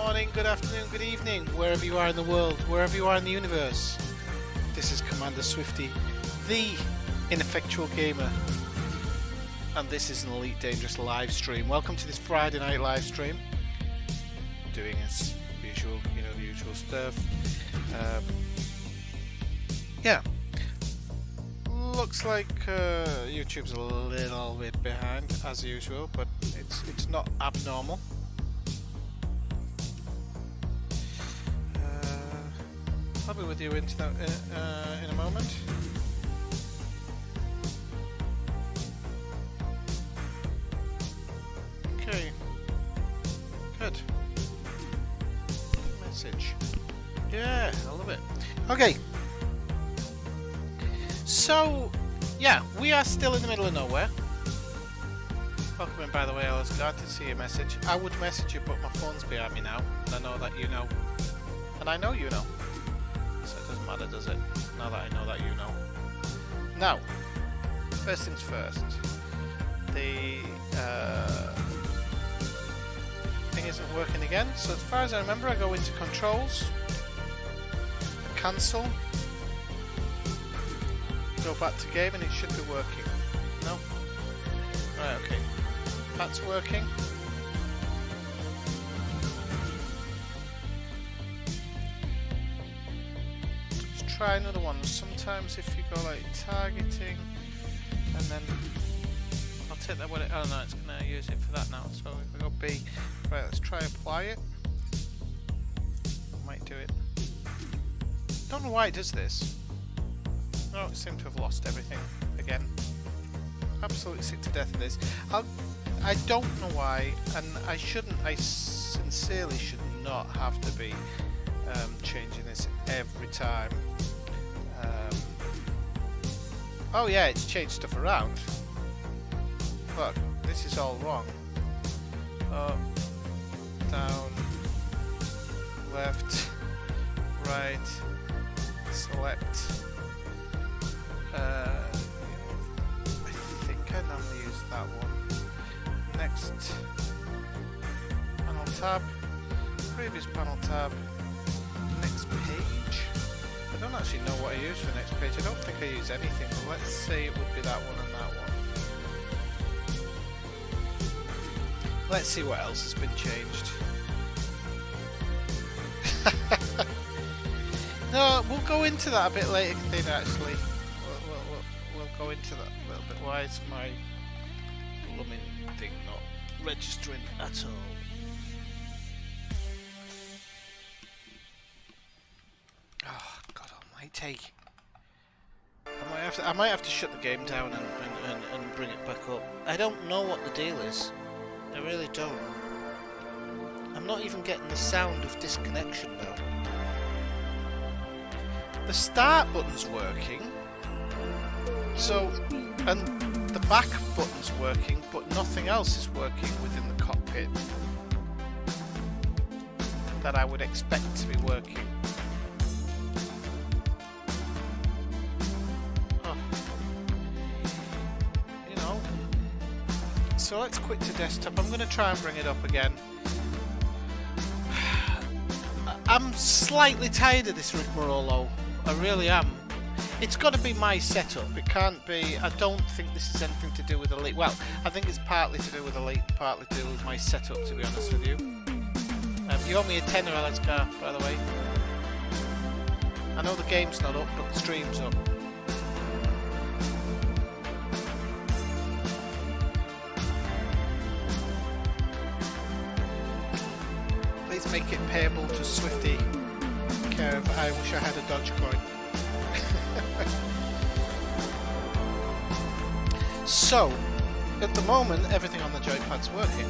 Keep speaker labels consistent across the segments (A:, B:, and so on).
A: morning, good afternoon, good evening, wherever you are in the world, wherever you are in the universe. This is Commander Swifty, the ineffectual gamer, and this is an Elite Dangerous live stream. Welcome to this Friday night live stream. Doing as usual, the usual stuff. Yeah. Looks like YouTube's a little bit behind as usual, but it's not abnormal. I'll be with you in a moment. Okay. Good. Message. Yeah, I love it. Okay. So, yeah, we are still in the middle of nowhere. Welcome in, by the way, I was glad to see your message. I would message you, but my phone's behind me now, and I know that you know. And I know you know. So it doesn't matter, does it? Now that I know that you know. Now, first things first. The thing isn't working again, so as far as I remember, I go into controls, cancel, go back to game, and it should be working. No? Right, okay. That's working. Let's try another one. Sometimes if you go like targeting, and then I'll take that one. Oh no, it's gonna use it for that now. So if we go B, right, let's try apply it. Might do it. Don't know why it does this. No, it seemed to have lost everything again. Absolutely sick to death of this. I don't know why, and I shouldn't. I sincerely should not have to be changing this every time. Oh yeah, it's changed stuff around. Look, this is all wrong. Up, down, left, right, select. I think I normally use that one. Next panel tab, previous panel tab, next page. I don't actually know what I use for next page. I don't think I use anything, but let's say it would be that one and that one. Let's see what else has been changed. No, we'll go into that a bit later, actually. We'll go into that a little bit. Why is my blooming thing not registering at all? Oh, God almighty. I might have to shut the game down and bring it back up. I don't know what the deal is. I really don't. I'm not even getting the sound of disconnection now. The start button's working. So, and the back button's working, but nothing else is working within the cockpit that I would expect to be working. Oh. So let's quit to desktop. I'm going to try and bring it up again. I'm slightly tired of this rigmarole. I really am. It's got to be my setup. It can't be. I don't think this is anything to do with Elite. Well, I think it's partly to do with Elite, partly to do with my setup, to be honest with you. You owe me a tenner, Alex Carr, by the way. I know the game's not up, but the stream's up. Please make it payable to Swifty. Kev, I wish I had a Dogecoin. So, at the moment, everything on the joypad's working.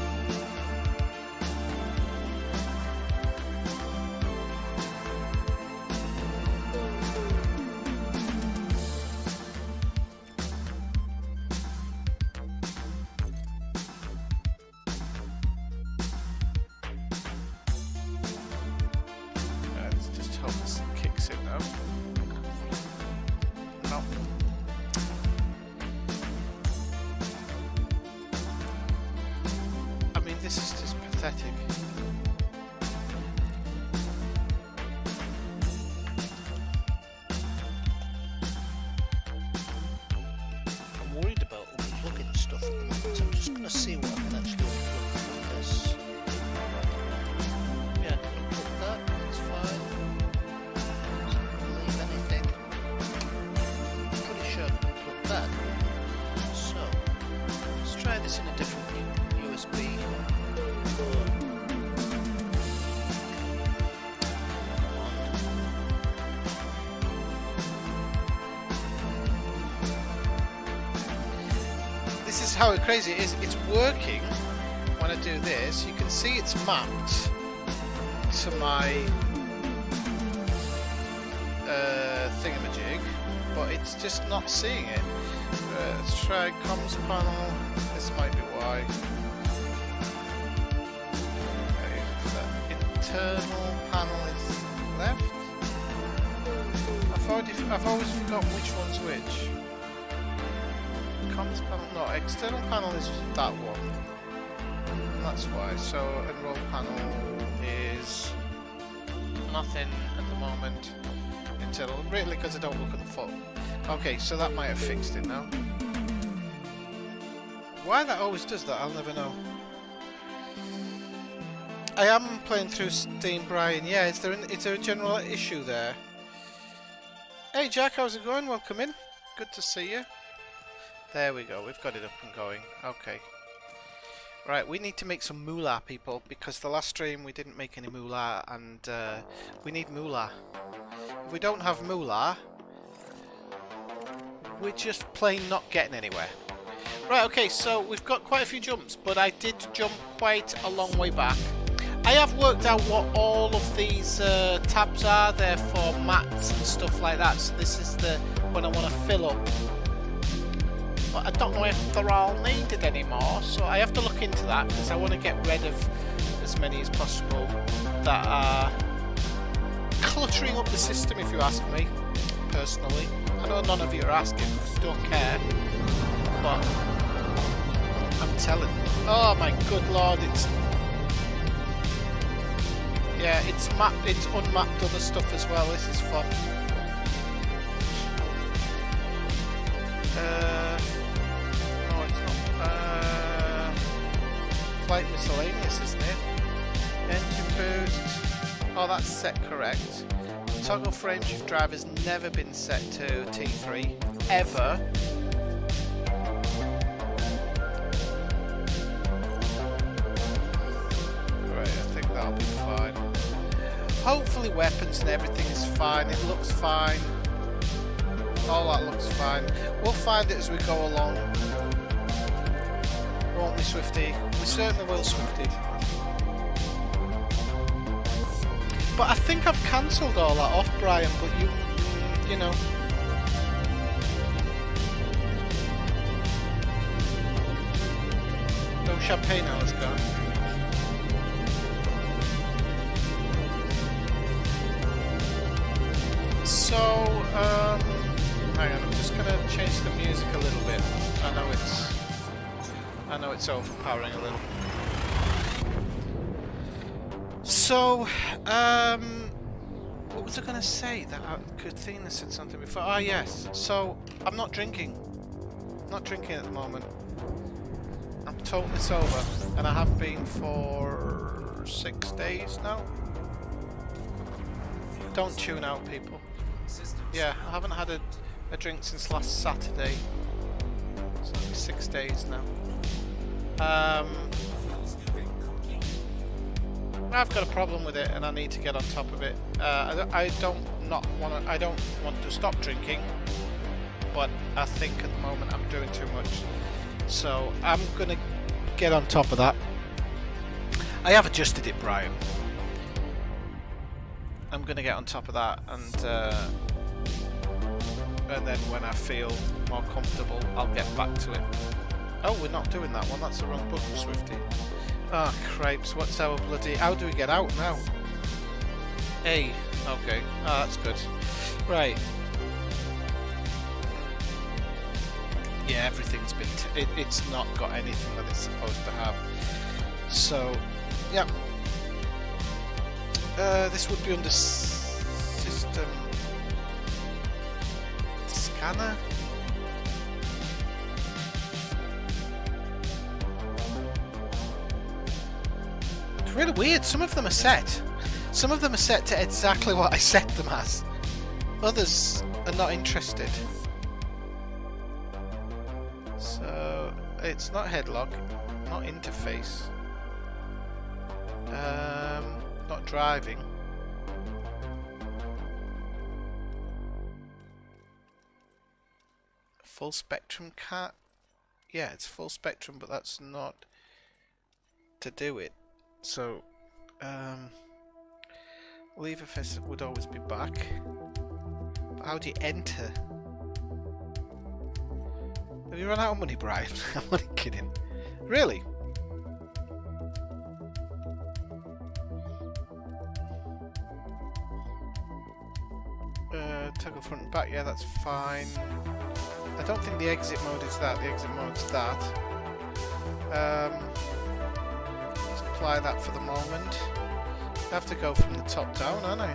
A: Let's just hope this kicks in now. No. This is just pathetic. how crazy it is. It's working when I do this. You can see it's mapped to my thingamajig, but it's just not seeing it. Let's try comms panel. This might be why. Okay, the internal panel is left. I've always forgotten which one's which. Comms panel, no, external panel is that one. And that's why. So enroll panel is nothing at the moment. Internal, really, because I don't look at the phone. Okay, so that might have fixed it now. Why that always does that, I'll never know. I am playing through Steam, Brian. Yeah, is there a general issue there? Hey Jack, how's it going? Welcome in. Good to see you. There we go, we've got it up and going. Okay. Right, we need to make some moolah, people, because the last stream we didn't make any moolah, and we need moolah. If we don't have moolah, we're just plain not getting anywhere. Right, okay, so we've got quite a few jumps, but I did jump quite a long way back. I have worked out what all of these tabs are. They're for mats and stuff like that, so this is the when I want to fill up. But I don't know if they're all needed anymore, so I have to look into that, because I want to get rid of as many as possible that are cluttering up the system, if you ask me, personally. I know none of you are asking, don't care, but I'm telling you. Oh my good lord, it's... Yeah, it's unmapped other stuff as well, this is fun. No, it's not. Flight miscellaneous, isn't it? Engine boost. Oh, that's set correct. Toggle frame shift drive has never been set to T3, ever. Right, I think that'll be fine. Hopefully weapons and everything is fine. It looks fine. All that looks fine. We'll find it as we go along. Won't we, Swifty? We certainly will, Swifty. But I think I've cancelled all that off, Brian, but you know. No champagne now, let's go. So, hang on, I'm just gonna change the music a little bit. I know it's overpowering a little. So, what was I gonna say? That Kathina said something before. Ah, yes. So, I'm not drinking. Not drinking at the moment. I'm totally sober, and I have been for 6 days now. Don't tune out, people. Yeah, I haven't had a drink since last Saturday. It's only 6 days now. I've got a problem with it, and I need to get on top of it. I don't want to stop drinking, but I think at the moment I'm doing too much. So I'm gonna get on top of that. I have adjusted it, Brian. I'm gonna get on top of that, and then when I feel more comfortable, I'll get back to it. Oh, we're not doing that one. That's the wrong button, Swifty. Ah, oh, cripes. What's our bloody... How do we get out now? A. Okay. Ah, that's good. Right. Yeah, everything's been... it's not got anything that it's supposed to have. So, yeah. This would be under system... Scanner? Really weird. Some of them are set. Some of them are set to exactly what I set them as. Others are not interested. So it's not headlock, not interface, not driving. Full spectrum cat. yeah, it's full spectrum, but that's not to do it. So, Leverfest would always be back. But how do you enter? Have you run out of money, Brian? I'm only kidding. Really? Toggle front and back, yeah, that's fine. I don't think the exit mode is that. The exit mode's that. Let's apply that for the moment. I have to go from the top down, aren't I?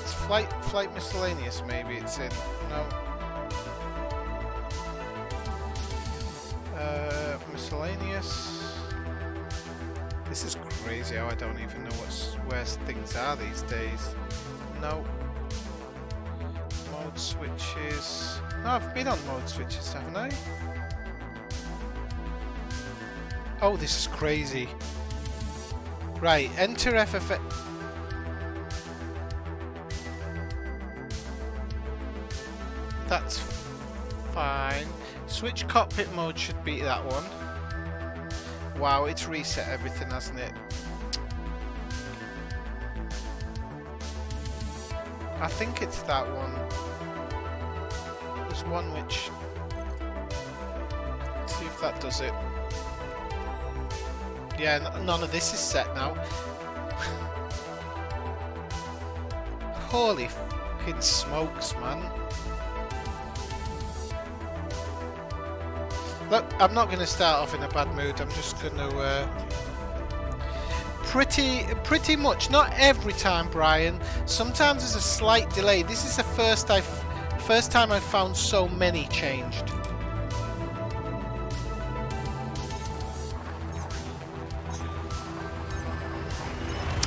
A: It's flight miscellaneous, maybe it's in. No. Miscellaneous. This is crazy how I don't even know where things are these days. No. Mode switches. No, I've been on mode switches, haven't I? Oh, this is crazy. Right, enter FFX. That's fine. Switch cockpit mode should be that one. Wow, it's reset everything, hasn't it? I think it's that one. There's one which... Let's see if that does it. Yeah, none of this is set now. Holy fucking smokes, man. Look, I'm not going to start off in a bad mood. I'm just going to... Pretty much, not every time, Brian. Sometimes there's a slight delay. This is the first time I've found so many changed.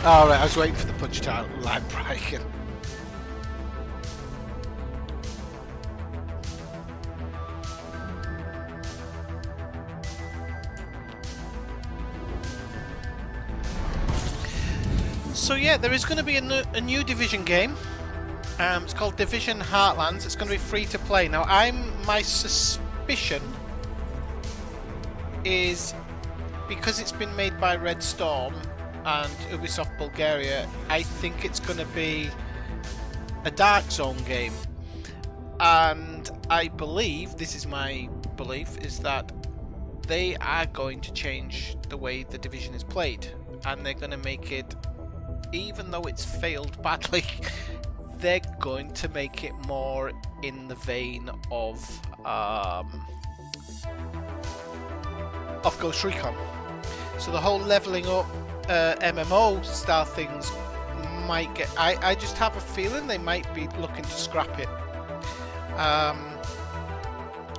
A: Alright, I was waiting for the punch line, Brian. So yeah, there is going to be a new Division game. It's called Division Heartlands. It's going to be free to play. Now, my suspicion is because it's been made by Red Storm and Ubisoft Bulgaria, I think it's going to be a Dark Zone game. And I believe, this is my belief, is that they are going to change the way the Division is played. And they're going to make it, even though it's failed badly, they're going to make it more in the vein of Ghost Recon. So the whole leveling up MMO style things might get... I just have a feeling they might be looking to scrap it.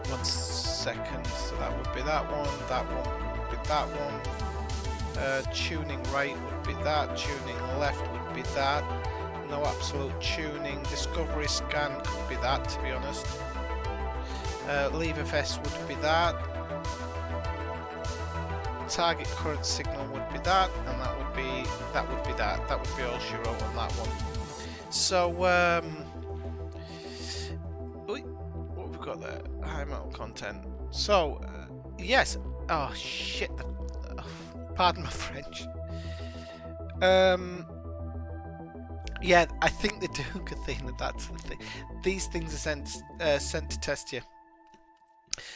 A: 1 second. So that would be that one. That one would be that one. Tuning right would be that. Tuning left would be that. No absolute tuning. Discovery scan could be that, to be honest. Leverfest would be that. Target current signal would be that, and that would be that. That would be all she wrote on that one. So, what have we got there? High metal content. So, yes. Oh shit. Pardon my French. Yeah, I think they do Athena. That's the thing. These things are sent to test you.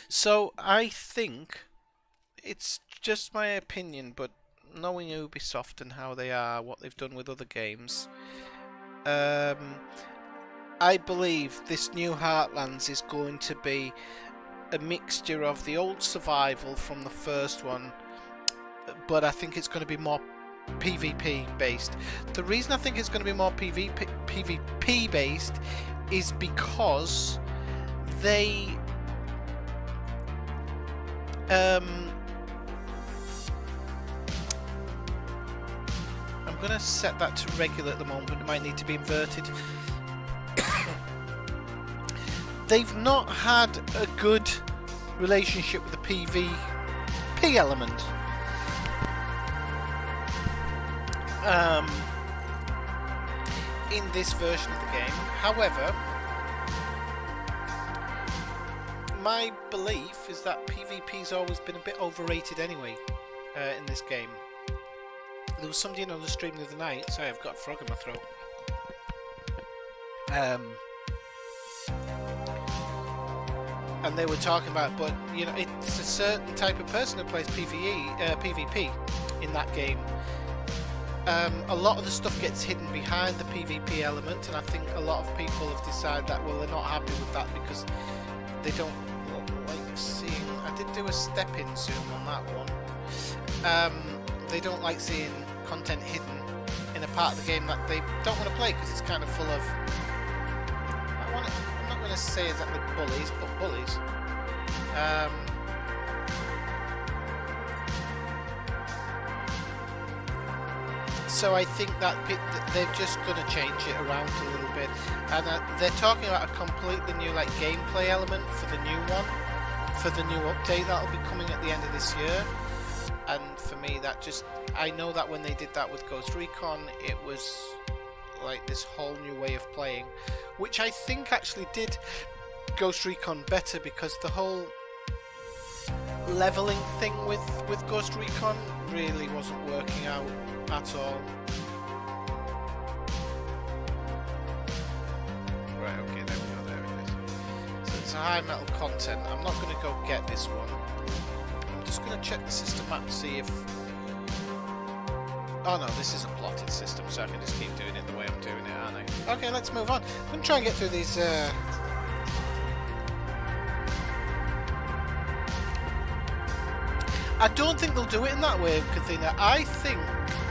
A: So I think it's just my opinion, but knowing Ubisoft and how they are, what they've done with other games, I believe this new Heartlands is going to be a mixture of the old survival from the first one, but I think it's going to be more PvP based. The reason I think it's going to be more PvP based is because they I'm going to set that to regular at the moment, but it might need to be inverted. They've not had a good relationship with the PvP element. In this version of the game. However, my belief is that PvP's always been a bit overrated anyway in this game. There was somebody on the stream the other night. Sorry, I've got a frog in my throat. And they were talking about, but you know, it's a certain type of person who plays PvP in that game. A lot of the stuff gets hidden behind the PvP element, and I think a lot of people have decided that, well, they're not happy with that because they don't like seeing. I did do a step-in zoom on that one. They don't like seeing content hidden in a part of the game that they don't want to play because it's kind of full of. I'm not going to say exactly bullies, but bullies. So I think that they're just going to change it around a little bit, and they're talking about a completely new like gameplay element for the new one, for the new update that'll be coming at the end of this year. And for me, that just, I know that when they did that with Ghost Recon, it was like this whole new way of playing, which I think actually did Ghost Recon better, because the whole leveling thing with Ghost Recon really wasn't working out at all. Right, okay, there we go, there it is. So it's a high metal content. I'm not going to go get this one. I'm just going to check the system map to see if... Oh no, this is a plotted system, so I can just keep doing it the way I'm doing it, aren't I? Okay, let's move on. I'm going to try and get through these... I don't think they'll do it in that way, Kathina. I think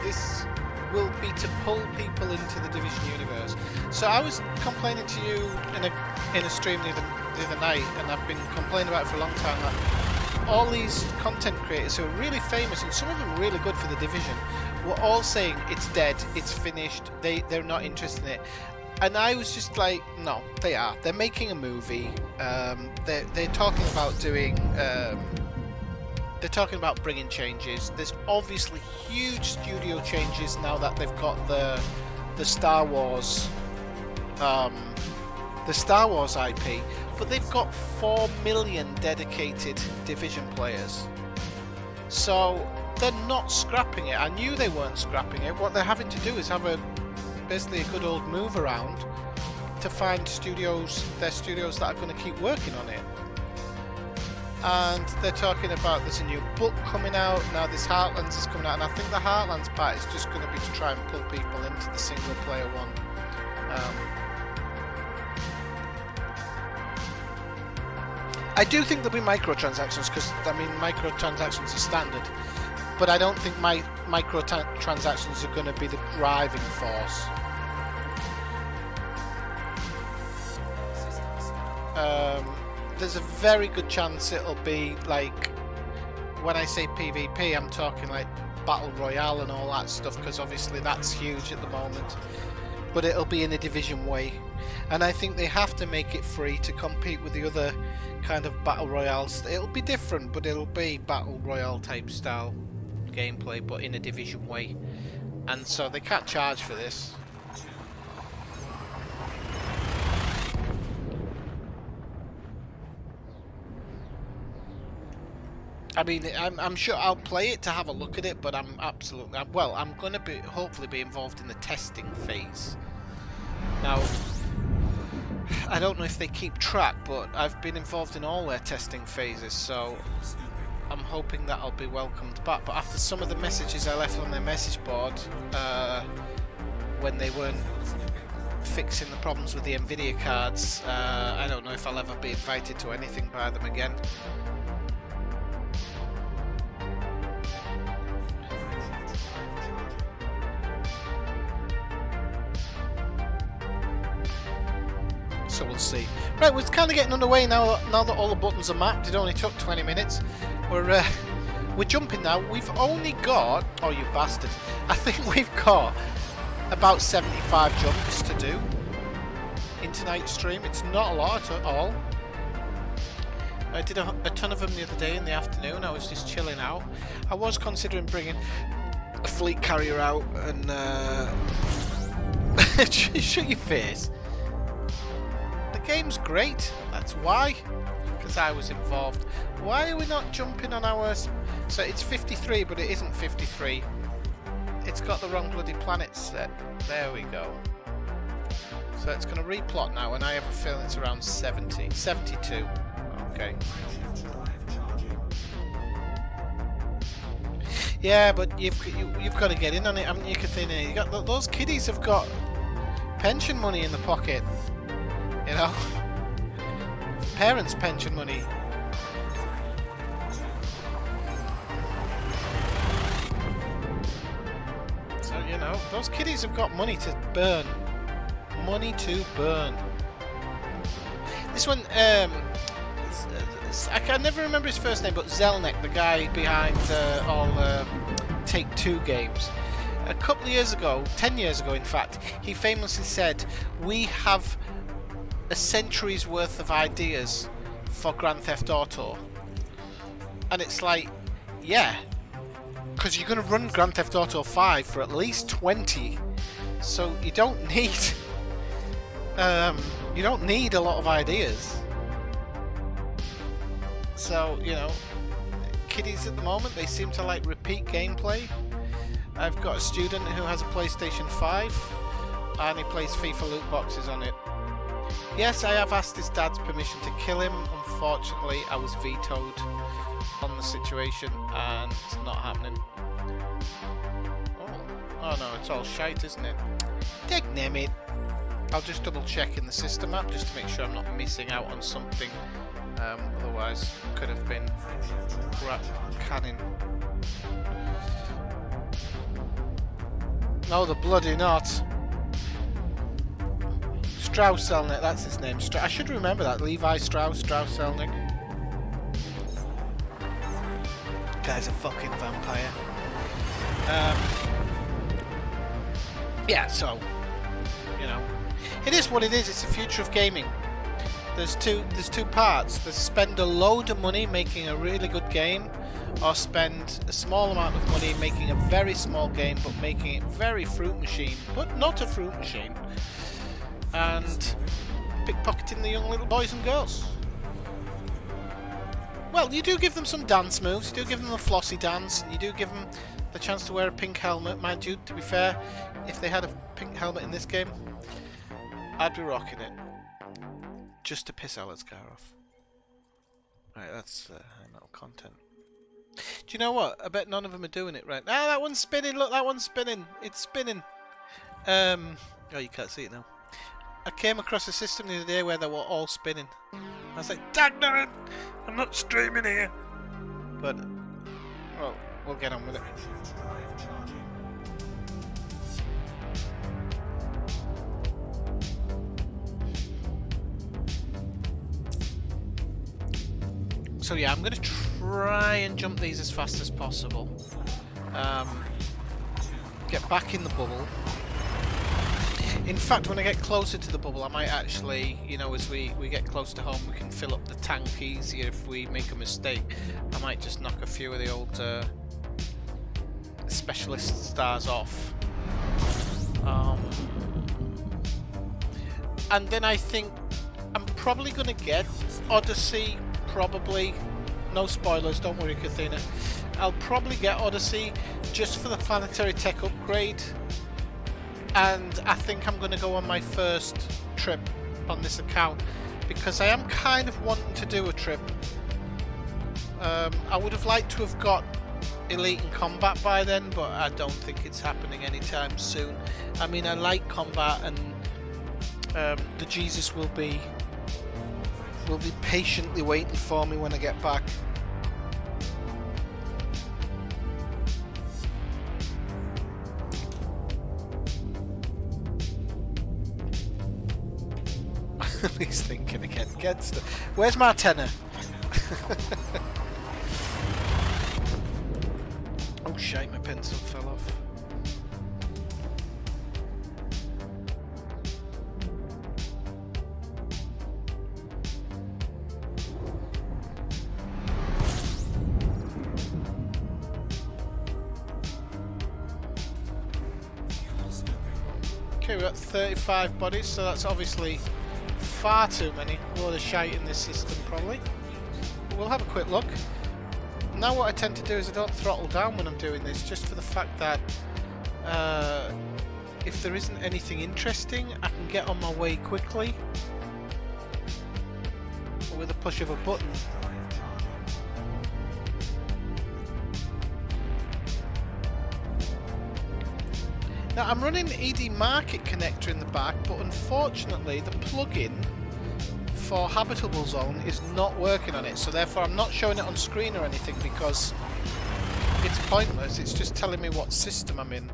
A: this will be to pull people into the Division universe. So I was complaining to you in a stream the other night, and I've been complaining about it for a long time, that all these content creators who are really famous, and some of them really good for the Division, were all saying it's dead, it's finished, they're not interested in it. And I was just like, no, they are. They're making a movie. They're talking about doing... They're talking about bringing changes. There's obviously huge studio changes now that they've got the Star Wars IP, but they've got 4 million dedicated Division players. So they're not scrapping it. I knew they weren't scrapping it. What they're having to do is have basically a good old move around to find their studios that are going to keep working on it. And they're talking about there's a new book coming out, now this Heartlands is coming out, and I think the Heartlands part is just going to be to try and pull people into the single player one. I do think there'll be microtransactions, because I mean microtransactions are standard, but I don't think microtransactions are going to be the driving force. There's a very good chance it'll be like, when I say PvP, I'm talking like Battle Royale and all that stuff, because obviously that's huge at the moment. But it'll be in a Division way. And I think they have to make it free to compete with the other kind of Battle Royales. It'll be different, but it'll be Battle Royale type style gameplay, but in a Division way. And so they can't charge for this. I mean, I'm sure I'll play it to have a look at it, but I'm going to hopefully be involved in the testing phase. Now, I don't know if they keep track, but I've been involved in all their testing phases, so I'm hoping that I'll be welcomed back. But after some of the messages I left on their message board, when they weren't fixing the problems with the Nvidia cards, I don't know if I'll ever be invited to anything by them again. So we'll see. Right, we're kind of getting underway now that all the buttons are mapped. It only took 20 minutes. We're jumping now. We've only got... Oh, you bastard. I think we've got about 75 jumps to do in tonight's stream. It's not a lot at all. I did a ton of them the other day in the afternoon. I was just chilling out. I was considering bringing a fleet carrier out and... Shut your face. The game's great, that's why. because I was involved. Why are we not jumping on our... So it's 53, but it isn't 53. It's got the wrong bloody planet set. There we go. So it's going to replot now, and I have a feeling it's around 70. 72. Okay. Yeah, but you've got to get in on it, haven't you, Kathina? You got those kiddies have got pension money in the pocket. You know, parents' pension money. So you know, those kiddies have got money to burn. Money to burn. This one, I can never remember his first name, but Zelnick, the guy behind all Take-Two games. A couple of years ago, 10 years ago in fact, he famously said, "We have a century's worth of ideas for Grand Theft Auto." And it's like, yeah, because you're going to run Grand Theft Auto 5 for at least 20, so you don't need a lot of ideas. So, you know, kiddies at the moment, they seem to like repeat gameplay. I've got a student who has a PlayStation 5 and he plays FIFA loot boxes on it. Yes, I have asked his dad's permission to kill him. Unfortunately, I was vetoed on the situation and it's not happening. Oh no, it's all shite, isn't it? Damn it. I'll just double check in the system app just to make sure I'm not missing out on something. Otherwise, could have been crap canning. No, the bloody not. Strauss Selnick, that's his name. I should remember that. Levi Strauss Selnick. Guy's a fucking vampire. Yeah, so, you know, it is what it is. It's the future of gaming. There's two parts. There's spend a load of money making a really good game, or spend a small amount of money making a very small game but making it very fruit machine, but not a fruit machine, and pickpocketing the young little boys and girls. Well, you do give them some dance moves, you do give them the flossy dance, and you do give them the chance to wear a pink helmet. Mind you, to be fair, if they had a pink helmet in this game, I'd be rocking it. Just to piss Alan's car off. Right, that's no content. Do you know what? I bet none of them are doing it right. Ah, that one's spinning. Look, that one's spinning. It's spinning. Oh, you can't see it now. I came across a system the other day where they were all spinning. I was like, "Dagnabbit! I'm not streaming here." But, well, we'll get on with it. So yeah, I'm going to try and jump these as fast as possible. Get back in the bubble. In fact, when I get closer to the bubble, I might actually, you know, as we get close to home, we can fill up the tank easier if we make a mistake. I might just knock a few of the old specialist stars off. And then I think I'm probably going to get Odyssey. Probably, no spoilers, don't worry Kathina. I'll probably get Odyssey just for the planetary tech upgrade, and I think I'm going to go on my first trip on this account because I am kind of wanting to do a trip. I would have liked to have got Elite and Combat by then, but I don't think it's happening anytime soon. I mean, I like Combat, and the Jesus will be patiently waiting for me when I get back. He's thinking again. Where's my tenor? Oh shite, my pencil fell off. Okay, we've got 35 bodies, so that's obviously far too many. A load of shite in this system, probably. we'll have a quick look. Now what I tend to do is I don't throttle down when I'm doing this, just for the fact that if there isn't anything interesting, I can get on my way quickly with a push of a button. Now I'm running ED Market Connector in the back, but unfortunately the plugin for Habitable Zone is not working on it, so therefore I'm not showing it on screen or anything because it's pointless. It's just telling me what system I'm in,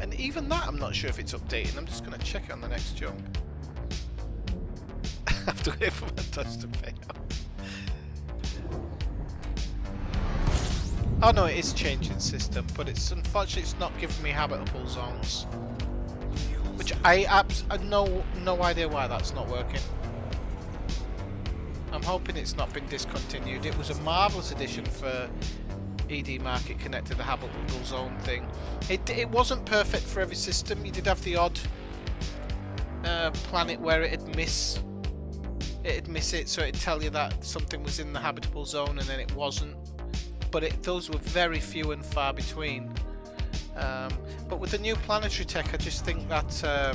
A: and even that I'm not sure if it's updating. I'm just going to check it on the next jump. I have to wait for my touch to pay off. Oh no, it is changing system, but it's unfortunately it's not giving me habitable zones, which I have no idea why that's not working. I'm hoping it's not been discontinued. It was a marvellous addition for ED Market Connector, the habitable zone thing. It wasn't perfect for every system. You did have the odd planet where it'd miss it, so it'd tell you that something was in the habitable zone and then it wasn't. But those were very few and far between. But with the new planetary tech, I just think that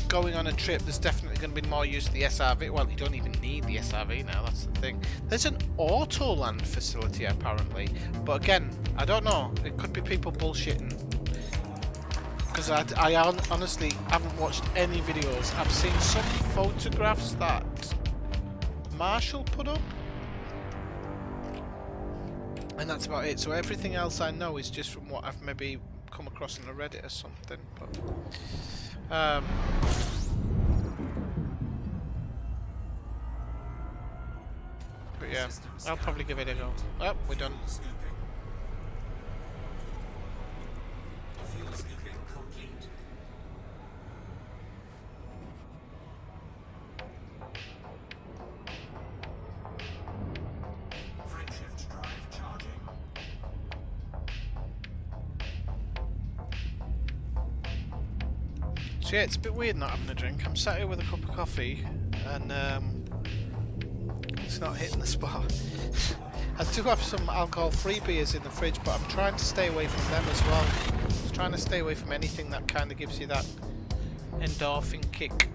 A: going on a trip, there's definitely going to be more use of the SRV. Well, you don't even need the SRV now, that's the thing. There's an Autoland facility apparently, but again, I don't know. It could be people bullshitting. Because I honestly haven't watched any videos. I've seen some photographs that Marshall put up, and that's about it. So everything else I know is just from what I've maybe come across on a Reddit or something. But yeah, I'll probably give it a go. Oh, we're done. So yeah, it's a bit weird not having a drink. I'm sat here with a cup of coffee and it's not hitting the spot. I do have some alcohol-free beers in the fridge, but I'm trying to stay away from them as well. Just trying to stay away from anything that kind of gives you that endorphin kick.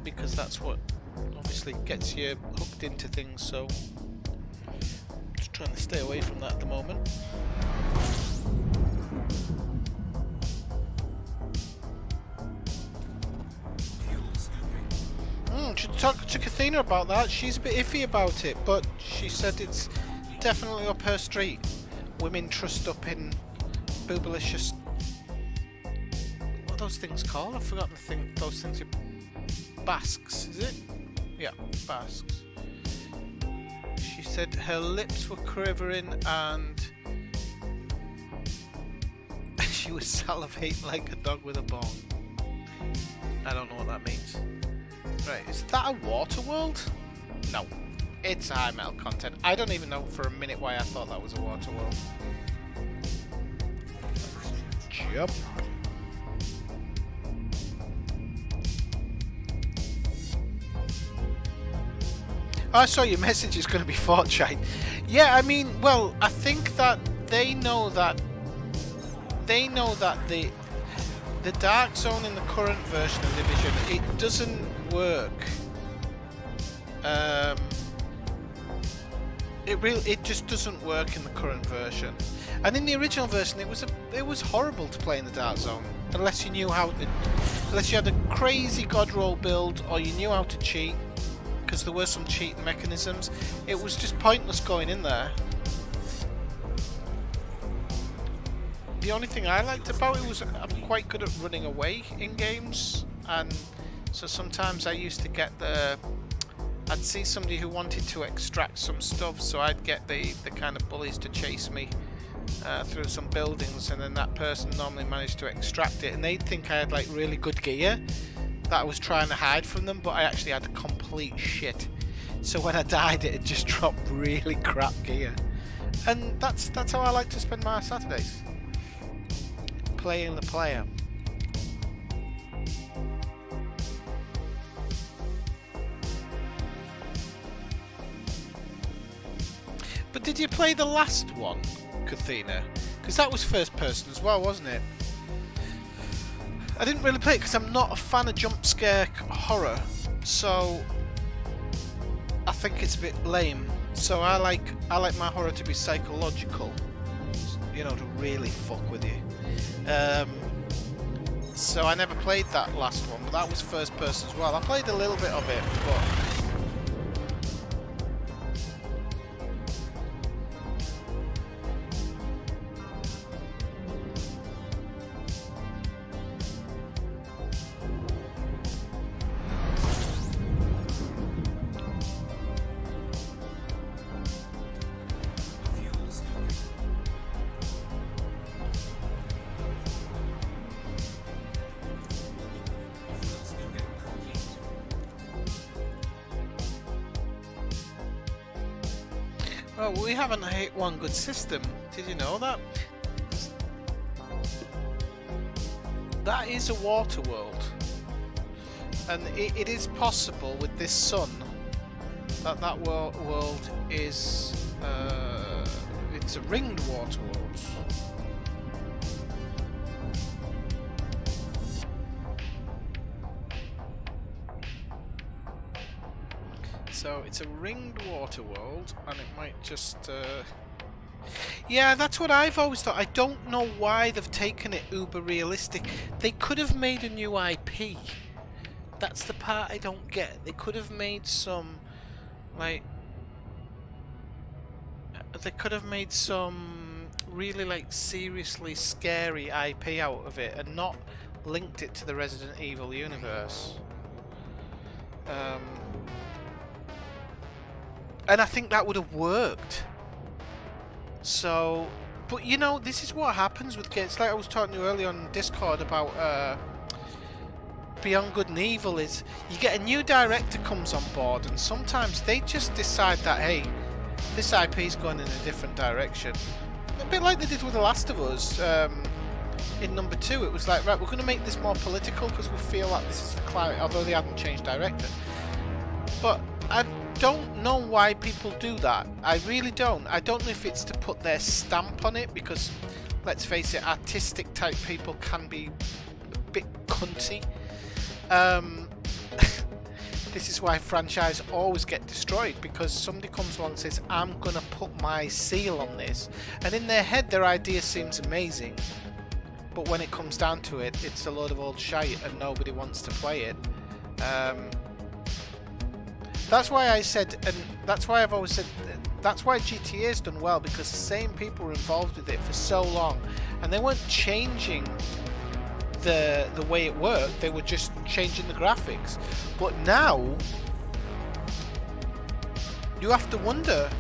A: Because that's what obviously gets you hooked into things. So just trying to stay away from that at the moment. Should talk to Kathina about that. She's a bit iffy about it, but she said it's definitely up her street. Women trussed up in boobalicious. What are those things called? I've forgotten the thing. Those things are basques, is it? Yeah, basques. She said her lips were quivering and she was salivating like a dog with a bone. I don't know what that means. Right, is that a water world? No, it's high metal content. I don't even know for a minute why I thought that was a water world. Jump. Oh, I saw your message is going to be Fortnite. Yeah, I mean, well, I think that they know that the Dark Zone in the current version of Division, it doesn't work. It just doesn't work in the current version. And in the original version, it was horrible to play in the Dark Zone unless you knew how to, unless you had a crazy god roll build or you knew how to cheat, because there were some cheating mechanisms. It was just pointless going in there. The only thing I liked about it was I'm quite good at running away in games, and so sometimes I used to get I'd see somebody who wanted to extract some stuff, so I'd get the kind of bullies to chase me through some buildings, and then that person normally managed to extract it, and they'd think I had like really good gear that I was trying to hide from them, but I actually had complete shit. So when I died, it had just dropped really crap gear, and that's how I like to spend my Saturdays. Playing the player. But did you play the last one, Cathena? Because that was first person as well, wasn't it? I didn't really play it because I'm not a fan of jump scare horror, so I think it's a bit lame. So I like my horror to be psychological, you know, to really fuck with you. So I never played that last one, but that was first person as well. I played a little bit of it, but well, we haven't hit one good system. Did you know that? That is a water world. And it is possible with this sun that world is... it's a ringed water world. So it's a ringed water world, and it might just... Yeah, that's what I've always thought. I don't know why they've taken it uber realistic. They could have made a new IP. That's the part I don't get. They could have made some, like... They could have made some really, like, seriously scary IP out of it and not linked it to the Resident Evil universe. And I think that would have worked. So, but you know, this is what happens with games. Like I was talking to you earlier on Discord about Beyond Good and Evil, is you get a new director comes on board, and sometimes they just decide that, hey, this IP is going in a different direction. A bit like they did with The Last of Us. In number 2, it was like, right, we're going to make this more political because we feel like this is the climate, although they hadn't changed director. But I don't know why people do that. I really don't. I don't know if it's to put their stamp on it, because let's face it, artistic type people can be a bit cunty. This is why franchise always get destroyed, because somebody comes along and says, I'm gonna put my seal on this, and in their head their idea seems amazing, but when it comes down to it, it's a load of old shite and nobody wants to play it. That's why I said, and that's why I've always said, that's why GTA's done well, because the same people were involved with it for so long, and they weren't changing the way it worked, they were just changing the graphics. But now, you have to wonder,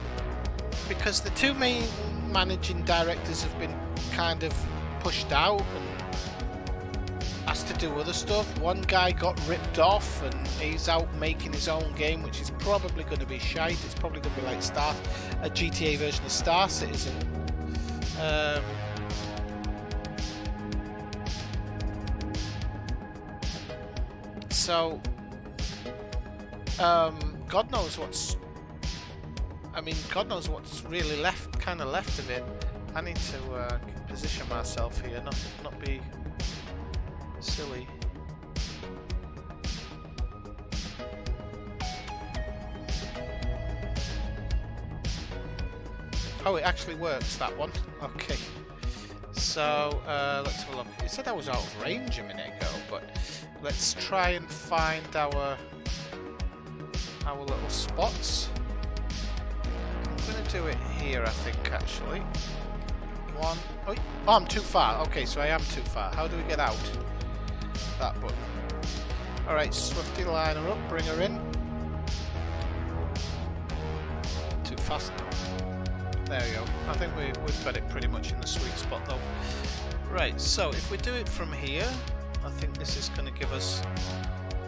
A: because the two main managing directors have been kind of pushed out and asked to do other stuff. One guy got ripped off and he's out making his own game, which is probably going to be shite. It's probably going to be like a GTA version of Star Citizen. So, God knows what's... I mean, God knows what's really left, kind of left of it. I need to position myself here, not be silly. Oh, it actually works, that one. Okay. So, let's have a look. It said I was out of range a minute ago, but let's try and find our little spots. I'm going to do it here, I think, actually. One. Oh, I'm too far. Okay, so I am too far. How do we get out? That button. Alright, Swifty, line her up, bring her in. Too fast now. There we go. I think we've got it pretty much in the sweet spot though. Right, so if we do it from here, I think this is going to give us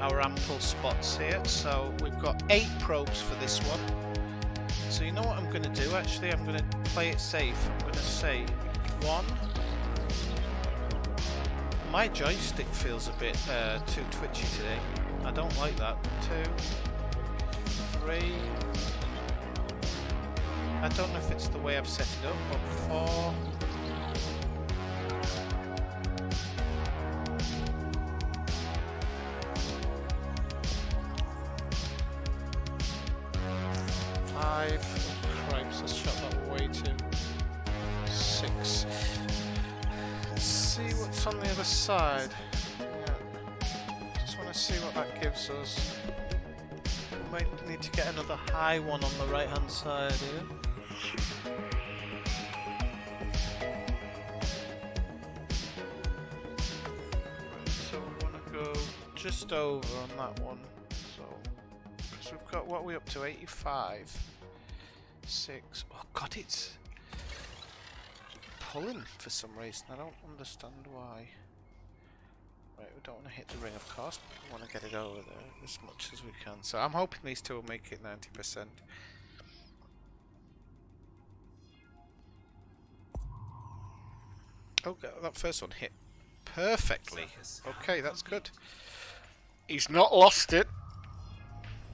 A: our ample spots here. So we've got 8 probes for this one. So you know what I'm going to do actually? I'm going to play it safe. I'm going to say 1. My joystick feels a bit too twitchy today. I don't like that. 2, 3, I don't know if it's the way I've set it up, but 4. Cripes, let's shut that way to 6. Let's see what's on the other side. Yeah. Just want to see what that gives us. We might need to get another high one on the right hand side here. So we want to go just over on that one. So, because we've got, what are we up to? 85. 6. Oh god, it's pulling for some reason. I don't understand why. Right, we don't want to hit the ring, of course. We want to get it over there as much as we can. So I'm hoping these two will make it 90%. Oh, that first one hit perfectly. Okay, that's good. He's not lost it.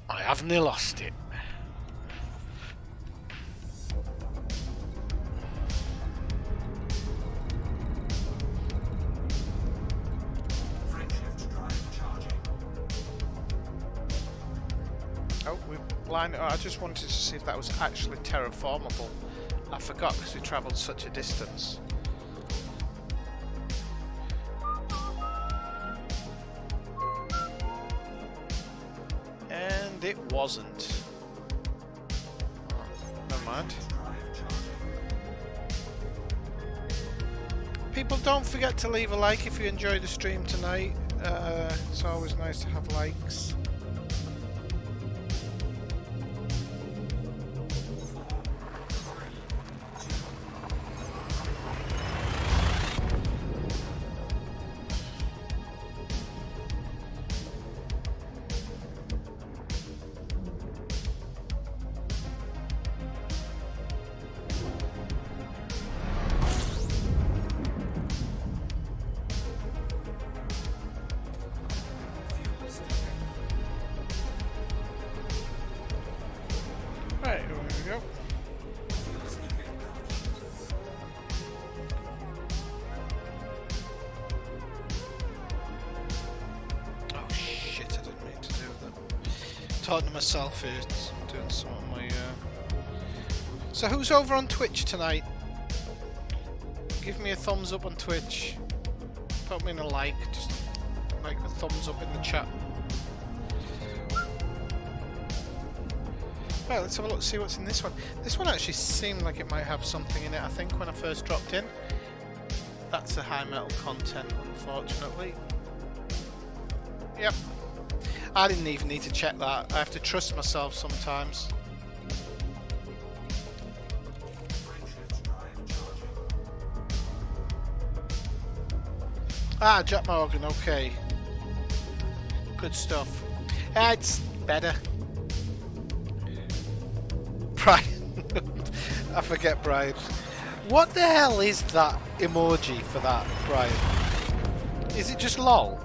A: I haven't lost it. Oh, we blind. Oh, I just wanted to see if that was actually terraformable. I forgot because we travelled such a distance. And it wasn't. Oh, never mind. People, don't forget to leave a like if you enjoyed the stream tonight. It's always nice to have likes. Right, here we go. Oh shit, I didn't mean to do that. Talking to myself here, doing some of my... So who's over on Twitch tonight? Give me a thumbs up on Twitch. Put me in a like, just like the thumbs up in the chat. Right, let's have a look, see what's in this one. This one actually seemed like it might have something in it, I think, when I first dropped in. That's a high metal content, unfortunately. Yep. I didn't even need to check that. I have to trust myself sometimes. Ah, Jack Morgan, okay. Good stuff. It's better. Brian. I forget Brian. What the hell is that emoji for that, Brian? Is it just LOL?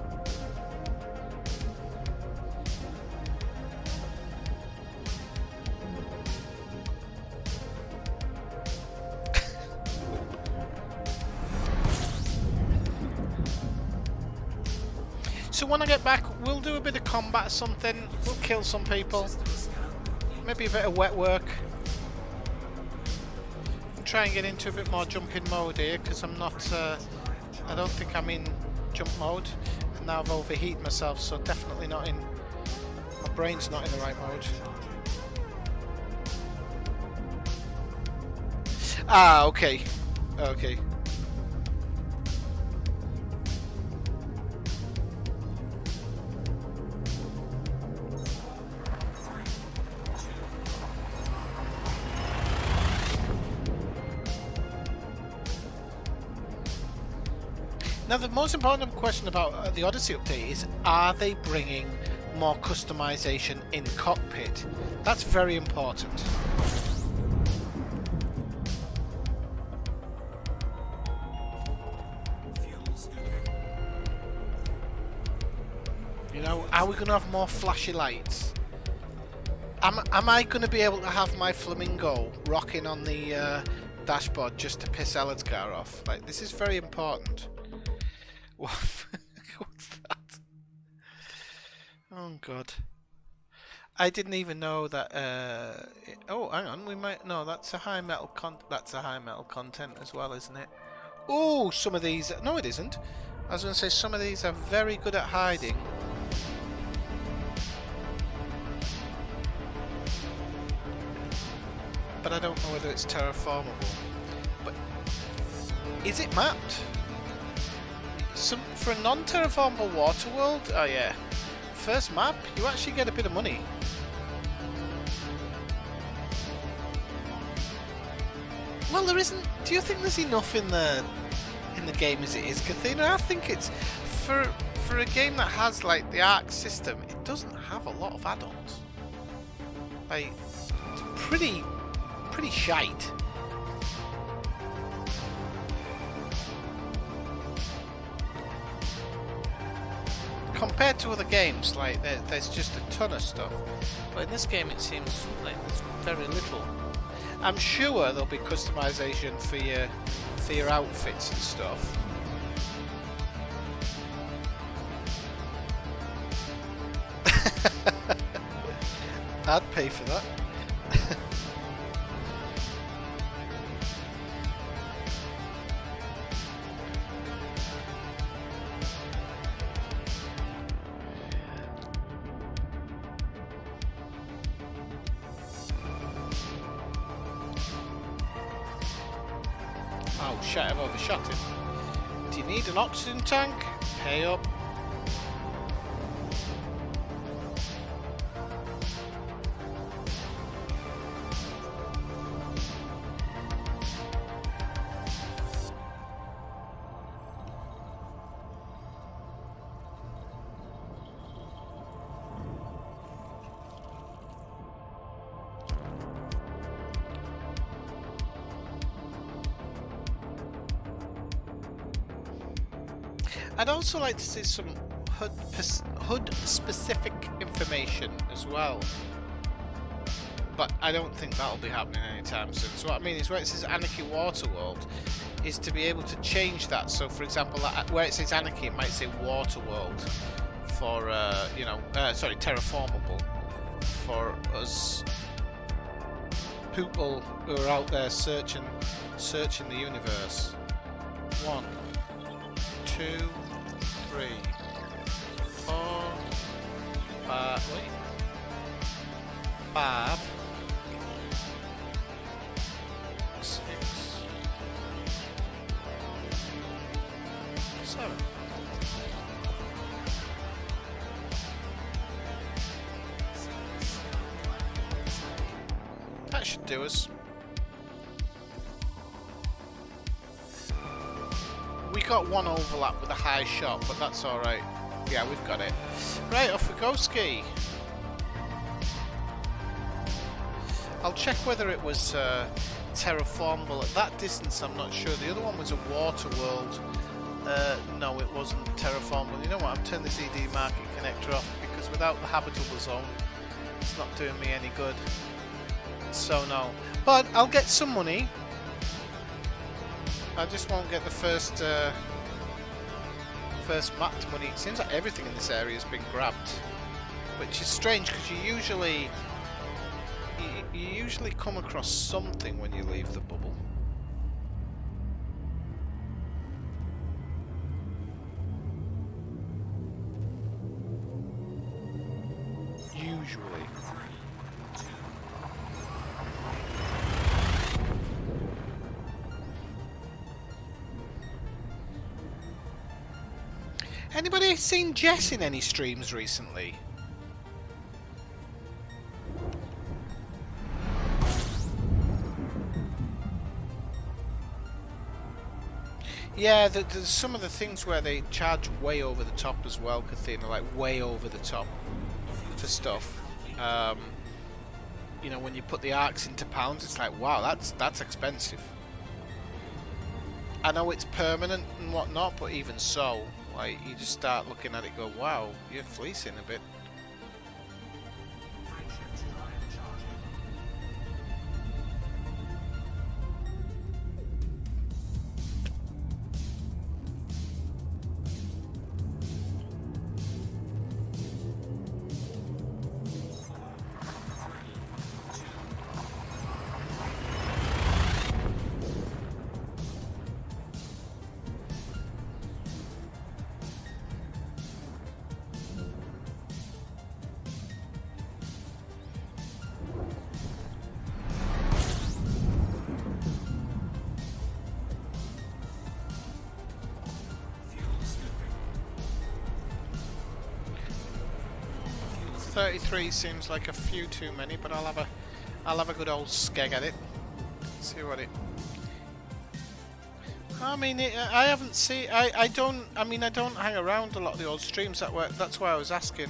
A: So when I get back, we'll do a bit of combat or something. We'll kill some people. Maybe a bit of wet work. And try and get into a bit more jumping mode here, because I'm not... I don't think I'm in jump mode. And now I've overheated myself, so definitely not in... My brain's not in the right mode. Ah, okay. Okay. Now, the most important question about the Odyssey update is, are they bringing more customization in cockpit? That's very important. You know, are we going to have more flashy lights? Am I going to be able to have my flamingo rocking on the dashboard just to piss Elledsgar off? Like, this is very important. What's that? Oh god. I didn't even know that. Oh, hang on. We might. No, that's a high metal content as well, isn't it? Oh, some of these. No, it isn't. I was going to say some of these are very good at hiding. But I don't know whether it's terraformable. But is it mapped? For a non-terraformable water world? Oh yeah. First map, you actually get a bit of money. Well, there isn't. Do you think there's enough in the game as it is, Cathena? I think it's for a game that has like the Ark system. It doesn't have a lot of add-ons. Like, it's pretty shite. Compared to other games, like there's just a ton of stuff, but in this game it seems like there's very little. I'm sure there'll be customization for your outfits and stuff. I'd pay for that. Oh shit, I've overshot him. Do you need an oxygen tank? Pay up. I'd also like to see some HUD-specific information as well, but I don't think that'll be happening anytime soon. So what I mean is, where it says Anarchy Waterworld, is to be able to change that. So, for example, where it says Anarchy, it might say Waterworld for sorry, Terraformable for us people who are out there searching the universe. 1, 2, 3, 4, 5, wait, 5, 6, 7. That should do us. We got one overlap with a high shot, but that's alright. Yeah, we've got it. Right, off we go, Ski. I'll check whether it was terraformable. At that distance, I'm not sure. The other one was a water world. No, it wasn't terraformable. You know what? I'm turning this ED market connector off, because without the habitable zone, it's not doing me any good. So no. But I'll get some money. I just won't get the first mapped money. It seems like everything in this area has been grabbed, which is strange, because you usually come across something when you leave the bubble. Usually. Anybody seen Jess in any streams recently? Yeah, there's some of the things where they charge way over the top as well, Cathena, like way over the top for stuff. You know, when you put the arcs into pounds, it's like, wow, that's expensive. I know it's permanent and whatnot, but even so, like, you just start looking at it, go, wow, you're fleecing a bit. 33 seems like a few too many, but I'll have a good old skeg at it. See what it. I mean, I haven't seen. I don't hang around a lot of the old streams that work. That's why I was asking,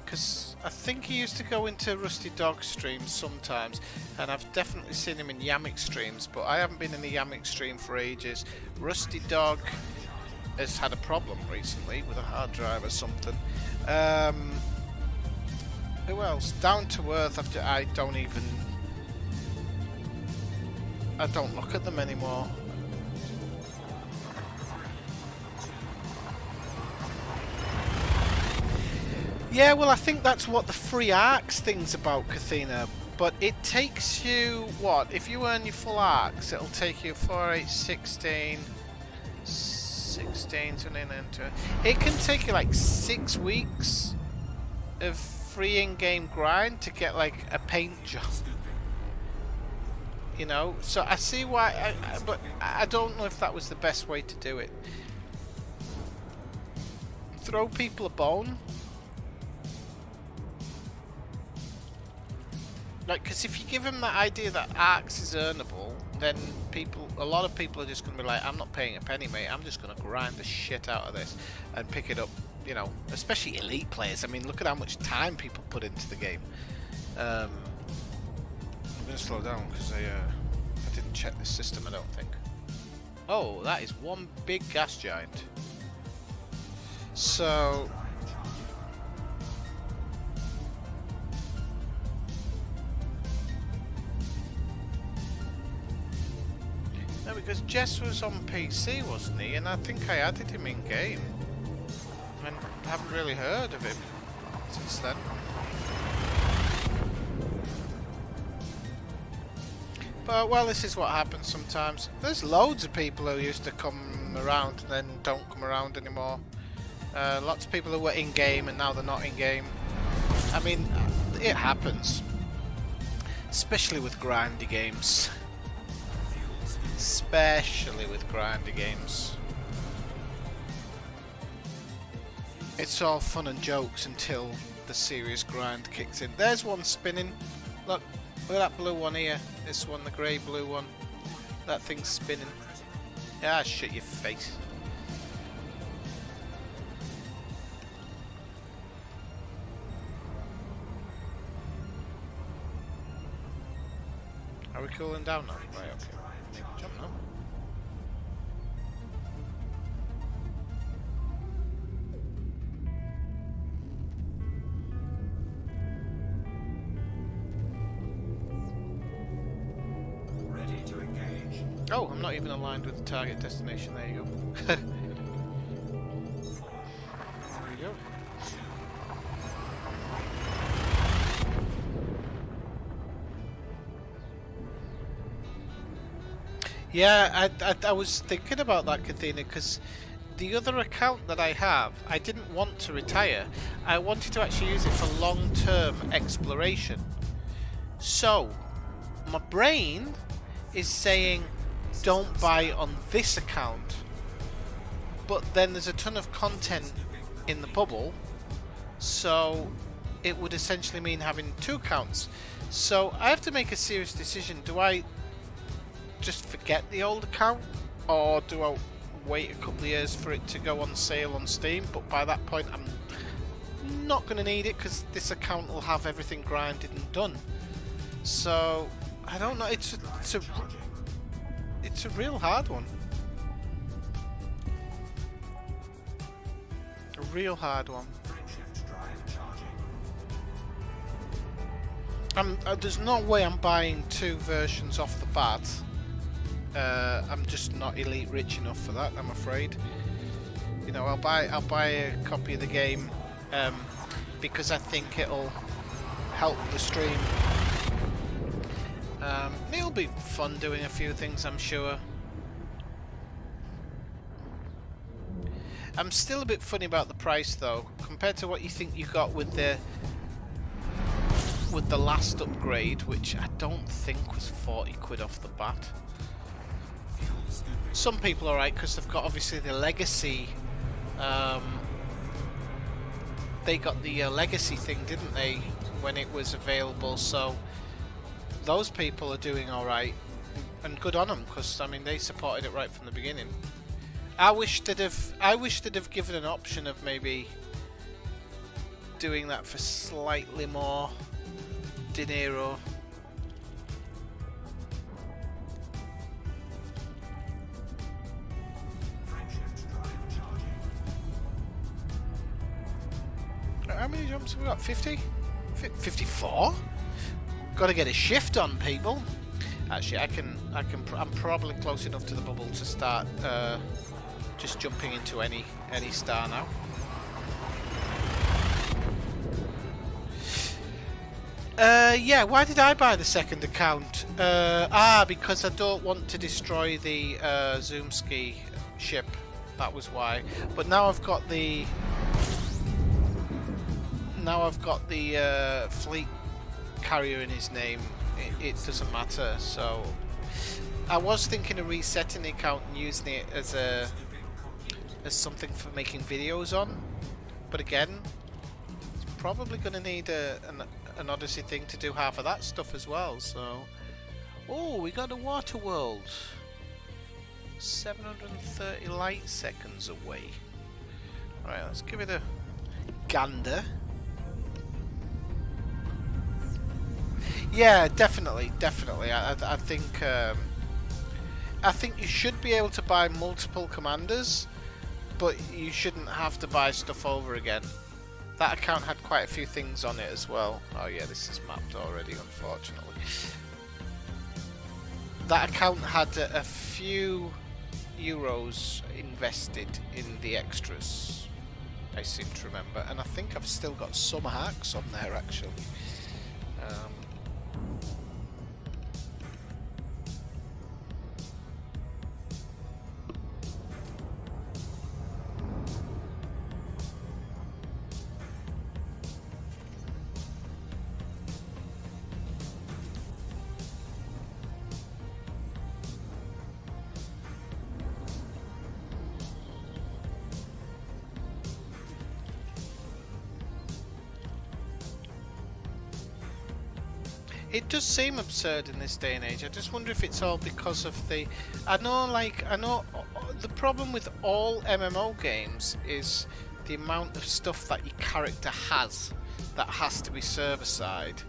A: because I think he used to go into Rusty Dog streams sometimes, and I've definitely seen him in Yamik streams, but I haven't been in the Yamik stream for ages. Rusty Dog has had a problem recently with a hard drive or something. Who else? Down to Earth. I don't look at them anymore. Yeah, well, I think that's what the free arcs thing's about, Cathena. But it takes you, what? If you earn your full arcs, it'll take you 4, 8, 16, 29, it can take you like 6 weeks of free in-game grind to get like a paint job. You know, so I see why, but I don't know if that was the best way to do it. Throw people a bone. Like, because if you give them that idea that arcs is earnable, then a lot of people are just going to be like, I'm not paying a penny, mate. I'm just going to grind the shit out of this and pick it up, you know, especially elite players. I mean, look at how much time people put into the game. I'm going to slow down because I didn't check this system, I don't think. Oh, that is one big gas giant. So... no, because Jess was on PC, wasn't he? And I think I added him in game. And I haven't really heard of him since then. But, well, this is what happens sometimes. There's loads of people who used to come around and then don't come around anymore. Lots of people who were in game and now they're not in game. I mean, it happens. Especially with grindy games. Especially with grindy games. It's all fun and jokes until the serious grind kicks in. There's one spinning. Look at that blue one here. This one, the grey blue one. That thing's spinning. Ah, shut your face. Are we cooling down now? Right, okay. Jump now.
B: Ready to engage.
A: Oh, I'm not even aligned with the target destination. There you go. There you go. Yeah, I was thinking about that, Cathena, because the other account that I have, I didn't want to retire. I wanted to actually use it for long-term exploration. So, my brain is saying, don't buy on this account. But then there's a ton of content in the bubble, so it would essentially mean having 2 accounts. So I have to make a serious decision. Do I just forget the old account, or do I wait a couple of years for it to go on sale on Steam? But by that point I'm not going to need it because this account will have everything grinded and done. So I don't know, it's a real hard one. A real hard one. There's no way I'm buying 2 versions off the bat. I'm just not elite rich enough for that, I'm afraid. You know, I'll buy a copy of the game because I think it'll help the stream. It'll be fun doing a few things, I'm sure. I'm still a bit funny about the price though, compared to what you think you got with the last upgrade, which I don't think was 40 quid off the bat. Some people are right because they've got obviously the legacy they got the legacy thing, didn't they, when it was available? So those people are doing all right, and good on them, because I mean they supported it right from the beginning. I wish they'd have given an option of maybe doing that for slightly more dinero. How many jumps have we got? 50? 54? Got to get a shift on, people. Actually, I'm probably close enough to the bubble to start just jumping into any star now. Yeah, why did I buy the second account? Because I don't want to destroy the Zoomski ship. That was why. But now I've got the fleet carrier in his name. It doesn't matter. So I was thinking of resetting the account and using it as something for making videos on. But again, it's probably going to need an Odyssey thing to do half of that stuff as well. So, oh, we got a water world. 730 light seconds away. Alright, let's give it a gander. Yeah, definitely. I think you should be able to buy multiple commanders, but you shouldn't have to buy stuff over again. That account had quite a few things on it as well. Oh yeah, this is mapped already, unfortunately. That account had a few euros invested in the extras, I seem to remember, and I think I've still got some hacks on there actually. It does seem absurd in this day and age. I just wonder if it's all because of the... I know the problem with all MMO games is the amount of stuff that your character has that has to be server-side.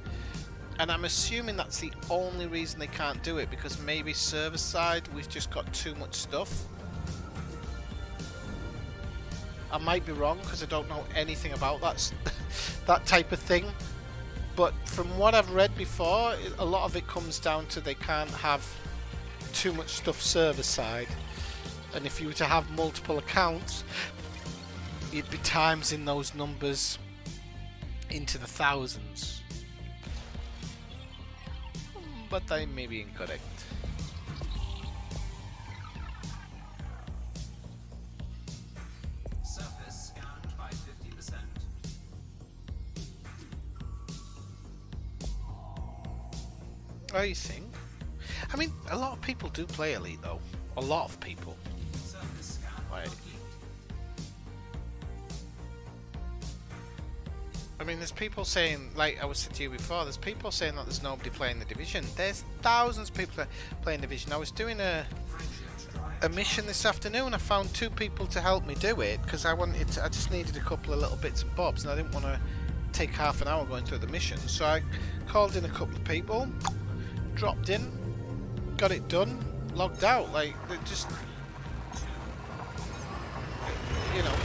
A: And I'm assuming that's the only reason they can't do it, because maybe server-side we've just got too much stuff. I might be wrong because I don't know anything about that type of thing. But from what I've read before, a lot of it comes down to they can't have too much stuff server-side. And if you were to have multiple accounts, you'd be times in those numbers into the thousands. But they may be incorrect.
B: Surface scanned by 50%.
A: Oh, you think? I mean, a lot of people do play Elite though. A lot of people.
B: Surface scan
A: Right.
B: complete.
A: I mean, there's people saying, like I was saying to you before, there's people saying that there's nobody playing the Division. There's thousands of people playing Division. I was doing a mission this afternoon. I found 2 people to help me do it because I just needed a couple of little bits and bobs, and I didn't want to take half an hour going through the mission. So I called in a couple of people, dropped in, got it done, logged out. Like, they just, you know.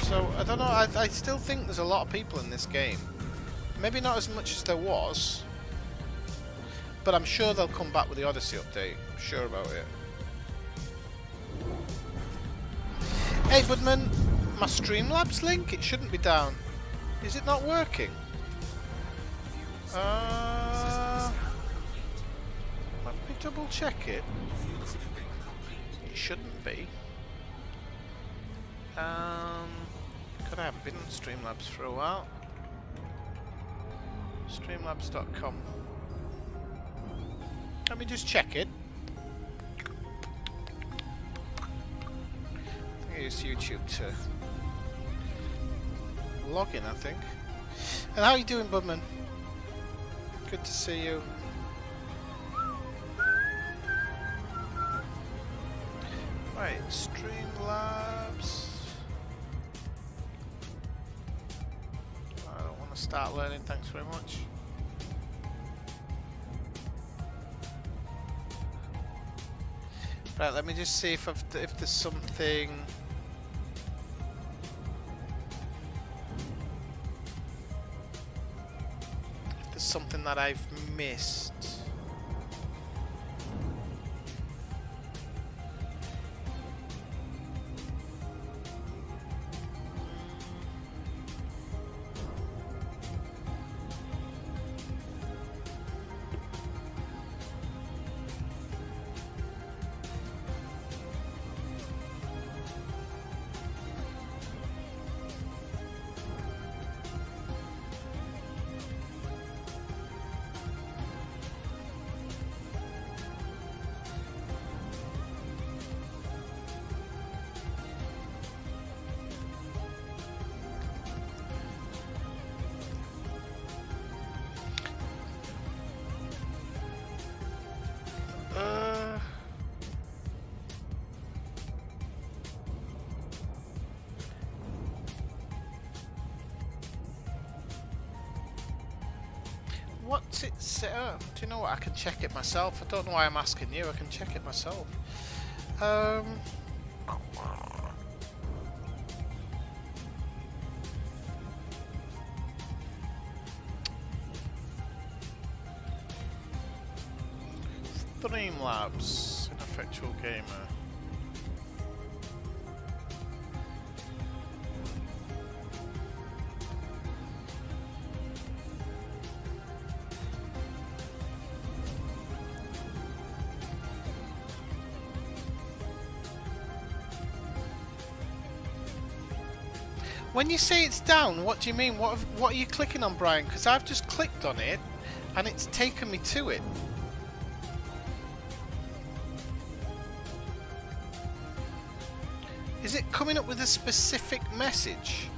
A: So I don't know. I still think there's a lot of people in this game. Maybe not as much as there was, but I'm sure they'll come back with the Odyssey update. I'm sure about it. Hey Budman, my Streamlabs link, it shouldn't be down. Is it not working? Let me double check it. It shouldn't be. God, I haven't been on Streamlabs for a while. Streamlabs.com. Let me just check it. I think I use YouTube to login, I think. And how are you doing, Budman? Good to see you. Right, Streamlabs. I don't want to start learning, thanks very much. Right, let me just see if there's something. If there's something that I've missed. What's it set up? Do you know what? I can check it myself. I don't know why I'm asking you. I can check it myself. Streamlabs, Ineffectual Gamer. When you say it's down, what do you mean? What are you clicking on, Brian? Because I've just clicked on it, and it's taken me to it. Is it coming up with a specific message?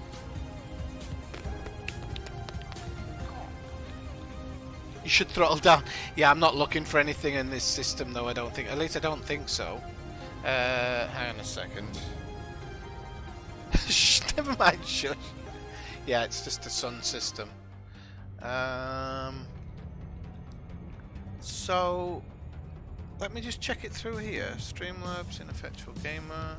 A: You should throttle down. Yeah, I'm not looking for anything in this system, though. I don't think. At least I don't think so. Hang on a second. Never mind, shush. Yeah, it's just a sun system. So let me just check it through here. Streamlabs, Ineffectual Gamer.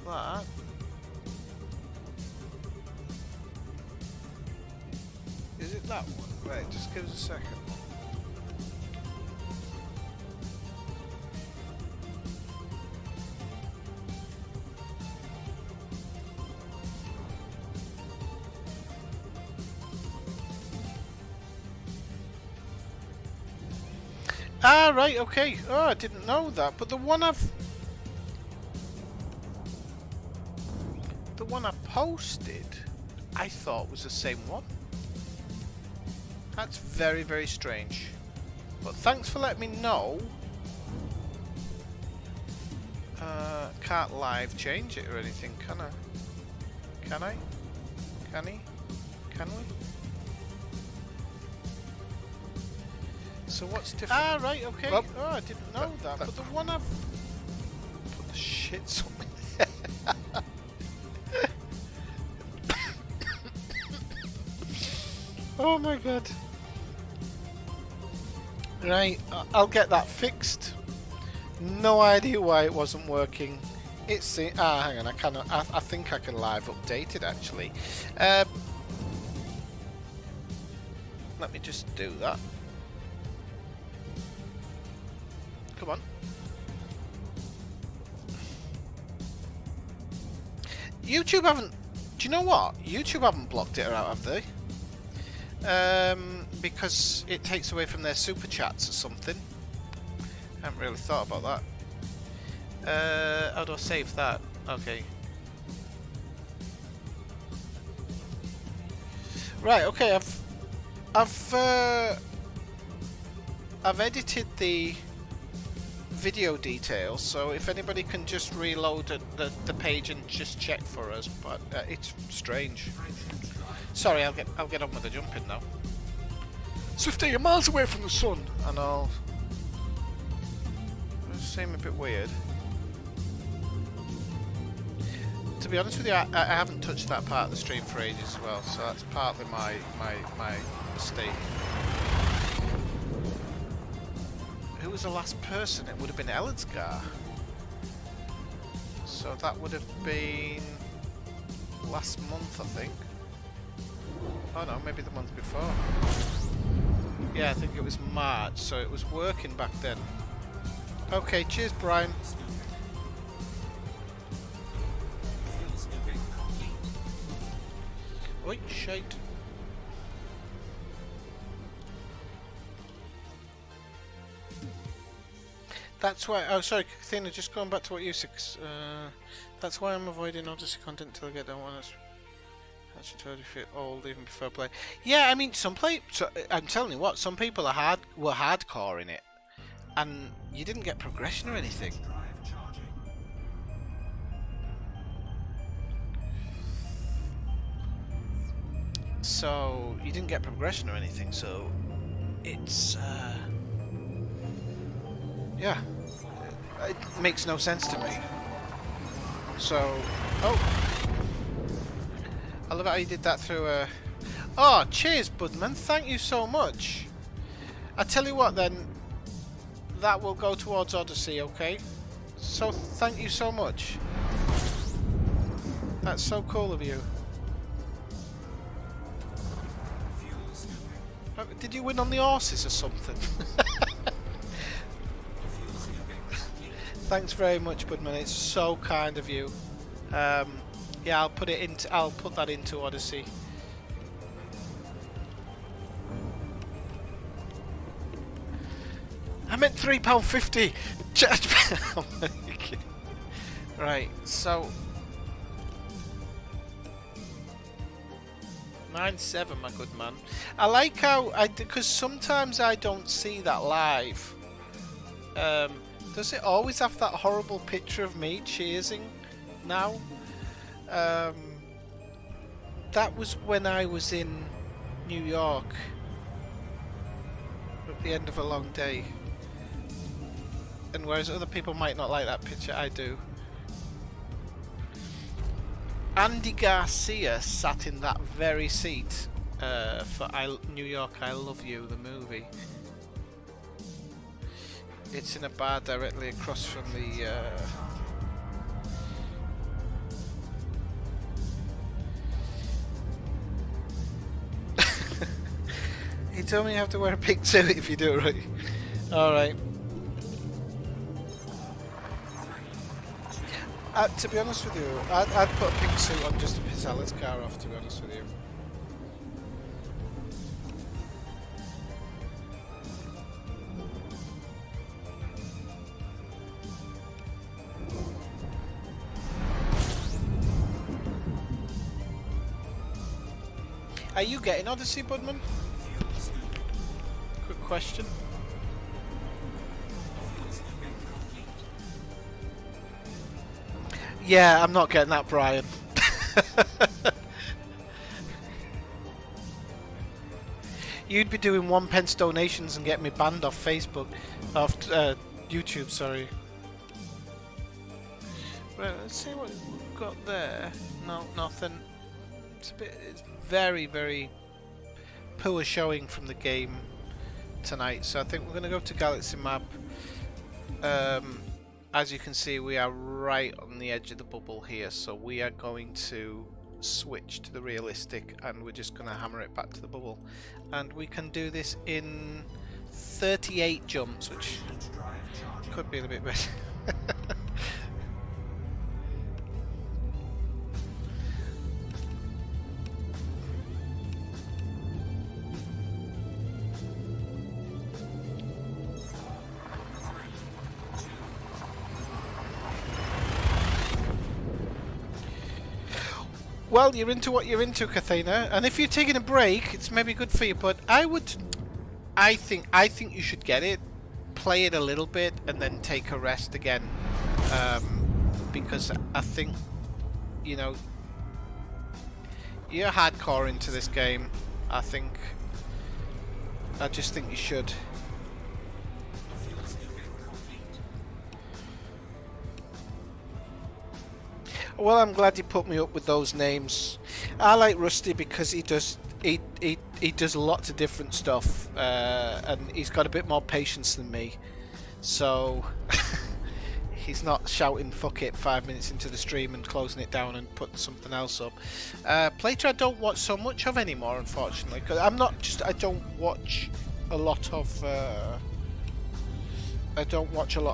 A: That. Is it that one? Right, just give us a second. Ah, right, okay. Oh, I didn't know that, but the one I posted, I thought was the same one. That's very, very strange. But thanks for letting me know. Can't live change it or anything, can I? Can I? Can he? Can we? So what's different? Ah, right, okay. Oh, I didn't know that. But the one I've put the shits on me. Oh my god. Right, I'll get that fixed. No idea why it wasn't working. It's hang on, I think I can live update it actually. Let me just do that. Come on. YouTube haven't. Do you know what? YouTube haven't blocked it out, have they? Because it takes away from their super chats or something. I haven't really thought about How do I save that? Okay. Right. Okay. I've edited the video details, so if anybody can just reload the page and just check for us, but it's strange. Sorry, I'll get on with the jumping now. Swifty, you're miles away from the sun, and I'll. It seem a bit weird. To be honest with you, I haven't touched that part of the stream for ages as well, so that's partly my mistake. Who was the last person? It would have been Elensgar. So that would have been last month, I think. Oh no, maybe the month before. Yeah, I think it was March, so it was working back then. Okay, cheers, Brian. Oi, shite. That's why. Oh, sorry, Athena. Just going back to what you said. That's why I'm avoiding Odyssey content until I get done. One actually told you feel old even before play. Yeah, I mean, I'm telling you what. Some people were hardcore in it, and you didn't get progression or anything. So you didn't get progression or anything. So it's yeah, it makes no sense to me. So, oh, I love how you did that through a. Oh, cheers, Budman. Thank you so much. I tell you what, then, that will go towards Odyssey, okay? So, thank you so much. That's so cool of you. Did you win on the horses or something? Thanks very much, Budman. It's so kind of you. Yeah, I'll put that into Odyssey. I meant £3.50. Right, so 9-7, my good man. I like how because sometimes I don't see that live. Does it always have that horrible picture of me cheersing now? That was when I was in New York at the end of a long day. And whereas other people might not like that picture, I do. Andy Garcia sat in that very seat for New York, I Love You, the movie. It's in a bar directly across from the He told me you have to wear a pink suit if you do it right. Alright. To be honest with you, I'd put a pink suit on just to piss Alice car off, to be honest with you. Are you getting Odyssey, Budman? Quick question. Yeah, I'm not getting that, Brian. You'd be doing 1p donations and getting me banned off Facebook, off YouTube, sorry. Right, let's see what we've got there. No, nothing. It's very, very poor showing from the game tonight, so I think we're going to go to Galaxy Map. As you can see, we are right on the edge of the bubble here, so we are going to switch to the realistic and we're just going to hammer it back to the bubble. And we can do this in 38 jumps, which could be a bit better. Well, you're into what you're into, Kathina, and if you're taking a break, it's maybe good for you. But I think you should get it, play it a little bit, and then take a rest again, because I think, you know, you're hardcore into this game. I just think you should. Well, I'm glad you put me up with those names. I like Rusty because he does lots of different stuff, and he's got a bit more patience than me. So he's not shouting "fuck it" 5 minutes into the stream and closing it down and putting something else up. Playthrough I don't watch so much of anymore, unfortunately, because I don't watch a lot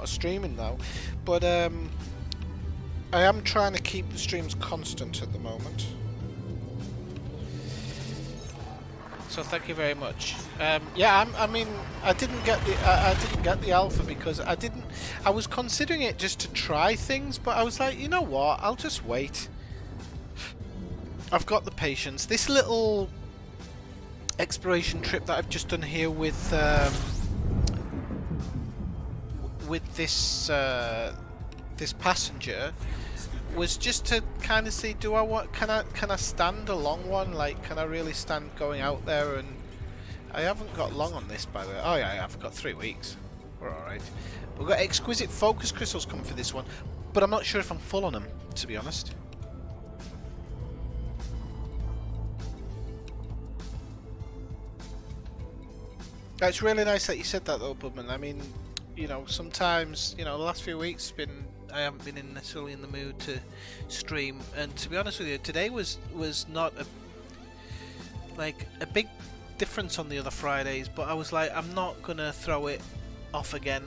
A: of streaming now, but I am trying to keep the streams constant at the moment. So thank you very much. Yeah, I mean, I didn't get the alpha because I was considering it just to try things, but I was like, you know what? I'll just wait. I've got the patience. This little exploration trip that I've just done here with this passenger was just to kind of see, do I want, can I stand a long one? Like, can I really stand going out there? And I haven't got long on this, by the way. Oh yeah, I've got 3 weeks. We're all right. We've got exquisite focus crystals coming for this one, but I'm not sure if I'm full on them, to be honest. It's really nice that you said that, though, Budman. I mean, you know, sometimes, you know, the last few weeks I haven't been necessarily in the mood to stream, and to be honest with you, today was not a big difference on the other Fridays, but I was like, I'm not gonna throw it off again.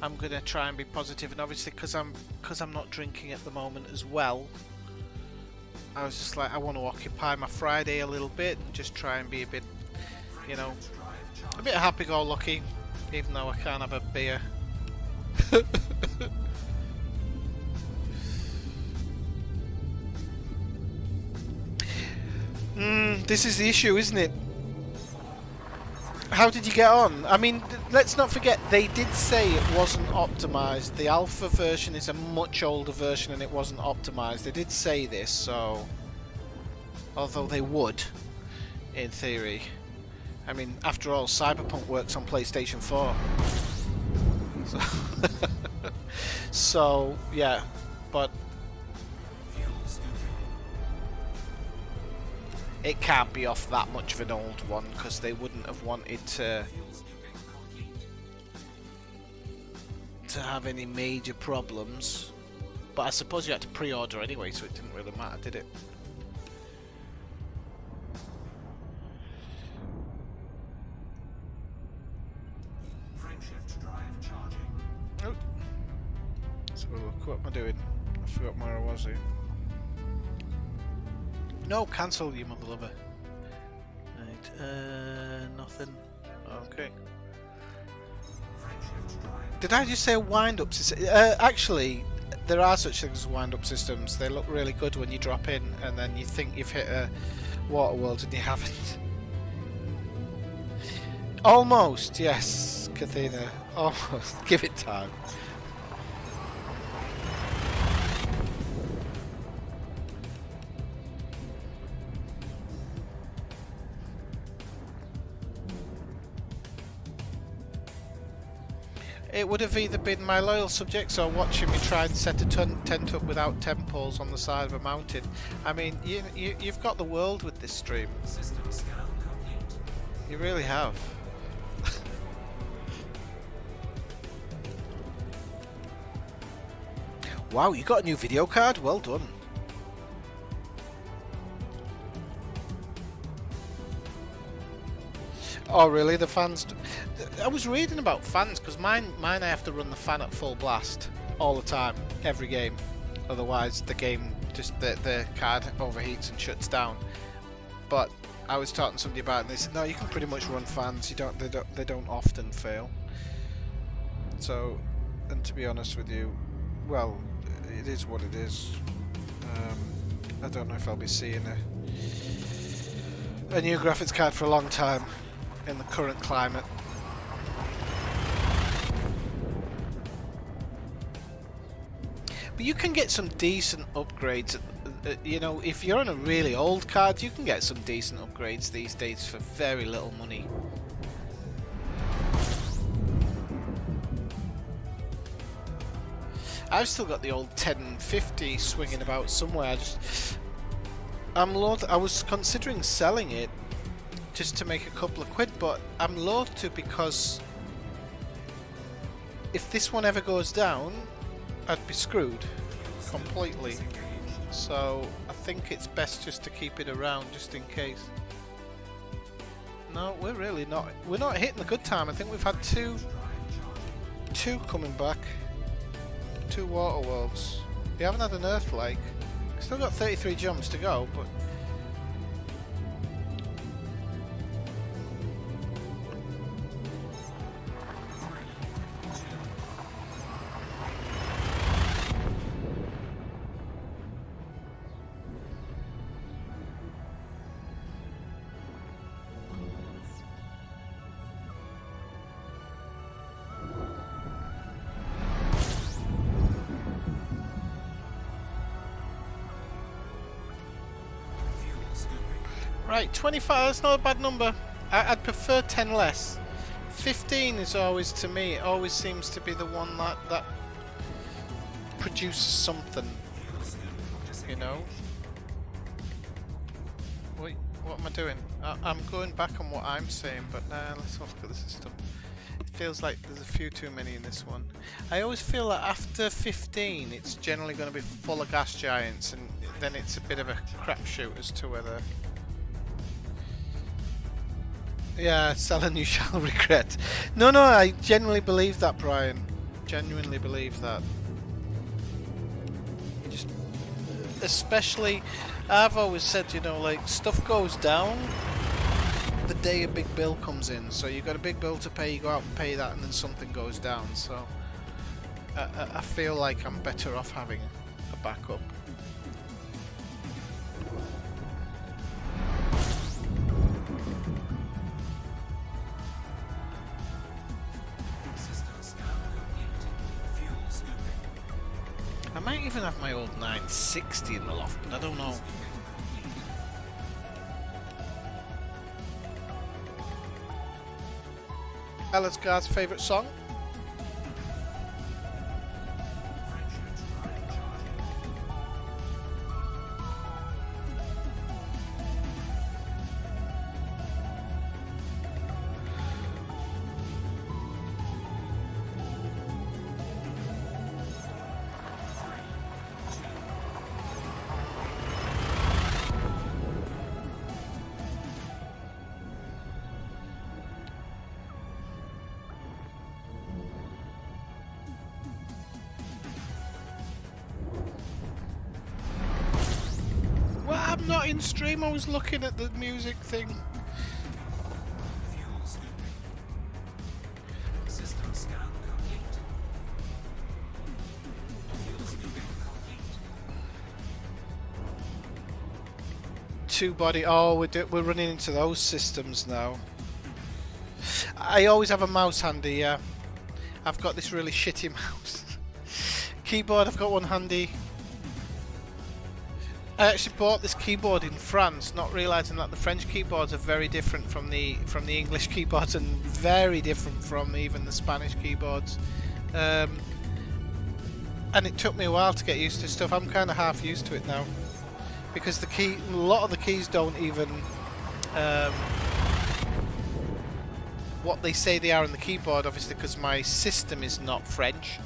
A: I'm gonna try and be positive, and obviously because I'm not drinking at the moment as well, I was just like, I want to occupy my Friday a little bit and just try and be a bit, you know, a bit happy-go-lucky, even though I can't have a beer. This is the issue, isn't it? How did you get on? I mean, let's not forget, they did say it wasn't optimized. The alpha version is a much older version and it wasn't optimized. They did say this, so... Although they would, in theory. I mean, after all, Cyberpunk works on PlayStation 4. So, so yeah, but it can't be off that much of an old one because they wouldn't have wanted to have any major problems. But I suppose you had to pre-order anyway, so it didn't really matter, did it? Oh. So look, what am I doing? I forgot where I was here. No, cancel, you mother lover. Right, nothing. Okay. Did I just say wind-up system? Actually, there are such things as wind-up systems. They look really good when you drop in, and then you think you've hit a water world and you haven't. Almost, yes, Kathina. Almost. Give it time. It would have either been my loyal subjects or watching me try and set a tent up without tent poles on the side of a mountain. I mean, you've got the world with this stream.
B: System scan complete.
A: You really have. Wow, you got a new video card? Well done. Oh really? The fans... I was reading about fans, because mine I have to run the fan at full blast all the time, every game. Otherwise the game, just the card overheats and shuts down. But I was talking to somebody about it and they said, no, you can pretty much run fans, they don't often fail. So, and to be honest with you, well, it is what it is. I don't know if I'll be seeing a new graphics card for a long time in the current climate. But you can get some decent upgrades. You know, if you're on a really old card, you can get some decent upgrades these days for very little money. I've still got the old 1050 swinging about somewhere. I was considering selling it just to make a couple of quid, but I'm loath to, because if this one ever goes down, I'd be screwed completely. So I think it's best just to keep it around just in case. No, we're really not. We're not hitting the good time. I think we've had two coming back. 2 water worlds. We haven't had an Earth Lake. Still got 33 jumps to go, but right, 25, that's not a bad number. I'd prefer 10 less. 15 is always, to me, it always seems to be the one that produces something, you know? Wait, what am I doing? I'm going back on what I'm saying, but let's look at the system. It feels like there's a few too many in this one. I always feel that after 15, it's generally going to be full of gas giants, and then it's a bit of a crapshoot as to whether... Yeah, selling you shall regret. No, I genuinely believe that, Brian. Genuinely believe that. Just, especially, I've always said, you know, like, stuff goes down the day a big bill comes in. So you've got a big bill to pay, you go out and pay that, and then something goes down. So I feel like I'm better off having a backup. I might even have my old 960 in the loft, but I don't know. Alasgar's favourite song? I'm not in stream, I was looking at the music thing. Two body, oh, we're running into those systems now. I always have a mouse handy, yeah. I've got this really shitty mouse. Keyboard, I've got one handy. I actually bought this keyboard in France, not realising that the French keyboards are very different from the English keyboards, and very different from even the Spanish keyboards. And it took me a while to get used to stuff. I'm kind of half used to it now, because a lot of the keys don't even what they say they are on the keyboard. Obviously, because my system is not French.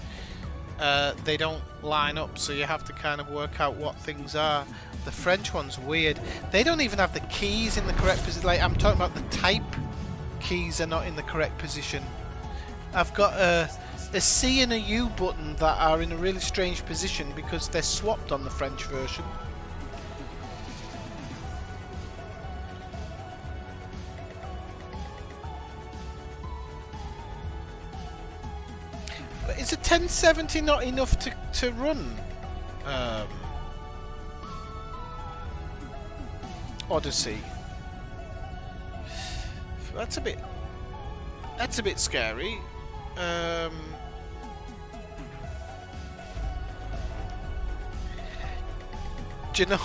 A: They don't line up, so you have to kind of work out what things are. The French one's weird. They don't even have the keys in the correct position. Like, I'm talking about the type keys are not in the correct position. I've got a C and a U button that are in a really strange position because they're swapped on the French version. Is a 1070 not enough to run Odyssey. That's a bit scary. Do you know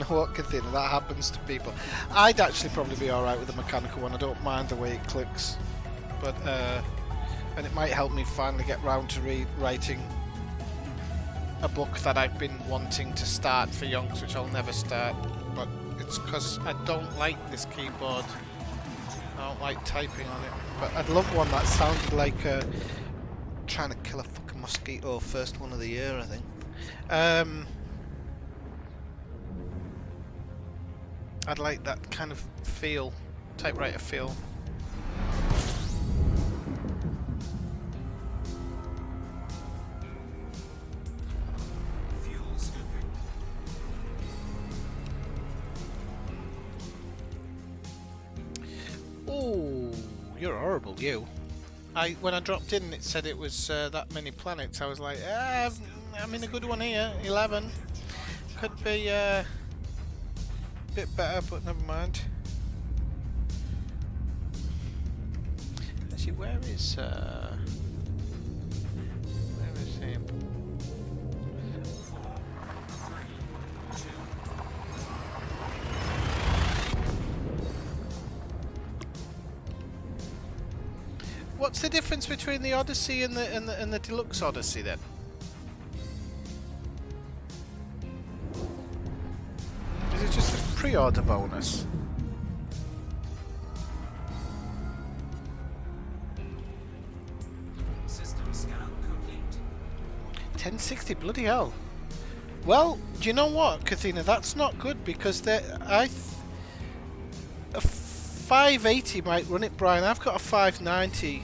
A: what, Kathina? That happens to people. I'd actually probably be alright with the mechanical one. I don't mind the way it clicks. But, and it might help me finally get round to writing a book that I've been wanting to start for Yonks, which I'll never start. But it's because I don't like this keyboard. I don't like typing on it. But I'd love one that sounded like trying to kill a fucking mosquito. First one of the year, I think. I'd like that kind of feel, typewriter feel.
B: Fuel scooping.
A: Oh, you're horrible, you. When I dropped in, it said it was that many planets. I was like, I'm in a good one here, 11. Could be bit better, but never mind. Actually, where is he? What's the difference between the Odyssey and the Deluxe Odyssey then? Is it just a pre-order bonus?
B: System scan complete.
A: 1060, bloody hell. Well, do you know what, Kathina? That's not good because a 580 might run it, Brian. I've got a 590.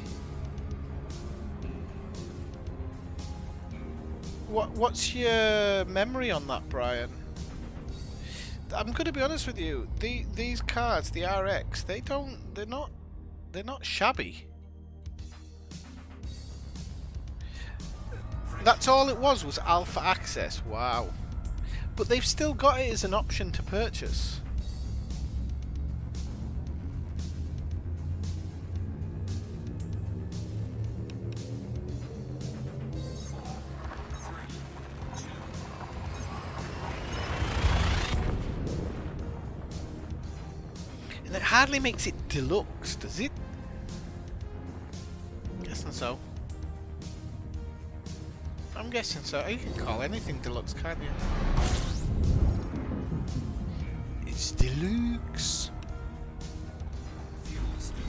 A: What's your memory on that, Brian? I'm going to be honest with you. These cards, the RX, they're not shabby. That's all it was alpha access. Wow. But they've still got it as an option to purchase. And it hardly makes it deluxe, does it? Guessing so. I'm guessing so. You can call anything deluxe, can't you? It's deluxe.
B: Fuel scooping.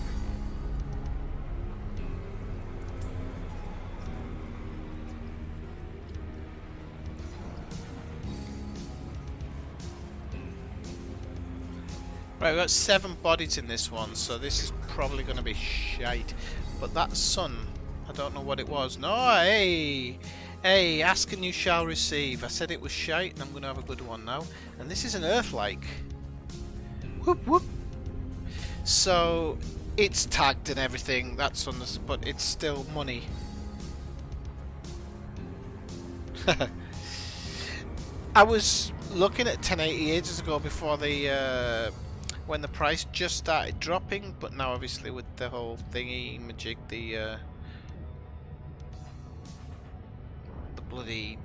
A: Right, we've got 7 bodies in this one, so this is probably going to be shite. But that sun, I don't know what it was. No, hey! Hey, ask and you shall receive. I said it was shite and I'm going to have a good one now. And this is an Earth-like. Whoop whoop. So, it's tagged and everything, that's on this, but it's still money. I was looking at 1080 ages ago before the when the price just started dropping, but now obviously with the whole thingy majig, the bloody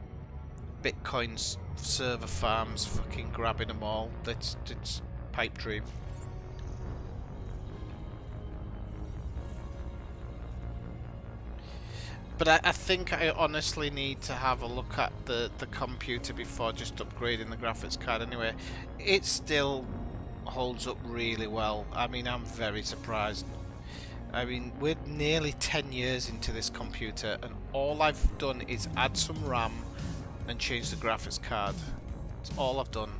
A: Bitcoin server farms fucking grabbing them all. It's pipe dream. But I think I honestly need to have a look at the computer before just upgrading the graphics card anyway. It still holds up really well. I mean, I'm very surprised. I mean, we're nearly 10 years into this computer and all I've done is add some RAM and change the graphics card. That's all I've done.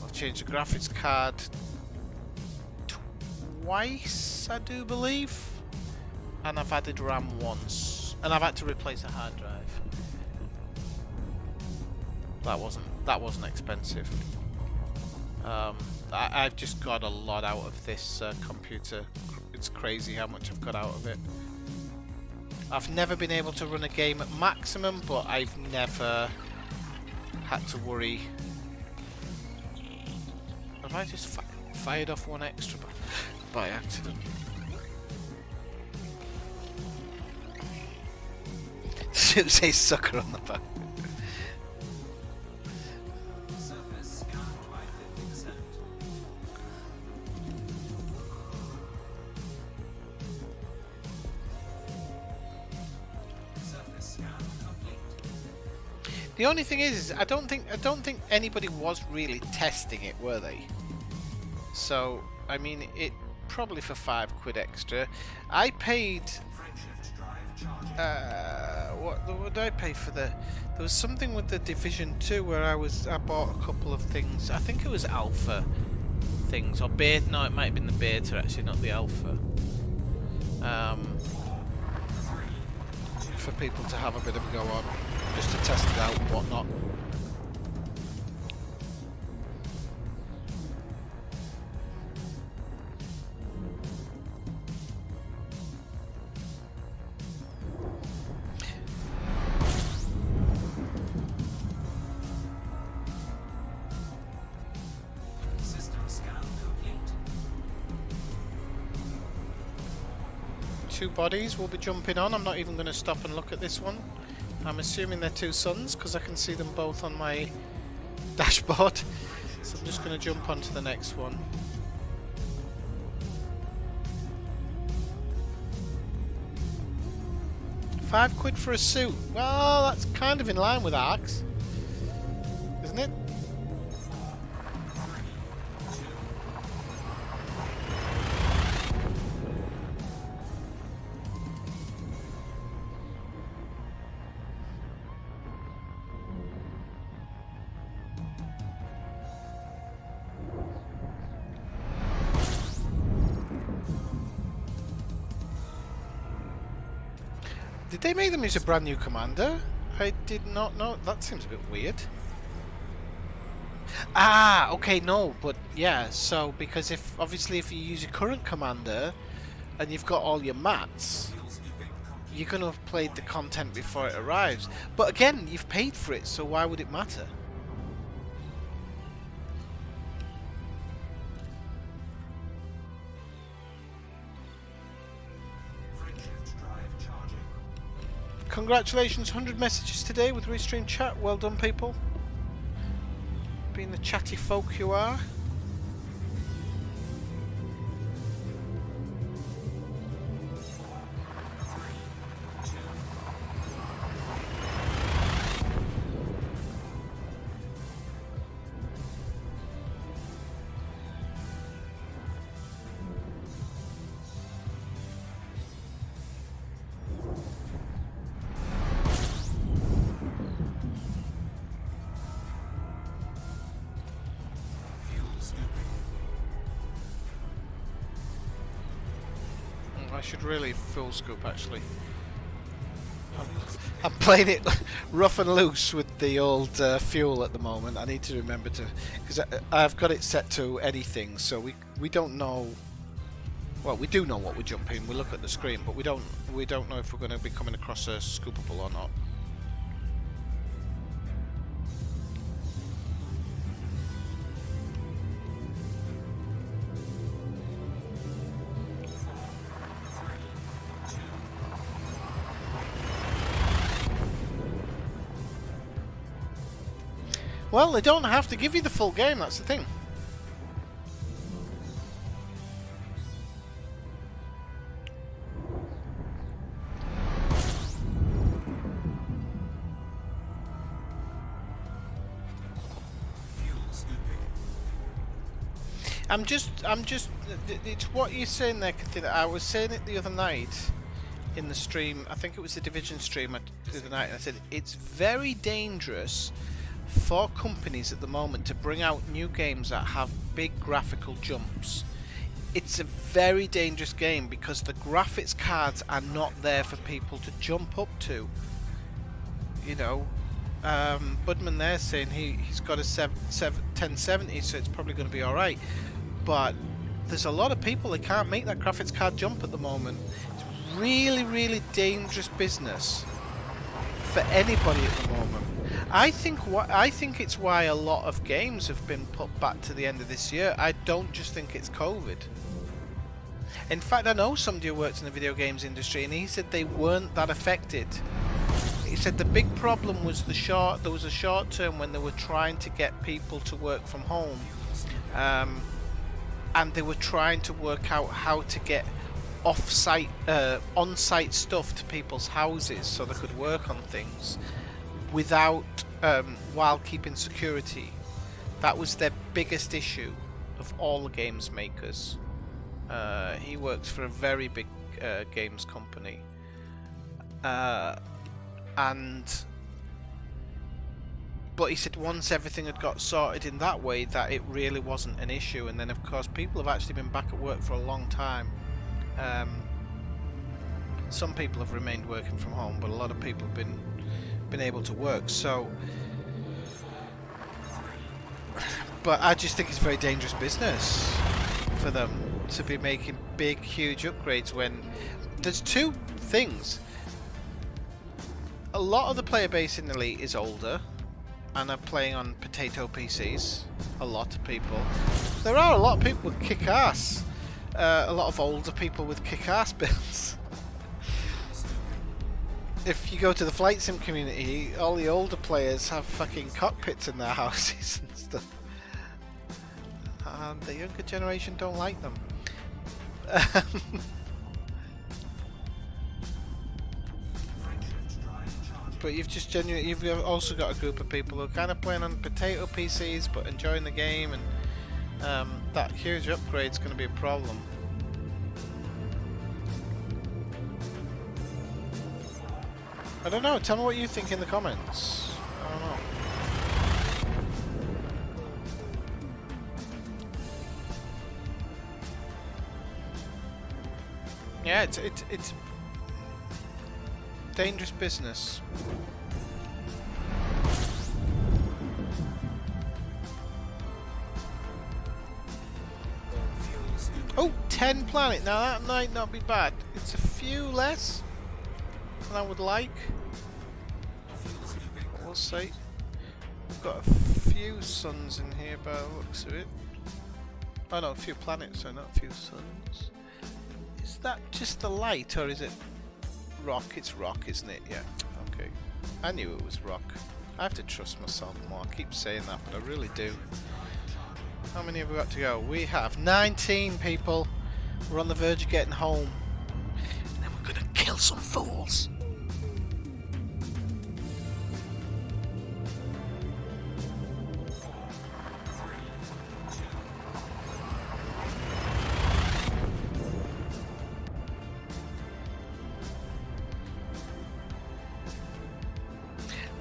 A: I've changed the graphics card twice, I do believe. And I've added RAM once, and I've had to replace a hard drive. That wasn't expensive. I've just got a lot out of this computer. It's crazy how much I've got out of it. I've never been able to run a game at maximum, but I've never had to worry Have I just fired off one extra by accident? Should say sucker on the back.
B: Surface scanned by 50%. Surface scan complete.
A: The only thing is I don't think anybody was really testing it, were they? So I mean, it probably for £5 extra. I paid.
B: Frameshift drive charging.
A: What did I pay for the? There was something with the Division 2 where I bought a couple of things. I think it was alpha things or beta. No, it might have been the beta actually, not the alpha. For people to have a bit of a go on, just to test it out and whatnot.
B: System scan complete.
A: 2 bodies will be jumping on. I'm not even going to stop and look at this one. I'm assuming they're 2 suns because I can see them both on my dashboard. So I'm just going to jump onto the next one. £5 for a suit. Well, that's kind of in line with Arx, isn't it? Did they make them use a brand new commander? I did not know. That seems a bit weird. Ah, okay, no, but yeah, so because if you use your current commander and you've got all your mats, you're going to have played the content before it arrives. But again, you've paid for it, so why would it matter?
B: Frameshift drive charging.
A: Congratulations, 100 messages today with Restream chat. Well done, people. Being the chatty folk you are.
B: Fuel scooping.
A: I should really full scoop actually. I'm playing it rough and loose with the old fuel at the moment. I need to remember to, because I've got it set to anything, so we don't know. Well, we do know what we're jumping. We look at the screen, but we don't know if we're going to be coming across a scoopable or not. Well, they don't have to give you the full game, that's the thing.
B: Fuel scooping.
A: I'm just, it's what you're saying there, Kathina. I was saying it the other night in the stream, I think it was the Division stream the other night, and I said it's very dangerous for companies at the moment to bring out new games that have big graphical jumps. It's a very dangerous game because the graphics cards are not there for people to jump up to. You know, Budman there saying he's got a 1070, so it's probably going to be alright. But there's a lot of people that can't make that graphics card jump at the moment. It's really, really dangerous business for anybody at the moment. I think it's why a lot of games have been put back to the end of this year. I don't just think it's COVID. In fact, I know somebody who works in the video games industry, and he said they weren't that affected. He said the big problem was there was a short term when they were trying to get people to work from home, and they were trying to work out how to get on-site stuff to people's houses so they could work on things without while keeping security. That was their biggest issue of all the games makers. He works for a very big games company, but he said once everything had got sorted in that way, that it really wasn't an issue. And then of course people have actually been back at work for a long time. Some people have remained working from home, but a lot of people have been able to work. So, but I just think it's a very dangerous business for them to be making big, huge upgrades when there's two things. A lot of the player base in Elite is older and are playing on potato PCs. A lot of people. There are a lot of people with kick-ass. A lot of older people with kick-ass builds. If you go to the flight sim community, all the older players have fucking cockpits in their houses and stuff. And the younger generation don't like them. But you've also got a group of people who are kind of playing on potato PCs but enjoying the game, and that huge upgrade's going to be a problem. I don't know, tell me what you think in the comments. I don't know. Yeah, it's dangerous business. Oh, 10 planet. Now that might not be bad. It's a few less than I would like. We'll see. We've got a few suns in here by the looks of it. Oh no, a few planets, so not a few suns. Is that just the light, or is it rock? It's rock, isn't it? Yeah. Okay. I knew it was rock. I have to trust myself more. I keep saying that, but I really do. How many have we got to go? We have 19 people. We're on the verge of getting home. And then we're gonna kill some fools.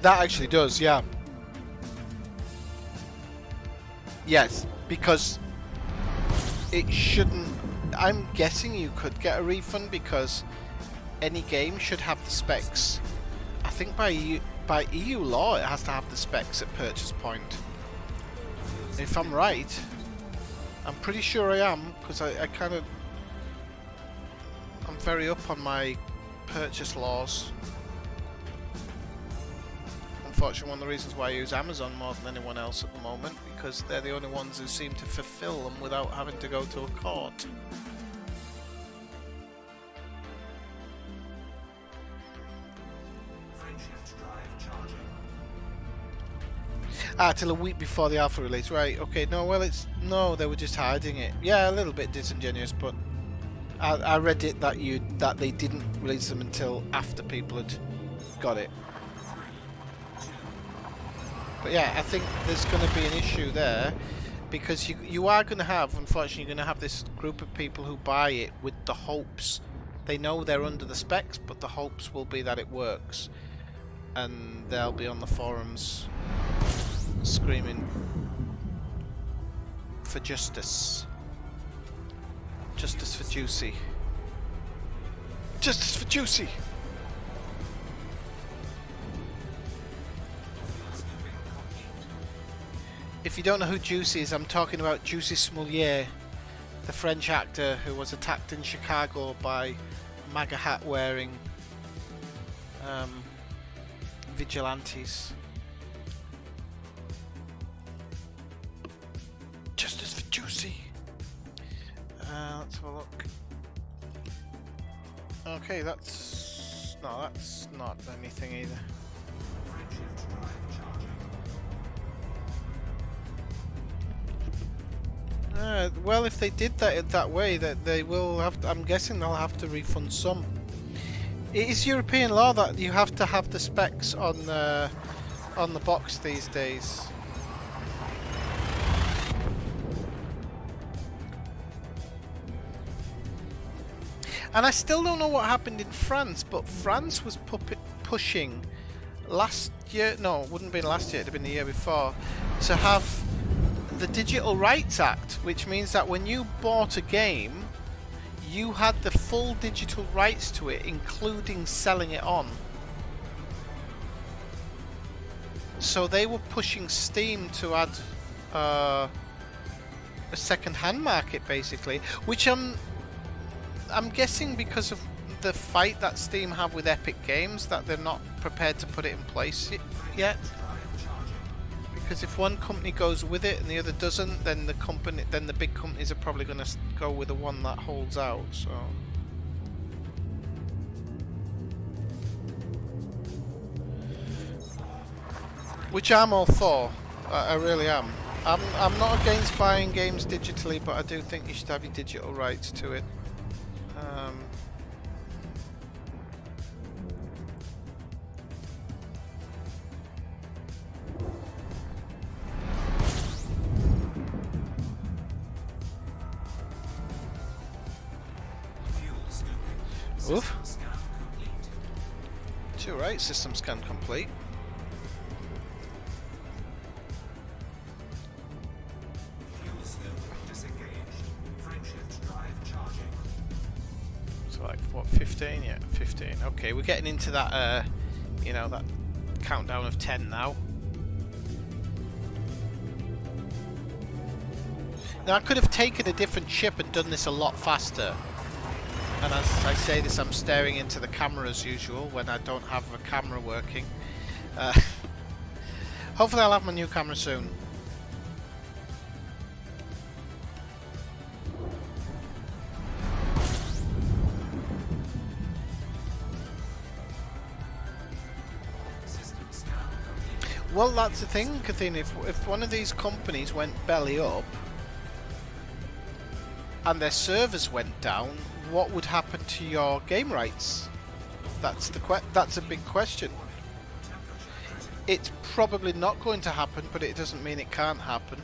A: That actually does, yeah. Yes, because it shouldn't... I'm guessing you could get a refund because any game should have the specs. I think by EU law it has to have the specs at purchase point. If I'm right, I'm pretty sure I am, because I kind of... I'm very up on my purchase laws. Unfortunately, one of the reasons why I use Amazon more than anyone else at the moment, because they're the only ones who seem to fulfill them without having to go to a court. Till a week before the alpha release, right? Okay, no, well, no, they were just hiding it. Yeah, a little bit disingenuous, but I read it that they didn't release them until after people had got it. But yeah, I think there's going to be an issue there, because you are going to have, unfortunately, you're going to have this group of people who buy it with the hopes. They know they're under the specs, but the hopes will be that it works. And they'll be on the forums screaming for justice. Justice for Juicy. Justice for Juicy! If you don't know who Juicy is, I'm talking about Juicy Smoulier, the French actor who was attacked in Chicago by MAGA hat wearing vigilantes. Justice for Juicy. Let's have a look. Okay, that's not anything either.
B: Frameshift drive charging.
A: Well, if they did that way, that they will have to, I'm guessing they'll have to refund some. It is European law that you have to have the specs on the box these days. And I still don't know what happened in France, but France was pushing last year. No, it wouldn't have been last year. It'd have been the year before, to have the Digital Rights Act, which means that when you bought a game, you had the full digital rights to it, including selling it on. So they were pushing Steam to add a second-hand market, basically, which I'm guessing because of the fight that Steam have with Epic Games, that they're not prepared to put it in place yet. Because if one company goes with it and the other doesn't, then the big companies are probably going to go with the one that holds out. So, which I'm all for. I really am. I'm not against buying games digitally, but I do think you should have your digital rights to it. Oof. Two right, system scan complete.
B: Fuel scope disengaged. Frameshift drive charging.
A: So like what, 15? Yeah, 15. Okay, we're getting into that you know, that countdown of 10 now. Now I could have taken a different ship and done this a lot faster. And as I say this, I'm staring into the camera as usual when I don't have a camera working. Hopefully I'll have my new camera soon. Well, that's the thing, Kathleen. If one of these companies went belly up and their servers went down, what would happen to your game rights? That's a big question. It's probably not going to happen, but it doesn't mean it can't happen.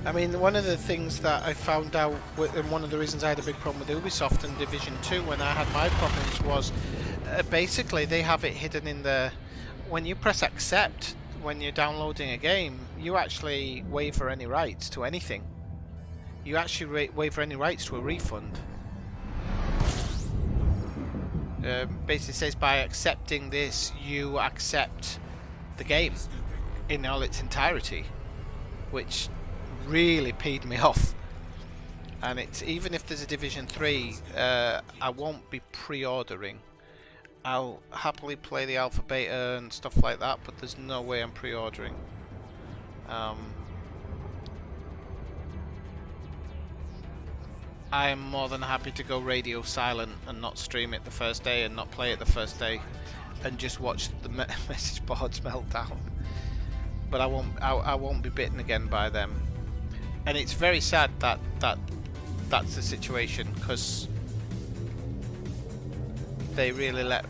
A: I mean, one of the things that I found out, and one of the reasons I had a big problem with Ubisoft and Division 2 when I had my problems was, basically they have it hidden in the... When you press accept, when you're downloading a game, you actually waiver any rights to anything. You actually waiver any rights to a refund. Basically says by accepting this, you accept the game in all its entirety, which really peed me off. And it's even if there's a Division 3, I won't be pre-ordering. I'll happily play the alpha beta and stuff like that, but there's no way I'm pre-ordering. I am more than happy to go radio silent and not stream it the first day and not play it the first day and just watch the message boards melt down. But I won't be bitten again by them. And it's very sad that that's the situation, because they really let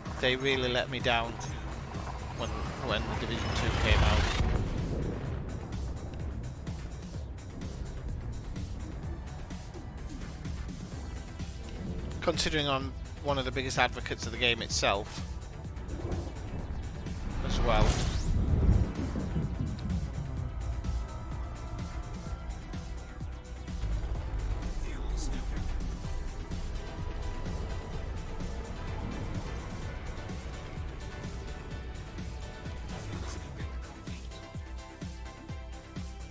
A: me down when the Division 2 came out. Considering I'm one of the biggest advocates of the game itself as well.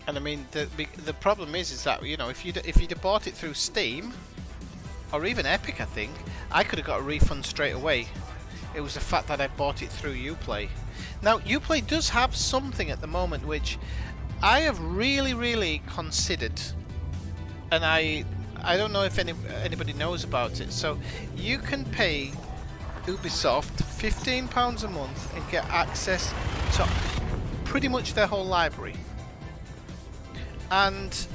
A: And I mean, the problem is that, you know, if you'd have bought it through Steam or even Epic, I think I could have got a refund straight away. It was the fact that I bought it through Uplay. Now, Uplay does have something at the moment which I have really considered, and I don't know if anybody knows about it. So you can pay Ubisoft £15 a month and get access to pretty much their whole library. And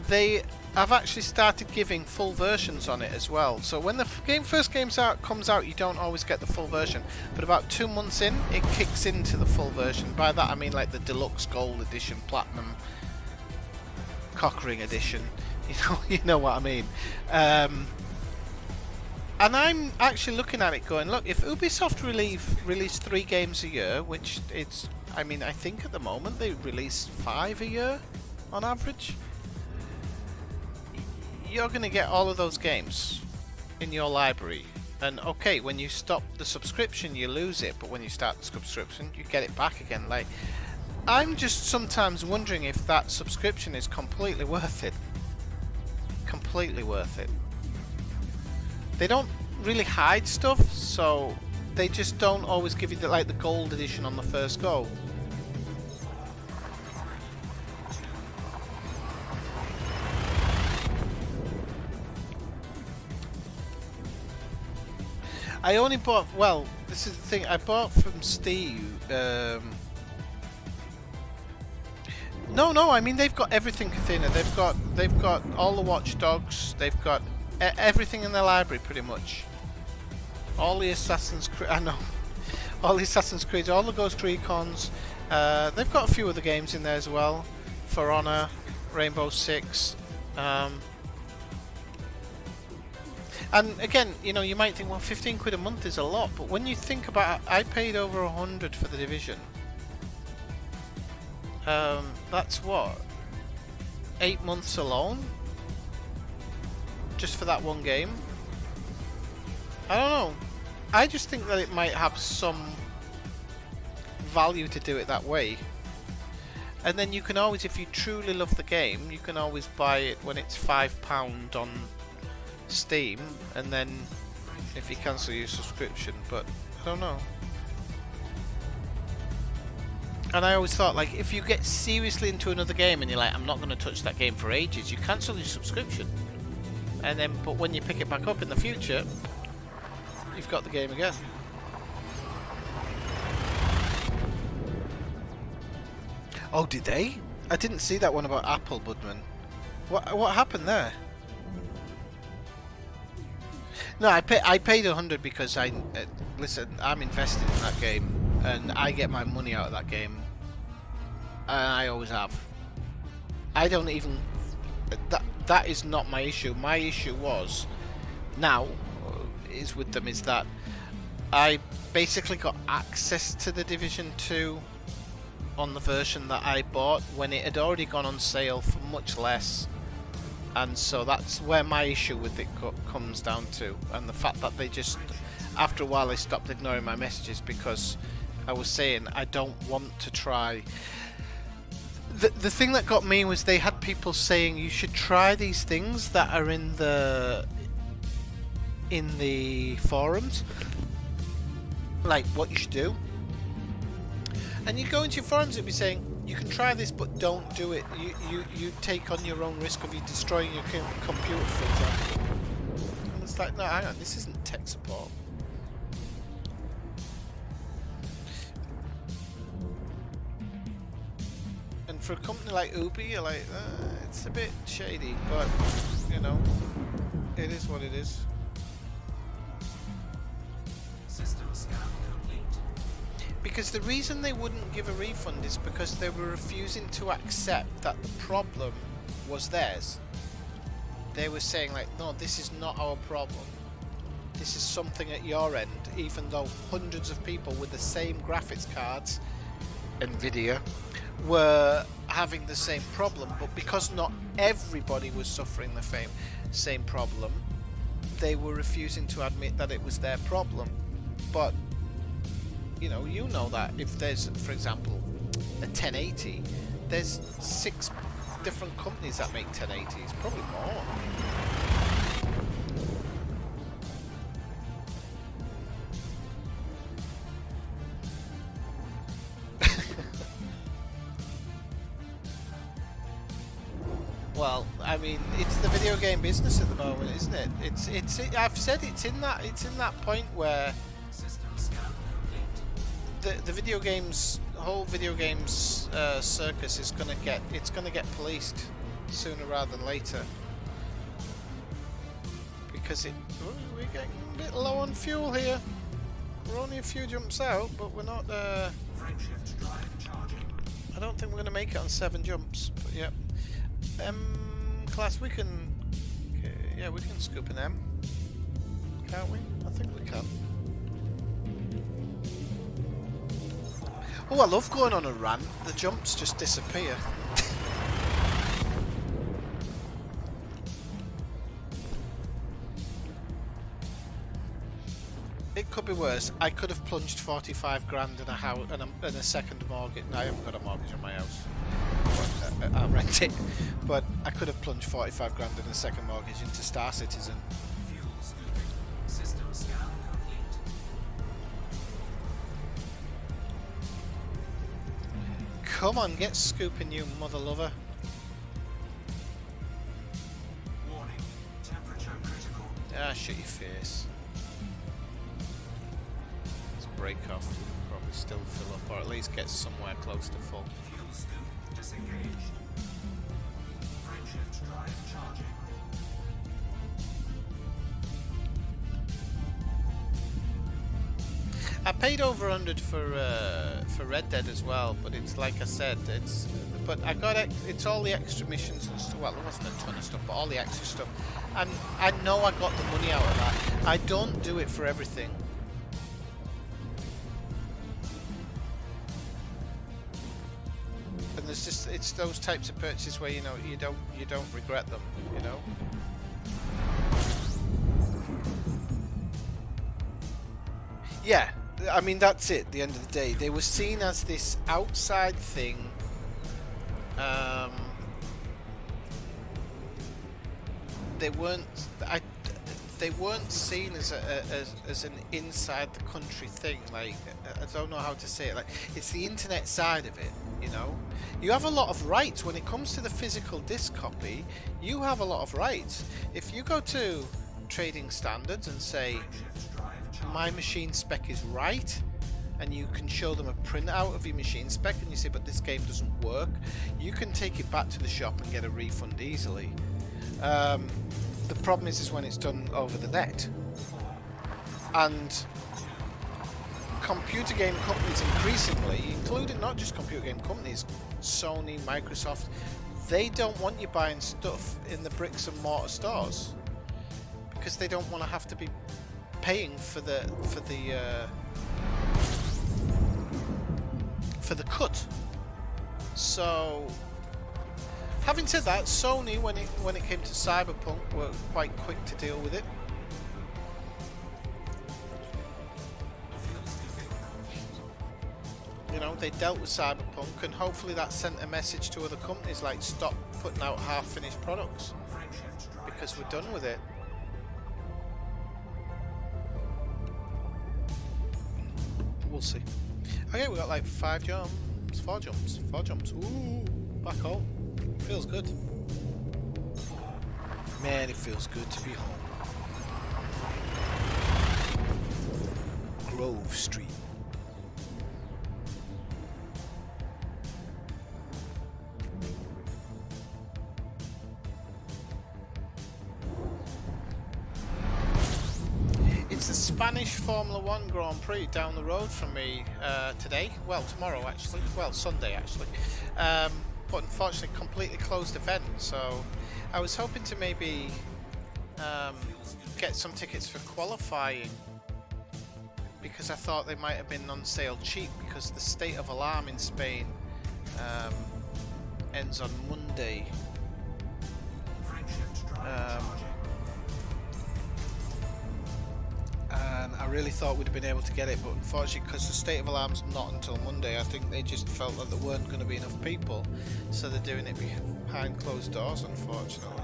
A: they have actually started giving full versions on it as well. So when the game first comes out, you don't always get the full version. But about 2 months in, it kicks into the full version. By that I mean like the Deluxe Gold Edition, Platinum, Cockring Edition. You know what I mean. And I'm actually looking at it going, look, if Ubisoft release 3 games a year, which it's, I mean, I think at the moment they release 5 a year on average, you're going to get all of those games in your library. And okay, when you stop the subscription you lose it, but when you start the subscription you get it back again. Like, I'm just sometimes wondering if that subscription is completely worth it. Completely worth it. They don't really hide stuff, so they just don't always give you the gold edition on the first go. I only bought, well, this is the thing, I bought from Steam. No, I mean they've got everything, Athena. They've got all the Watch Dogs. They've got everything in their library, pretty much. All the Assassin's Creed, I know, all the Assassin's Creed, all the Ghost Recons. They've got a few other games in there as well. For Honor, Rainbow Six. And again, you know, you might think, well, 15 quid a month is a lot, but when you think about it, I paid over 100 for the Division. That's what, 8 months alone, just for that one game. I don't know. I just think that it might have some value to do it that way. And then you can always, if you truly love the game, you can always buy it when it's £5 on Steam, and then if you cancel your subscription. But I don't know. And I always thought, like, if you get seriously into another game and you're like, I'm not going to touch that game for ages, you cancel your subscription, and then, but when you pick it back up in the future, you've got the game again. Oh, did they? I didn't see that one about Apple, Budman. What happened there? No, I paid 100 because listen, I'm invested in that game and I get my money out of that game, and I always have. I don't even, that is not my issue. My issue was now is with them is that I basically got access to the Division 2 on the version that I bought when it had already gone on sale for much less. And so that's where my issue with it comes down to, and the fact that they just, after a while, they stopped ignoring my messages because I was saying I don't want to try. The thing that got me was they had people saying you should try these things that are in the forums, like what you should do. And you go into your forums, it'd be saying, you can try this, but don't do it. You take on your own risk of you destroying your computer, for example. And it's like, no, hang on, this isn't tech support. And for a company like Ubi, you're like, it's a bit shady, but, you know, it is what it is.
B: System scan complete.
A: Because the reason they wouldn't give a refund is because they were refusing to accept that the problem was theirs. They were saying like, no, this is not our problem. This is something at your end, even though hundreds of people with the same graphics cards, Nvidia, were having the same problem. But because not everybody was suffering the same problem, they were refusing to admit that it was their problem. But you know that if there's, for example, a 1080 there's 6 different companies that make 1080s, probably more. Well, I mean, it's the video game business at the moment, isn't it? I've said it's in that point where
B: System scan complete.
A: the video games, whole video games circus is gonna get policed sooner rather than later, because we're getting a bit low on fuel here. We're only a few jumps out, but we're not.
B: Frameshift drive charging.
A: I don't think we're gonna make it on 7 jumps. But yeah, class, we can. Okay, yeah, we can scoop an M, can't we? I think we can. Oh, I love going on a rant. The jumps just disappear. It could be worse. I could have plunged 45 grand in a house and a second mortgage. No, I haven't got a mortgage on my house. But, I rent it. But I could have plunged 45 grand in a second mortgage into Star Citizen.
B: Fuel scooping. System scan complete.
A: Come on, get scooping, you mother lover.
B: Warning. Temperature critical.
A: Ah, shut your face. Let's break off. Probably still fill up, or at least get somewhere close to full.
B: Fuel scoop disengaged. Frameshift drive charging.
A: I paid over 100 for Red Dead as well, but it's like I said, but I got it's all the extra missions and stuff. Well, there wasn't a ton of stuff, but all the extra stuff, and I know I got the money out of that. I don't do it for everything. And there's just, it's those types of purchases where you don't regret them, you know. Yeah, I mean, that's it. At the end of the day, they were seen as this outside thing. They weren't. They weren't seen as as an inside the country thing. Like, I don't know how to say it. Like, it's the internet side of it. You know, you have a lot of rights when it comes to the physical disc copy. You have a lot of rights. If you go to Trading Standards and say,
B: Frameshift drive charging.
A: my machine spec is right, and you can show them a printout of your machine spec, and you say, but this game doesn't work, you can take it back to the shop and get a refund easily. The problem is when it's done over the net, and computer game companies increasingly, including not just computer game companies, Sony, Microsoft, they don't want you buying stuff in the bricks and mortar stores, because they don't want to have to be paying for the cut. So, having said that, Sony, when it came to Cyberpunk, were quite quick to deal with it. You know, they dealt with Cyberpunk, and hopefully that sent a message to other companies like, stop putting out half-finished products,
B: Frameshift drive
A: because we're done with it. We'll see. Okay, we got like 4 jumps. Ooh, back home. Feels good. Man, it feels good to be home. Grove Street. It's the Spanish Formula 1 Grand Prix down the road from me today. Well, tomorrow actually. Well, Sunday actually. But unfortunately completely closed event, so I was hoping to maybe get some tickets for qualifying, because I thought they might have been on sale cheap, because the state of alarm in Spain ends on Monday.
B: Frameshift drive charging.
A: And I really thought we'd have been able to get it, but unfortunately, because the state of alarm's not until Monday, I think they just felt that there weren't going to be enough people, so they're doing it behind closed doors, unfortunately.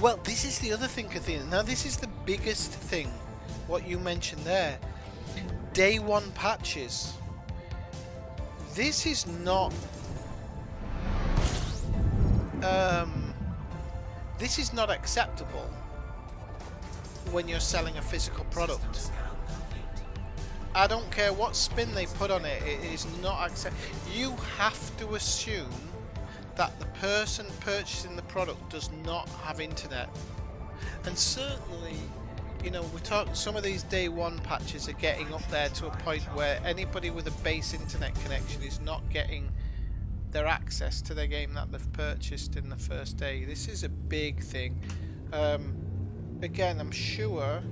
A: Well, this is the other thing, Athena. Now, this is the biggest thing, what you mentioned there. Day one patches. This is not... this is not acceptable when you're selling a physical product. I don't care what spin they put on it, it is not acceptable. You have to assume that the person purchasing the product does not have internet. And certainly, you know, we're talking, some of these day one patches are getting up there to a point where anybody with a base internet connection is not getting their access to their game that they've purchased in the first day. This is a big thing. Again, I'm sure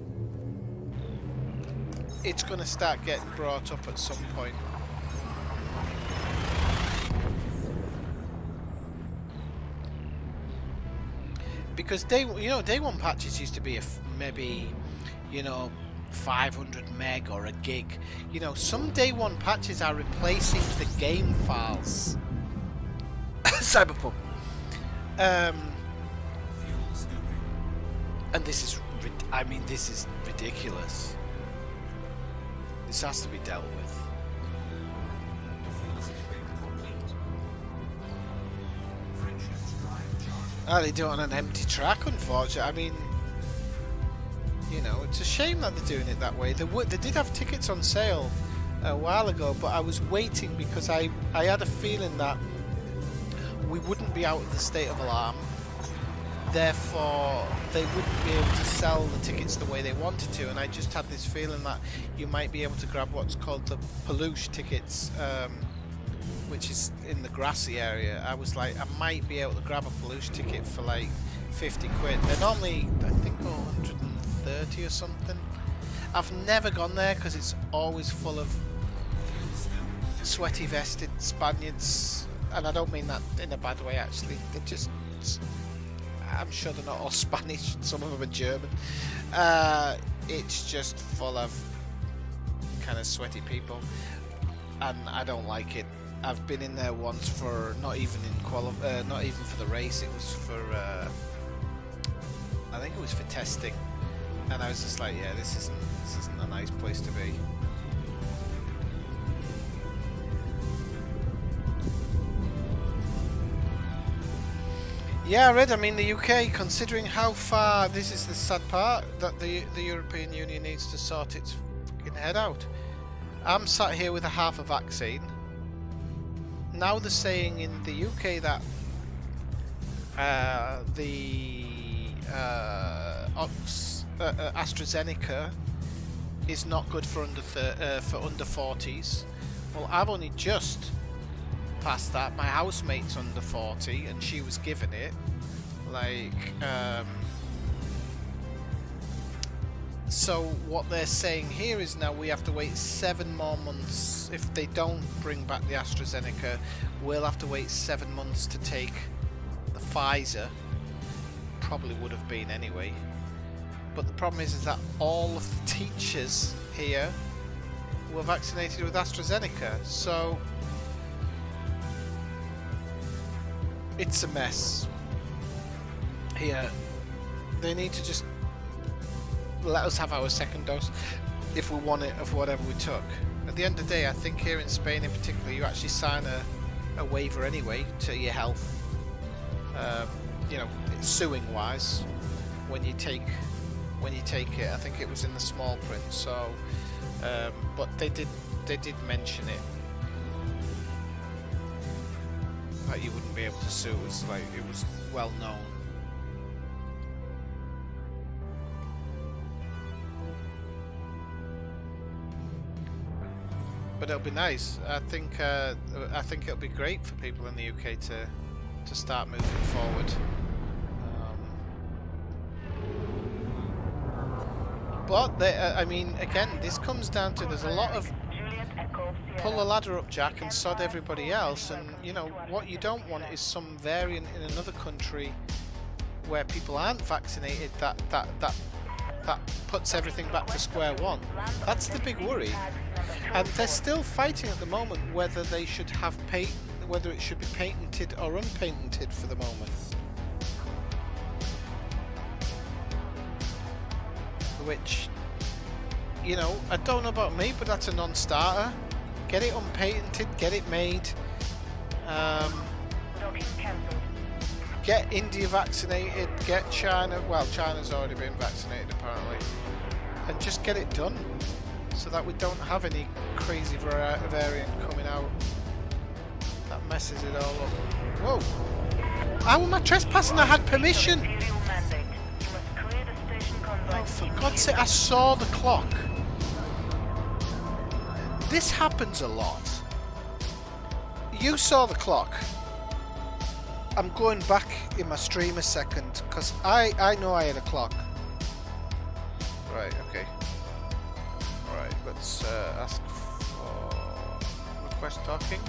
A: it's going to start getting brought up at some point. Because day one patches used to be maybe, you know, 500 meg or a gig. You know, some day one patches are replacing the game files. Cyberpunk. And this is, I mean, this is ridiculous. This has to be dealt with. Oh, they do it on an empty track, unfortunately. I mean, you know, it's a shame that they're doing it that way. They did have tickets on sale a while ago, but I was waiting because I had a feeling that we wouldn't be out of the state of alarm. Therefore, they wouldn't be able to sell the tickets the way they wanted to, and I just had this feeling that you might be able to grab what's called the Peluche tickets, which is in the grassy area. I was like, I might be able to grab a Peluche ticket for like 50 quid. They're normally, I think, 130 or something. I've never gone there because it's always full of sweaty vested Spaniards, and I don't mean that in a bad way actually. They're just, I'm sure they're not all Spanish, some of them are German. It's just full of kind of sweaty people, and I don't like it. I've been in there once for not even for the race. It was for I think it was for testing, and I was just like, yeah, this isn't a nice place to be. Yeah, I read. I mean, the UK, considering how far, this is the sad part, that the European Union needs to sort its fucking head out. I'm sat here with a half a vaccine. Now they're saying in the UK that AstraZeneca is not good for under 40s. Well, I've only just past that. My housemate's under 40 and she was given it. Like, so what they're saying here is now we have to wait 7 more months. If they don't bring back the AstraZeneca, we'll have to wait 7 months to take the Pfizer. Probably would have been anyway. But the problem is that all of the teachers here were vaccinated with AstraZeneca. So it's a mess here. They need to just let us have our second dose if we want it of whatever we took. At the end of the day, I think here in Spain in particular, you actually sign a waiver anyway to your health. You know, suing wise, when you take it. I think it was in the small print. So, but they did mention it. That you wouldn't be able to sue. It was like, it was well known. But it'll be nice. I think it'll be great for people in the UK to start moving forward. But I mean, again, this comes down to there's a lot of pull the ladder up, Jack, and sod everybody else. And you know what you don't want is some variant in another country where people aren't vaccinated, that puts everything back to square one. That's the big worry. And they're still fighting at the moment whether they should have whether it should be patented or unpatented for the moment. Which, you know, I don't know about me, but that's a non-starter. Get it unpatented, get it made. Get India vaccinated, get China, well, China's already been vaccinated apparently, and just get it done so that we don't have any crazy variant coming out that messes it all up. Whoa! How am I trespassing? I had permission! Oh, for God's sake, I saw the clock. This happens a lot. You saw the clock. I'm going back in my stream a second because I know I had a clock. Right, okay. Alright, let's ask for request docking.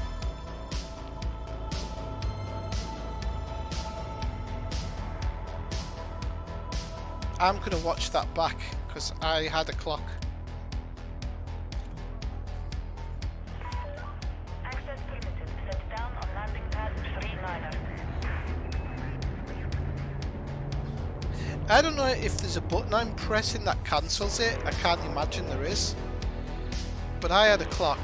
A: I'm going to watch that back because I had a clock.
C: Access permitted. Set down on landing pad 39er.
A: I don't know if there's a button I'm pressing that cancels it. I can't imagine there is. But I had a clock.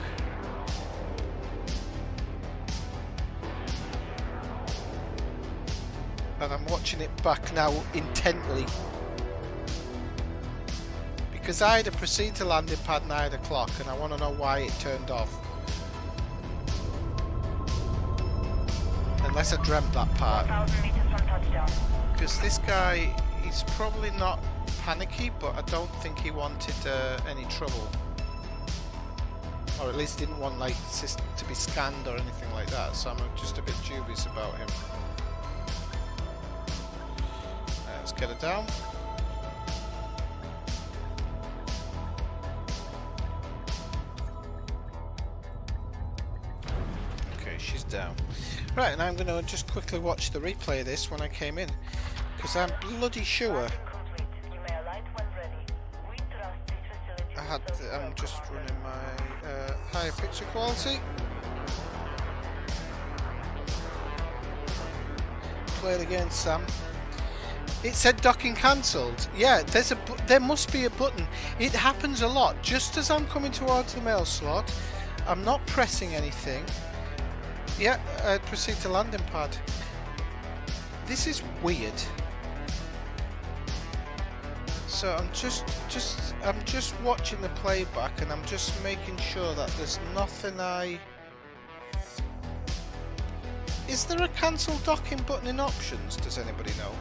A: And I'm watching it back now intently. Because I had to proceed to landing pad and I had a clock, and I want to know why it turned off. Unless I dreamt that part.
C: 1,000 meters from touchdown.
A: Because this guy, he's probably not panicky, but I don't think he wanted any trouble. Or at least didn't want like to be scanned or anything like that, so I'm just a bit dubious about him. Let's get it down. Okay, she's down. Right, and I'm going to just quickly watch the replay of this when I came in, because I'm bloody sure
C: Landing complete. You may alight when ready. We trust this facility.
A: I'm just running my higher picture quality. Play it again, Sam. It said docking cancelled. Yeah, there must be a button. It happens a lot. Just as I'm coming towards the mail slot, I'm not pressing anything. Yeah, proceed to landing pad. This is weird. So I'm just watching the playback, and I'm just making sure that there's nothing Is there a cancel docking button in options? Does anybody know?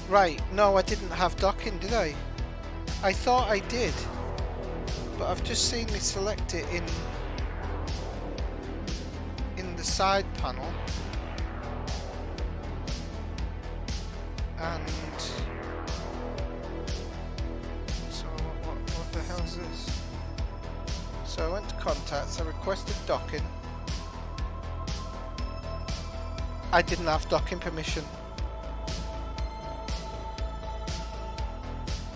A: Right, no, I didn't have docking, did I? I thought I did, but I've just seen me select it in the side panel, and so what the hell is this? So I went to contacts, I requested docking. I didn't have docking permission.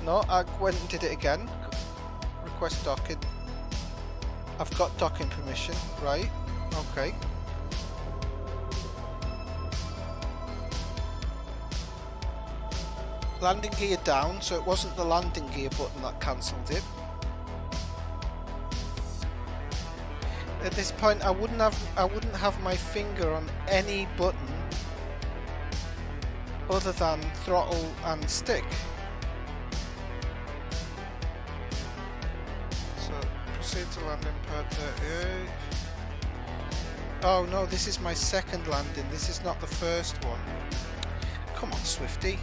A: No, I went and did it again. Request docking. I've got docking permission, right? Okay. Landing gear down, so it wasn't the landing gear button that cancelled it. At this point, I wouldn't have my finger on any button other than throttle and stick. Proceed to landing pad 38. Oh no, this is my second landing. This is not the first one. Come on, Swifty.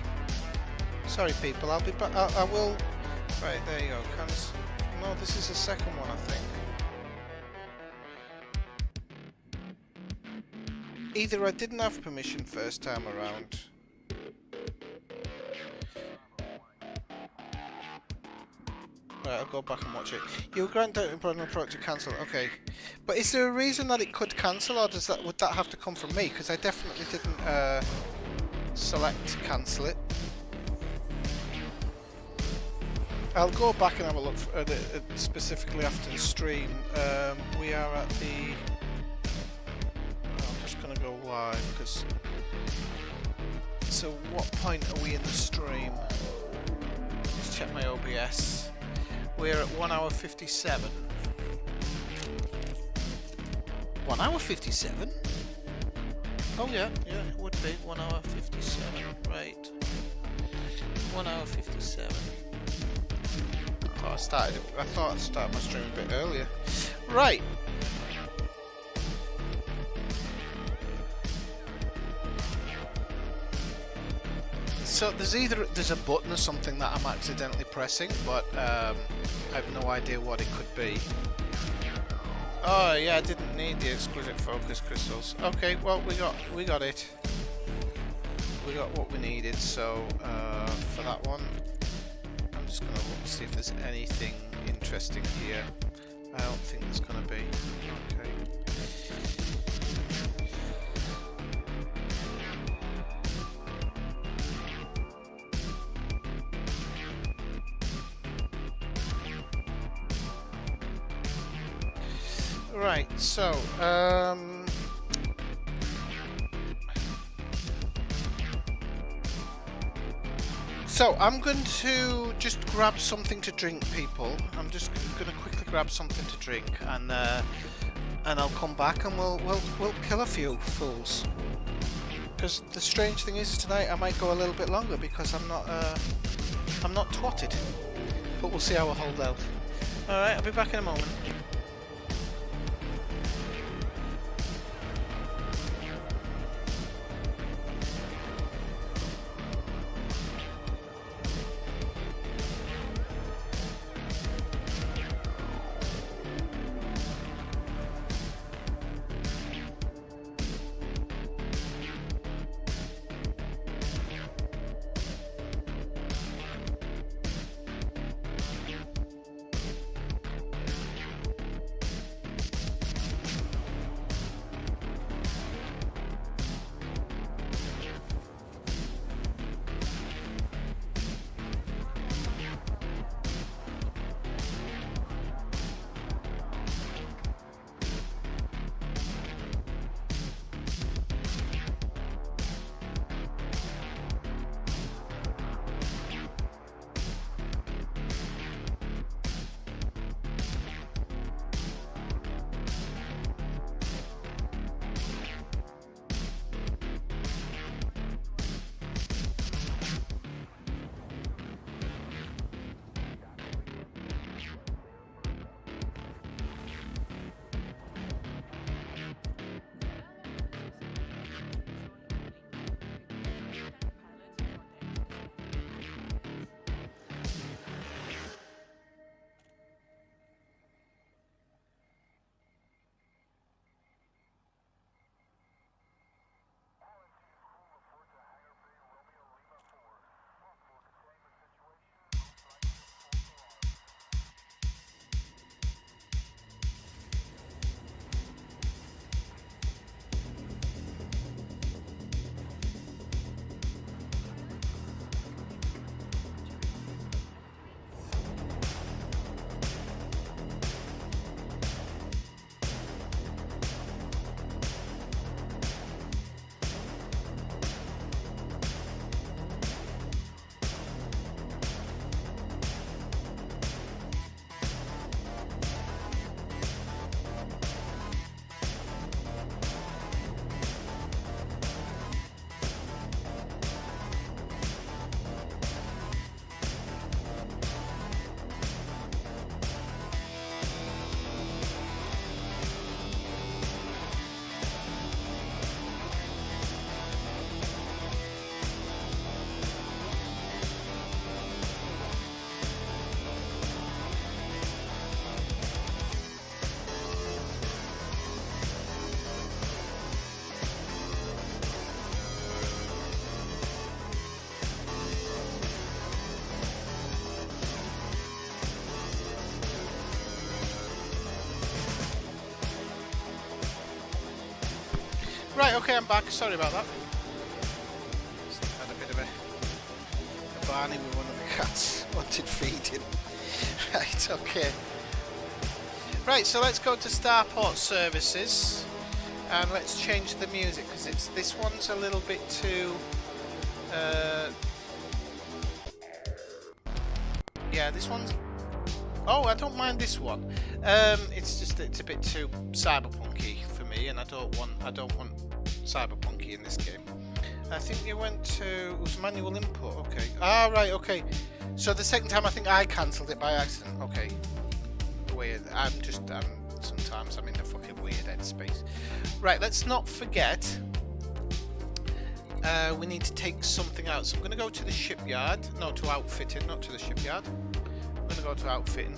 A: Sorry, people. I'll be back. I will. Right, there you go. No, this is the second one, I think. Either I didn't have permission first time around. Right, I'll go back and watch it. You grant out important product to cancel. Okay, but is there a reason that it could cancel, or would that have to come from me? Because I definitely didn't select to cancel it. I'll go back and have a look at it specifically after the stream. We are at the. I'm just gonna go live because. So what point are we in the stream? Let's check my OBS. We're at 1 hour 57. 1 hour 57? Oh yeah, it would be 1 hour 57. Right. 1 hour 57. I thought I started my stream a bit earlier. Right. So there's a button or something that I'm accidentally pressing, but I have no idea what it could be. Oh yeah, I didn't need the exquisite focus crystals. Okay, well we got it. We got what we needed. So for that one, I'm just gonna look to see if there's anything interesting here. I don't think there's gonna be. Okay. Right, so I'm going to just grab something to drink, people. I'm just going to quickly grab something to drink, and I'll come back and we'll kill a few fools. Because the strange thing is tonight I might go a little bit longer because I'm not twatted. But we'll see how I hold out. All right, I'll be back in a moment. Right, okay, I'm back. Sorry about that. Just had a bit of a Barney with one of the cats. Wanted feeding. Right, okay. Right, so let's go to Starport Services. And let's change the music, because this one's a little bit too... yeah, this one's... Oh, I don't mind this one. It's just it's a bit too cyberpunky for me, and I don't want cyberpunky in this game. I think you went to... It was manual input, okay. Ah, right, okay. So the second time I think I cancelled it by accident. Okay. Weird. Sometimes I'm in a fucking weird headspace. Right, let's not forget. We need to take something out. So I'm going to go to the shipyard. No, to outfitting, not to the shipyard. I'm going to go to outfitting.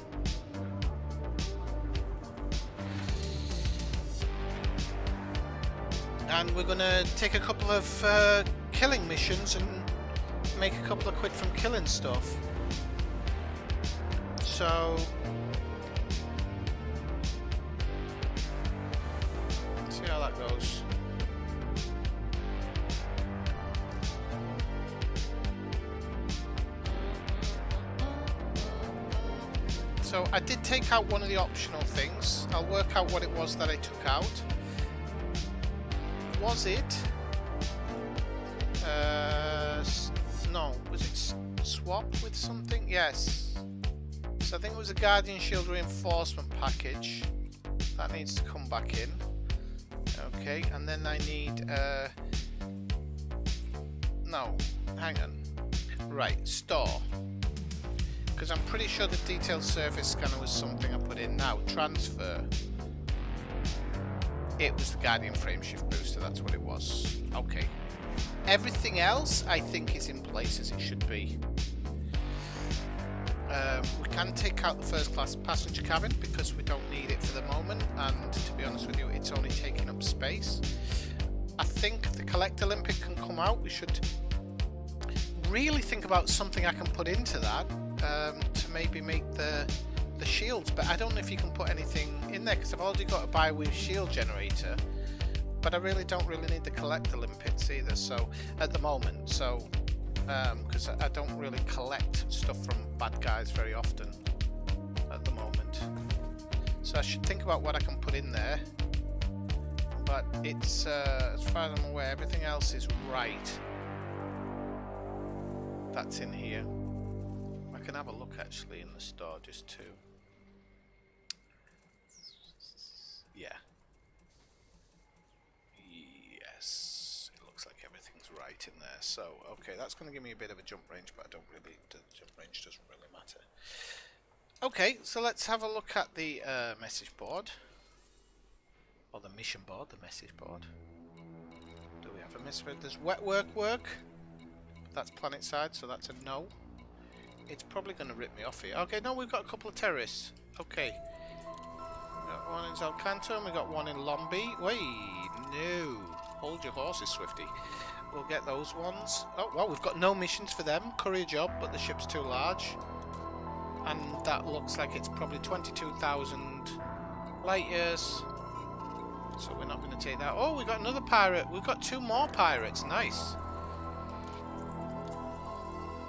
A: And we're going to take a couple of killing missions and make a couple of quid from killing stuff. So... see how that goes. So I did take out one of the optional things. I'll work out what it was that I took out. Was it? No. Was it swapped with something? Yes. So I think it was a Guardian Shield reinforcement package. That needs to come back in. Okay, and then I need... no, hang on. Right, store. Because I'm pretty sure the detailed surface scanner was something I put in now. Transfer. It was the Guardian Frameshift booster, that's what it was. Okay. Everything else, I think, is in place as it should be. We can take out the first class passenger cabin because we don't need it for the moment, and to be honest with you, it's only taking up space. I think the Collector Olympic can come out. We should really think about something I can put into that to maybe make the shields, but I don't know if you can put anything in there because I've already got a Bioweave shield generator, but I really don't need the Collector Limpets either, so at the moment, so because I don't really collect stuff from bad guys very often at the moment, so I should think about what I can put in there. But it's as far as I'm aware, everything else is right. That's in here. I can have a look actually in the store just to... yeah. Yes. It looks like everything's right in there. So, okay, that's going to give me a bit of a jump range, but the jump range doesn't really matter. Okay, so let's have a look at the message board. Or the mission board, the message board. Do we have a message board? There's wet work. That's planet side, so that's a no. It's probably going to rip me off here. Okay, no, we've got a couple of terrorists. Okay. We got one in Zelcanto and we got one in Lombi. Wait, no. Hold your horses, Swifty. We'll get those ones. Oh, well, we've got no missions for them. Courier job, but the ship's too large. And that looks like it's probably 22,000 light years. So we're not going to take that. Oh, we got another pirate. We've got two more pirates. Nice.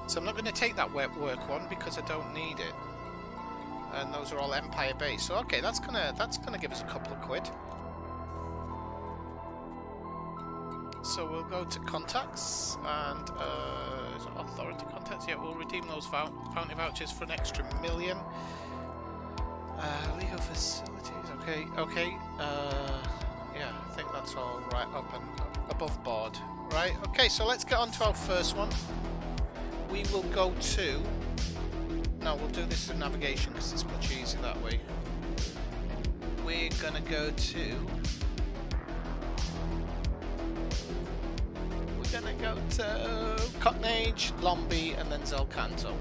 A: So I'm not going to take that wet work one because I don't need it. And those are all Empire based. So okay, that's gonna give us a couple of quid. So we'll go to contacts and is it authority contacts? Yeah, we'll redeem those bounty vouchers for an extra $1 million. Legal facilities. Okay. Yeah, I think that's all right up and above board. Right. Okay, so let's get on to our first one. We will go to... no, we'll do this through navigation because it's much easier that way. We're gonna go to... we're gonna go to Cottonage, Lombi, and then Zelcanto.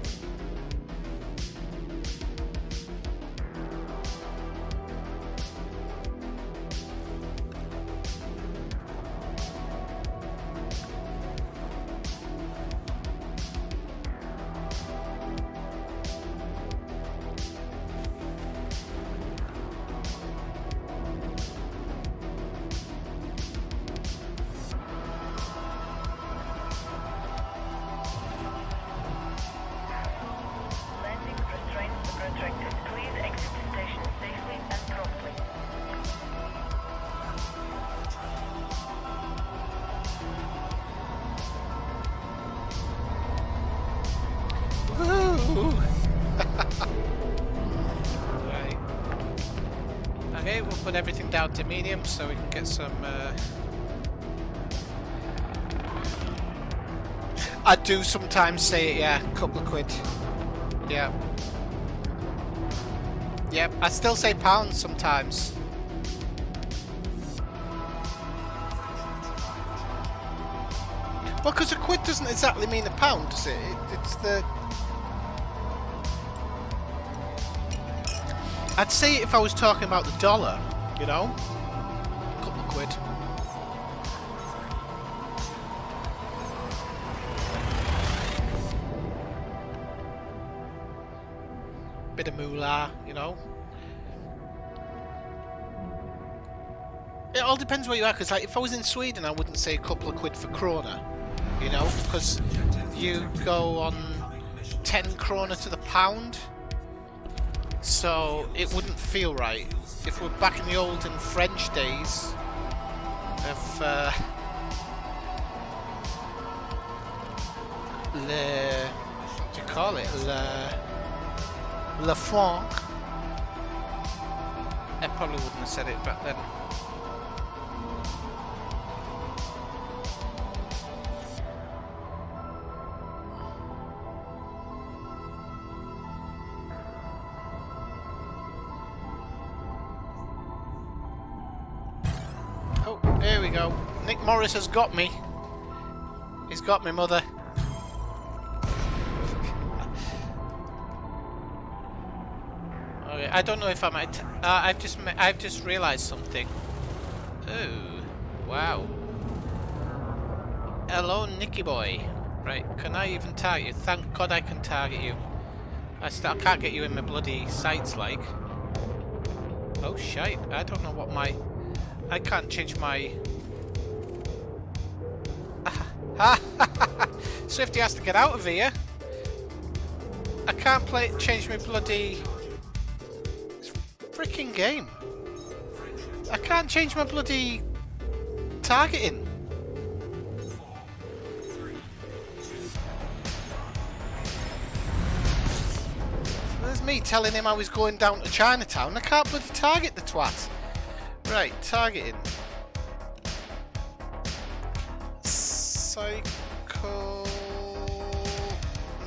A: we'll put everything down to medium so we can get some... I do sometimes say it, yeah, couple of quid. Yeah. Yep, I still say pounds sometimes. Well, because a quid doesn't exactly mean a pound, does it? It's the... I'd say it if I was talking about the dollar, you know? A couple of quid. Bit of moolah, you know? It all depends where you are, because like, if I was in Sweden, I wouldn't say a couple of quid for krona, you know? Because you go on 10 krona to the pound. So it wouldn't feel right. If we're back in the olden French days of what do you call it? Le franc. I probably wouldn't have said it back then. There we go. Nick Morris has got me. He's got me, mother. Okay, I don't know if I might. I've just realised something. Oh, wow. Hello, Nicky boy. Right, can I even target you? Thank God I can target you. I can't get you in my bloody sights, like. Oh shite! I don't know what my. I can't change my... Swifty has to get out of here. I can't change my bloody... freaking game. I can't change my bloody... targeting. There's me telling him I was going down to Chinatown. I can't bloody target the twat. Right, targeting. Psycho...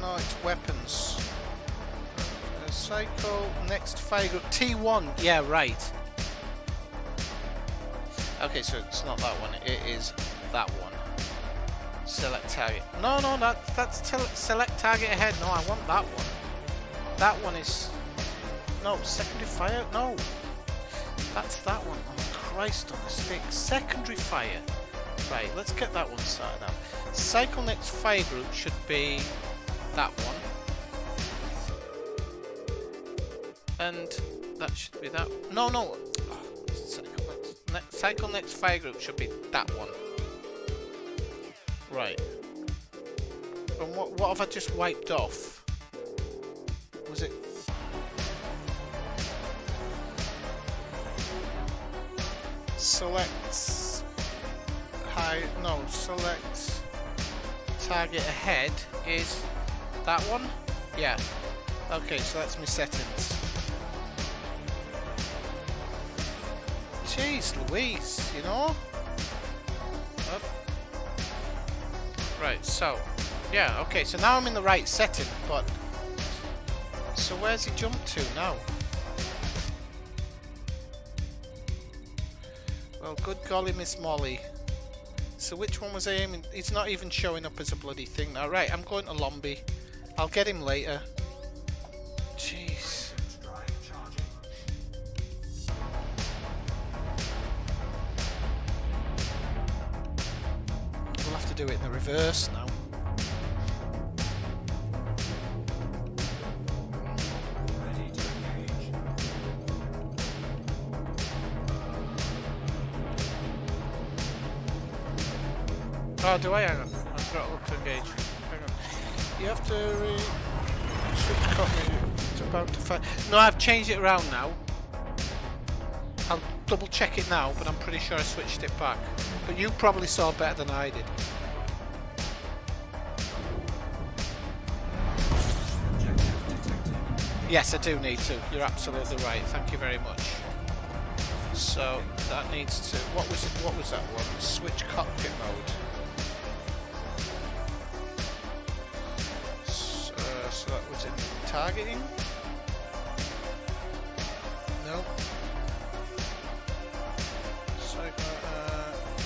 A: No, it's weapons. Psycho, next fire group. T1, yeah, right. Okay, so it's not that one, it is that one. Select target. No, that's select target ahead. No, I want that one. That one is... No, secondary fire? No. That's that one. Oh, Christ on a stick. Secondary fire. Right, let's get that one started out. Cycle next fire group should be that one. And that should be that. No. Oh, cycle next fire group should be that one. Right. And what have I just wiped off? Was it... Select high, no, select target ahead is that one? Yeah. Okay, so that's my settings. Jeez Louise, you know? Up. Right, so, yeah, okay, so now I'm in the right setting, but... So where's he jumped to now? Well, good golly, Miss Molly. So which one was I aiming? He's not even showing up as a bloody thing now. Right, I'm going to Lombi. I'll get him later. Jeez. We'll have to do it in the reverse now. Oh, do I? Hang on. I've throttle up to engage. Hang on. You have to switch copy. It's about to fire. No, I've changed it around now. I'll double check it now, but I'm pretty sure I switched it back. But you probably saw better than I did. Yes, I do need to. You're absolutely right. Thank you very much. So that needs to. What was it? What was that one? Switch cockpit mode. So that was in targeting. No. So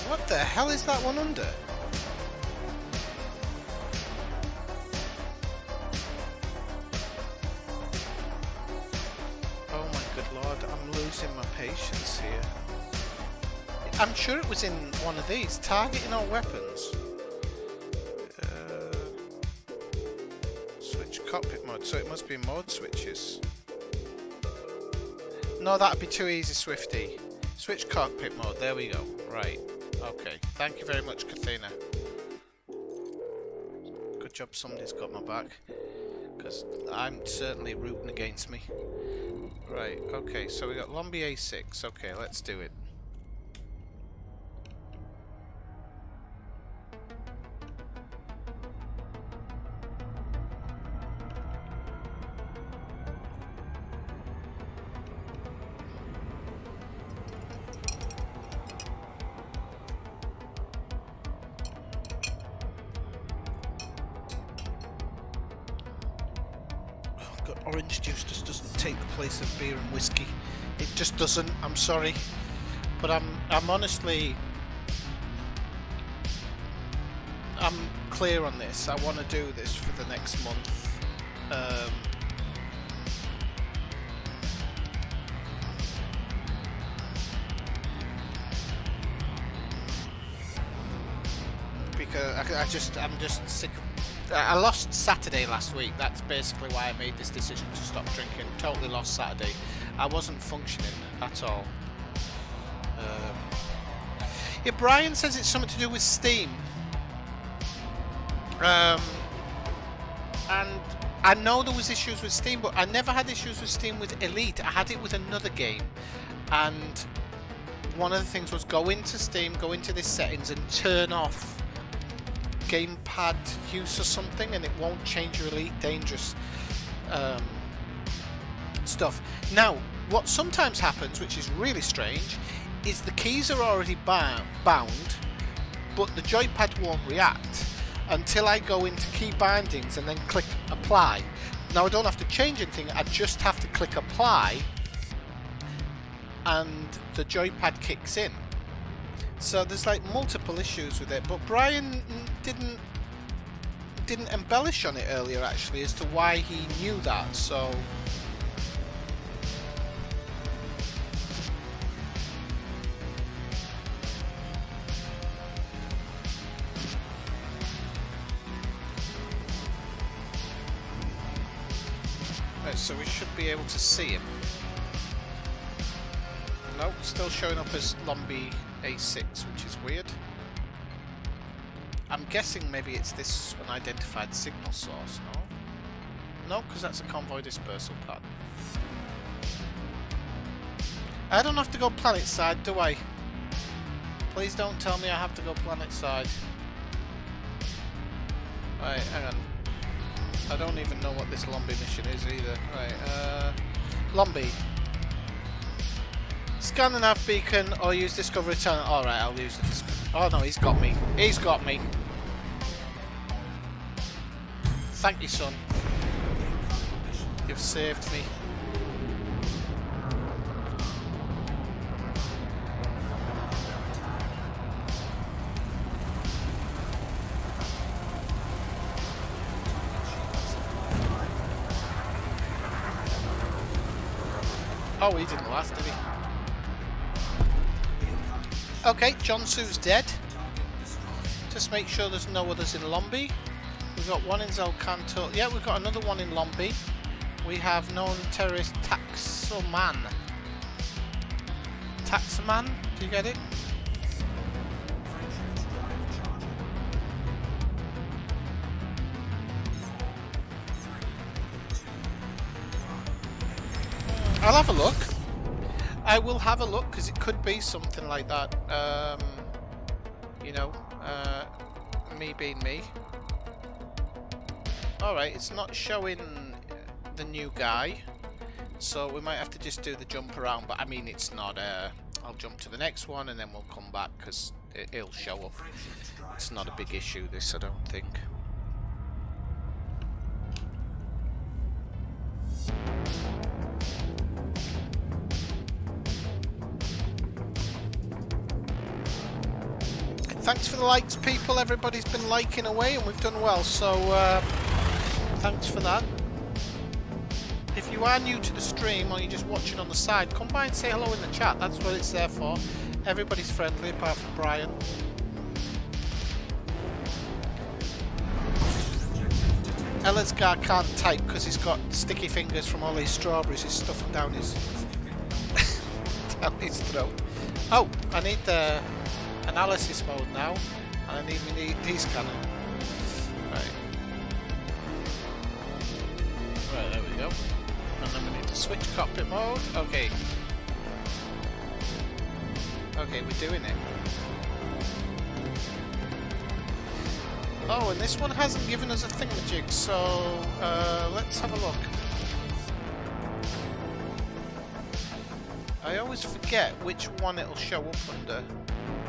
A: what the hell is that one under? Oh my good lord, I'm losing my patience here. I'm sure it was in one of these, targeting all weapons. Switch cockpit mode, so it must be mode switches. No, that'd be too easy, Swifty. Switch cockpit mode, there we go. Right, okay. Thank you very much, Kathina. Good job somebody's got my back. Because I'm certainly rooting against me. Right, okay, so we got Lombi A6. Okay, let's do it. Orange juice just doesn't take the place of beer and whiskey. It just doesn't. I'm sorry, but I'm honestly clear on this. I want to do this for the next month. Because I'm just sick of. I lost Saturday last week. That's basically why I made this decision to stop drinking. Totally lost Saturday. I wasn't functioning at all. Yeah, Brian says it's something to do with Steam. And I know there was issues with Steam, but I never had issues with Steam with Elite. I had it with another game. And one of the things was go into Steam, go into this settings and turn off gamepad use or something, and it won't change your Elite Dangerous stuff. Now, what sometimes happens, which is really strange, is the keys are already bound, but the joypad won't react until I go into key bindings and then click apply. Now I don't have to change anything, I just have to click apply and the joypad kicks in. So there's like multiple issues with it, but Brian didn't embellish on it earlier actually as to why he knew that, so right, so we should be able to see him. Nope, still showing up as Lombi A6, which is weird. I'm guessing maybe it's this unidentified signal source, no? No, because that's a convoy dispersal pad. I don't have to go planet side, do I? Please don't tell me I have to go planet side. Right, hang on. I don't even know what this Lombi mission is either. Right, Lombi. Scan the nav beacon or use Discovery Channel. Alright, I'll use the Discovery. Oh no, he's got me. He's got me. Thank you, son. You've saved me. Oh, he didn't last, did he? Okay, John Sue's dead. Just make sure there's no others in Lombi. We've got one in Zelcanto. Yeah, we've got another one in Lombi. We have known terrorist Taxoman. Taxoman? Do you get it? I'll have a look. I will have a look because it could be something like that. You know, me being me. Alright, it's not showing the new guy, so we might have to just do the jump around, but I mean it's not I'll jump to the next one and then we'll come back because it'll show up. It's not a big issue, this, I don't think. Thanks for the likes, people. Everybody's been liking away and we've done well, so thanks for that. If you are new to the stream or you're just watching on the side, come by and say hello in the chat. That's what it's there for. Everybody's friendly apart from Brian. Elazgar can't type because he's got sticky fingers from all these strawberries he's stuffing down his down his throat. Oh, I need the analysis mode now, and I need my D scanner. Right. Right, there we go. And then we need to switch cockpit mode. Okay. Okay, we're doing it. Oh, and this one hasn't given us a thingamajig, so let's have a look. I always forget which one it'll show up under.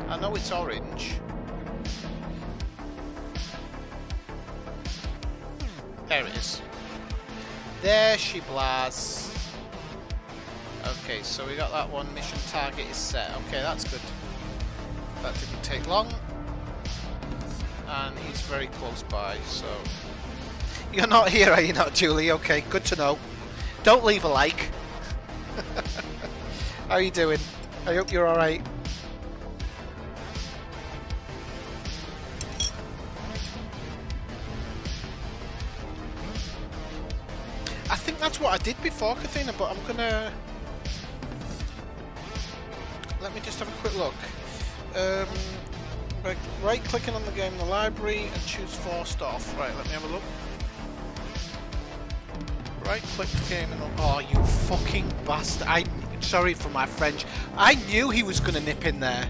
A: I know it's orange. There it is. There she blaz. Okay, so we got that one. Mission target is set. Okay, that's good. That didn't take long. And he's very close by, so... You're not here, are you not, Julie? Okay, good to know. Don't leave a like. How are you doing? I hope you're alright. I think that's what I did before, Kathina, but I'm gonna... Let me just have a quick look. Right clicking on the game in the library and choose forced off. Right, let me have a look. Right click the game and... Oh, you fucking bastard. Sorry for my French. I knew he was gonna nip in there.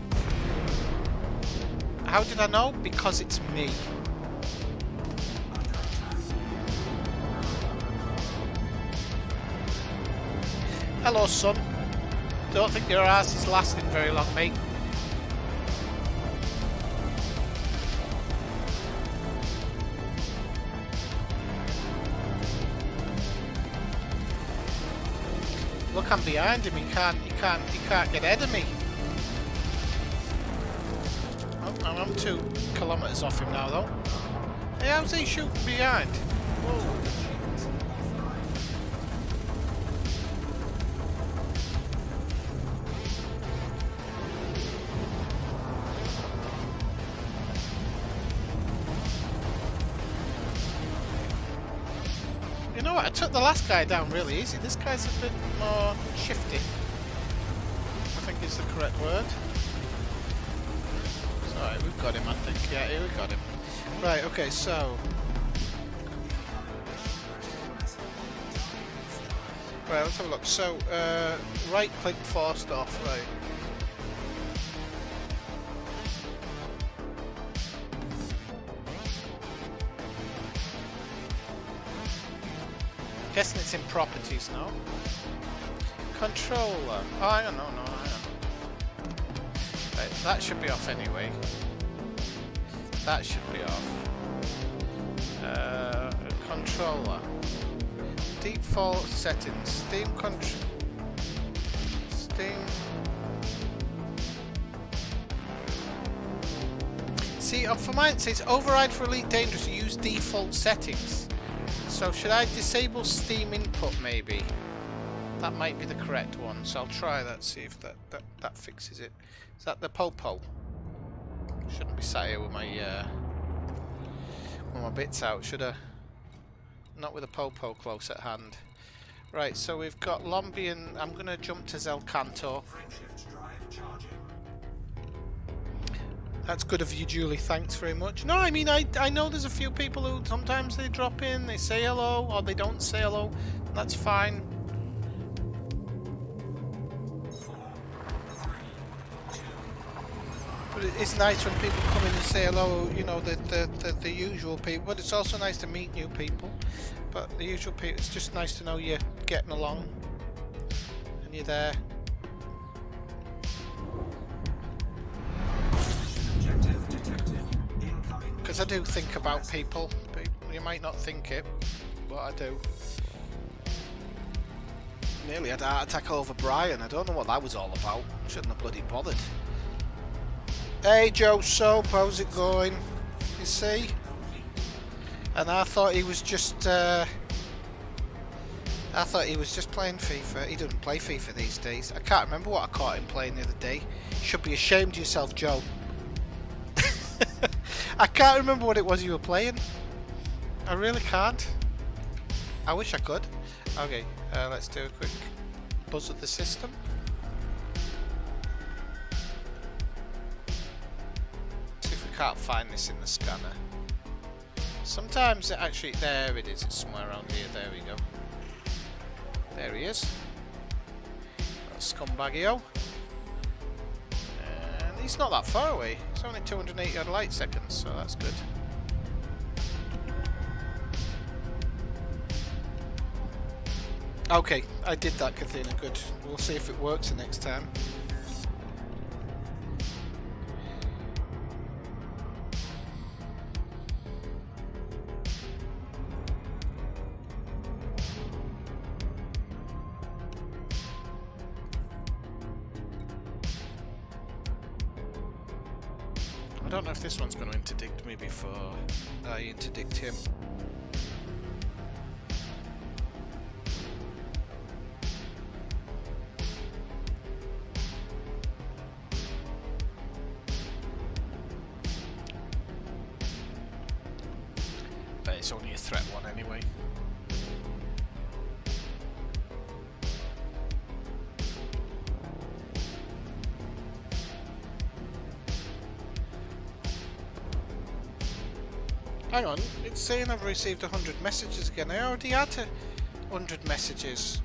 A: How did I know? Because it's me. Hello, son. Don't think your ass is lasting very long, mate. Look, I'm behind him. He can't get ahead of me. Oh, I'm 2 kilometers off him now, though. Hey, how's he shooting behind? Whoa. You know what, I took the last guy down really easy. This guy's a bit more shifty, I think is the correct word. Sorry, we've got him, I think. Yeah, here we got him. Right, okay, so... Right, let's have a look. So, right click forced off, right. Guessing it's in properties now. Controller. Oh, I don't know, no, I don't know. Right, that should be off anyway. That should be off. Controller. Default settings. Steam control. Steam. See, for mine it says override for Elite Dangerous. Use default settings. So should I disable Steam input maybe? That might be the correct one, so I'll try that, see if that fixes it. Is that the Popo? Shouldn't be sat here with my bits out, should I? Not with a Popo close at hand. Right, so we've got Lombian. I'm gonna jump to Zelcanto. That's good of you, Julie. Thanks very much. No, I mean, I know there's a few people who sometimes they drop in, they say hello, or they don't say hello. That's fine. But it's nice when people come in and say hello, you know, the usual people. But it's also nice to meet new people. But the usual people, it's just nice to know you're getting along and you're there. Because I do think about people. You might not think it, but I do. Nearly had a heart attack over Brian. I don't know what that was all about. Shouldn't have bloody bothered. Hey Joe Soap, how's it going? You see? And I thought he was just playing FIFA. He doesn't play FIFA these days. I can't remember what I caught him playing the other day. Should be ashamed of yourself, Joe. I can't remember what it was you were playing. I really can't. I wish I could. Okay, let's do a quick buzz of the system. See if we can't find this in the scanner. Sometimes it actually... There it is. It's somewhere around here. There we go. There he is. Scumbagio. And he's not that far away. It's only 280 odd light seconds, so that's good. Okay, I did that, Kathina. Good. We'll see if it works the next time. I don't know if this one's going to interdict me before I interdict him. But it's only a threat one anyway. Hang on, it's saying I've received 100 messages again. I already had 100 messages.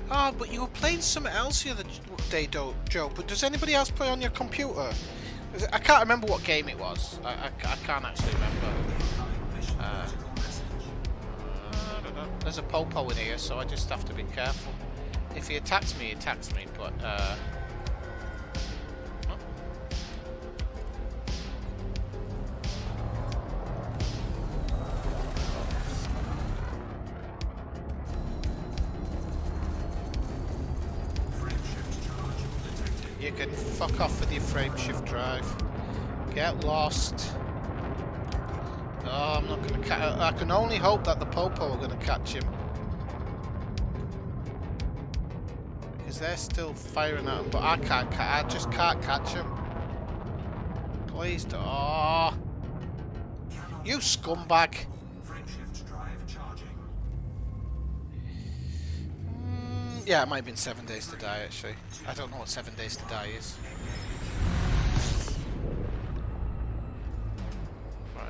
A: Ah, but you were playing something else the other day, Joe. But does anybody else play on your computer? I can't remember what game it was. I can't actually remember. I don't know. There's a Popo in here, so I just have to be careful. If he attacks me, he attacks me, but... You can fuck off with your frame shift drive. Get lost. Oh, I'm not gonna catch. I can only hope that the Popo are gonna catch him, because they're still firing at him. But I can't. I just can't catch him. Please don't. Oh, you scumbag! Yeah, it might have been 7 Days to Die, actually. I don't know what 7 Days to Die is. Right.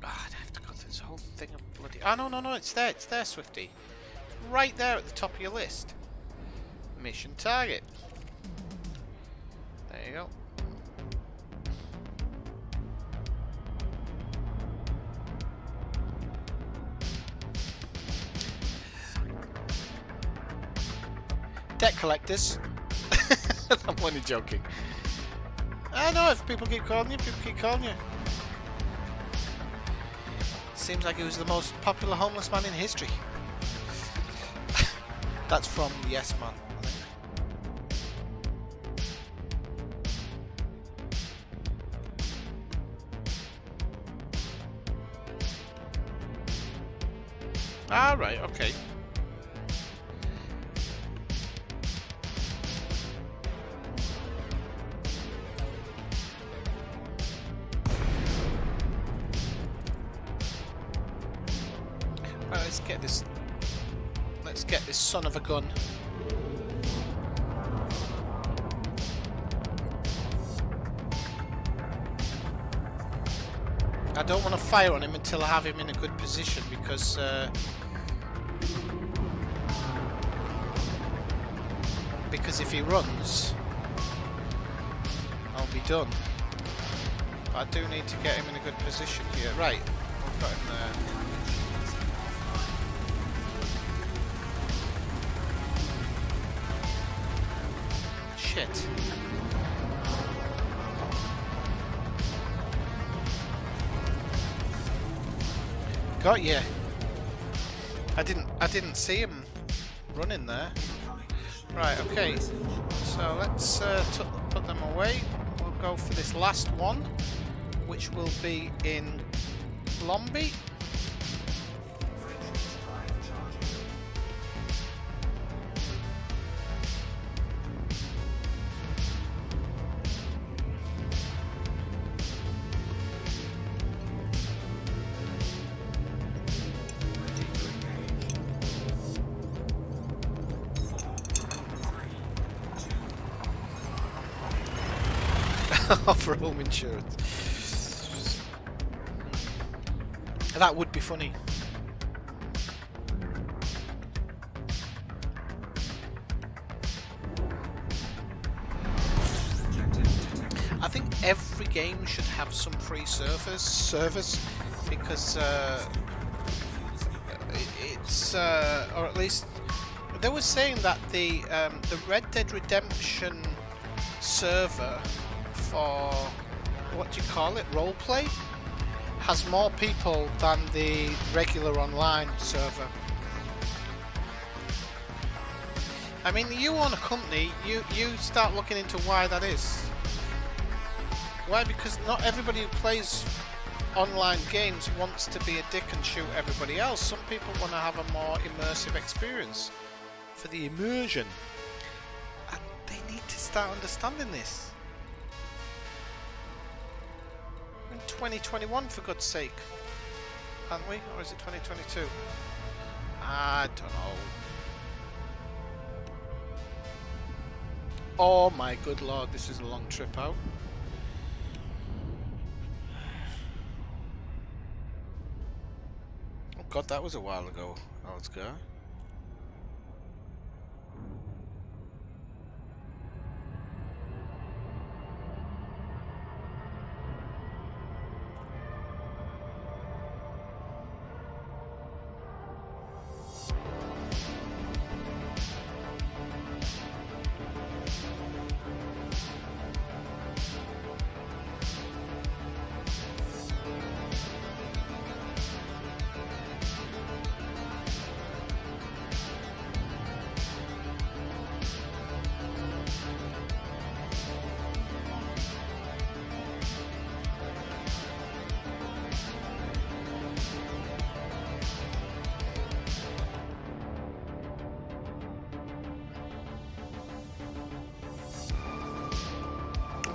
A: Ah, I'd have to go through this whole thing of bloody... Oh, no, it's there, Swifty. Right there at the top of your list. Mission target. There you go. Debt collectors. I'm only joking. I know, if people keep calling you, people keep calling you. Seems like he was the most popular homeless man in history. That's from Yes Man, I think. Ah, right, okay. Right, let's get this son of a gun. I don't want to fire on him until I have him in a good position, because if he runs, I'll be done. But I do need to get him in a good position here. Right, we've got him there. shit. Got you. I didn't see him running there. Right, okay. So let's put them away. We'll go for this last one, which will be in Lombi. For home insurance. That would be funny. I think every game should have some free servers because it's or at least they were saying that the Red Dead Redemption server for what do you call it, roleplay, has more people than the regular online server. I mean, you own a company, you start looking into why that is. Why? Because not everybody who plays online games wants to be a dick and shoot everybody else. Some people want to have a more immersive experience for the immersion. And they need to start understanding this. 2021 for God's sake, aren't we? Or is it 2022? I don't know. Oh my good lord, this is a long trip out. Oh god, that was a while ago. Oh, let's go.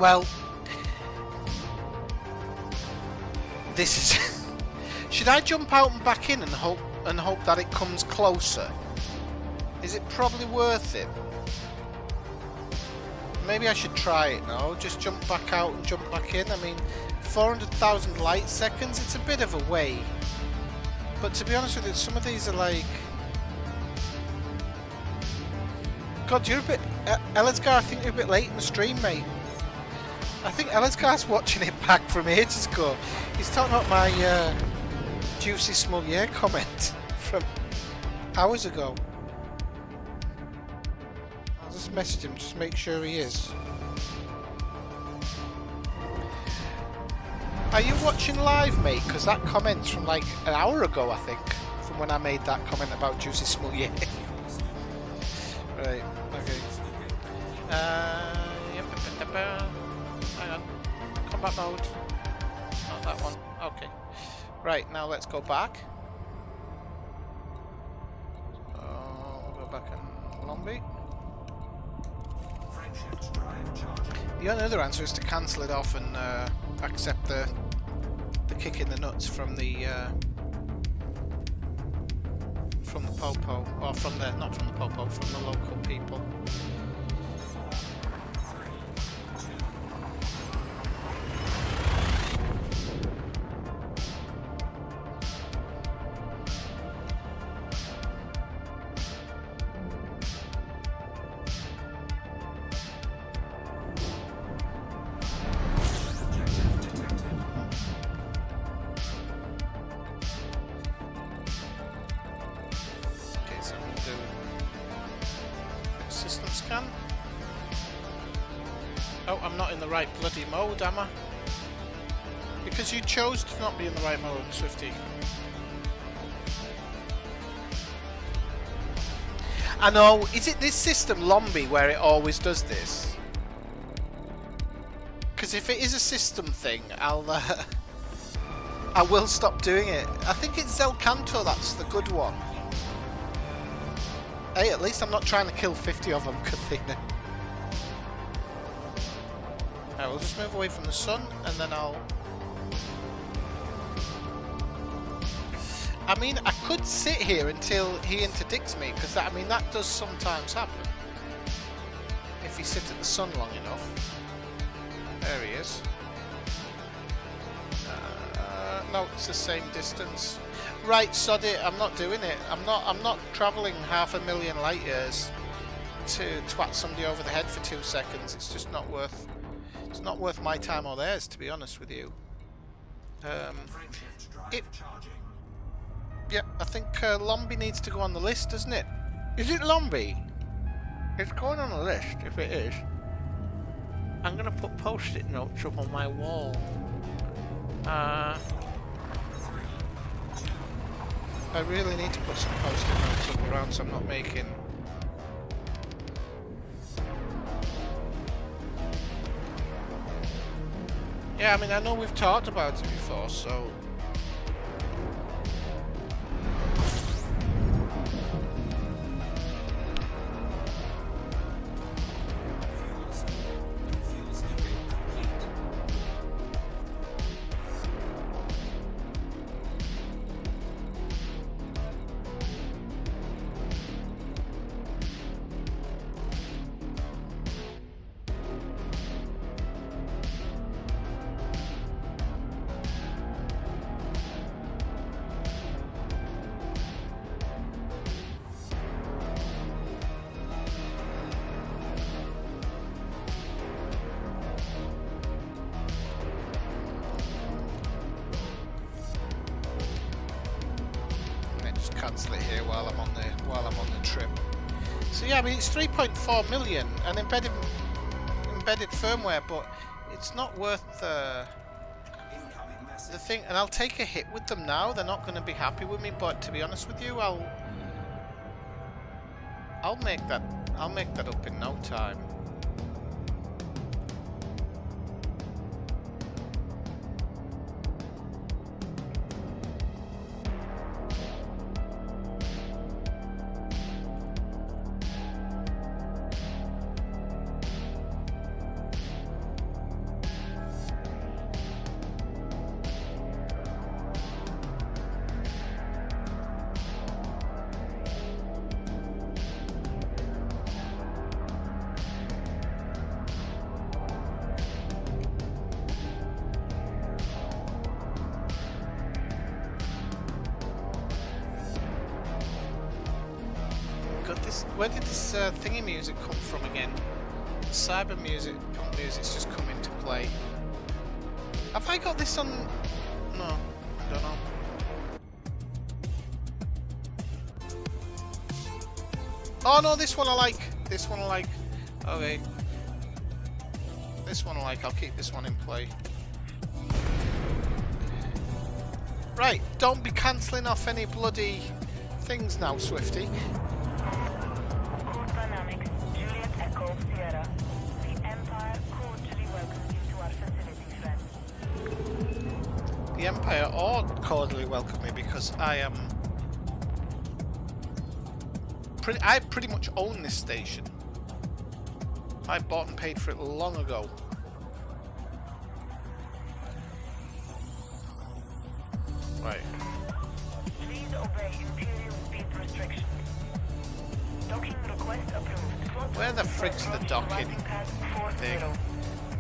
A: Well, this is. Should I jump out and back in and hope that it comes closer? Is it probably worth it? Maybe I should try it now. Just jump back out and jump back in. I mean, 400,000 light seconds. It's a bit of a way. But to be honest with you, some of these are like. God, you're a bit. Ellisgar, I think you're a bit late in the stream, mate. I think Ellisgar's watching it back from ages ago. He's talking about my Juicy Smollier comment from hours ago. I'll just message him, just make sure he is. Are you watching live, mate? Because that comment's from like an hour ago, I think, from when I made that comment about Juicy Smollier. Right, okay. Hang on. Combat mode. Not that one. Okay. Right, now let's go back. We'll go back in Lombi. The only other answer is to cancel it off and accept the kick in the nuts from the popo, or from the, not from the popo, from the local people. Oh, I'm not in the right bloody mode, am I? Because you chose to not be in the right mode, Swifty. I know. Is it this system, Lombi, where it always does this? Because if it is a system thing, I will stop doing it. I think it's Zelcanto that's the good one. Hey, at least I'm not trying to kill 50 of them, Kathina. Alright, we'll just move away from the sun, and then I'll... I mean, I could sit here until he interdicts me, because that does sometimes happen. If you sit at the sun long enough. There he is. No, it's the same distance. Right, sod it, I'm not doing it. I'm not travelling 500,000 light years to twat somebody over the head for 2 seconds. It's just not worth... It's not worth my time or theirs, to be honest with you. Yeah, I think Lombi needs to go on the list, doesn't it? Is it Lombi? It's going on the list, if it is. I'm going to put post-it notes up on my wall. I really need to put some post-it notes up around so I'm not making... Yeah, I mean, I know we've talked about it before, so... Cancel it here while I'm on the trip. So yeah, I mean it's 3.4 million and embedded firmware, but it's not worth the thing. And I'll take a hit with them now. They're not going to be happy with me, but to be honest with you, I'll make that up in no time. Where did this thingy music come from again? Cyber music, punk music's just come into play. Have I got this on? No, I don't know. Oh no, this one I like. This one I like. Okay. This one I like. I'll keep this one in play. Right, don't be cancelling off any bloody things now, Swifty. The Empire all cordially welcome me because I pretty much own this station. I bought and paid for it long ago. Right.
C: Please obey Imperial speed restrictions. Docking request approved.
A: Where the frick's the docking thing?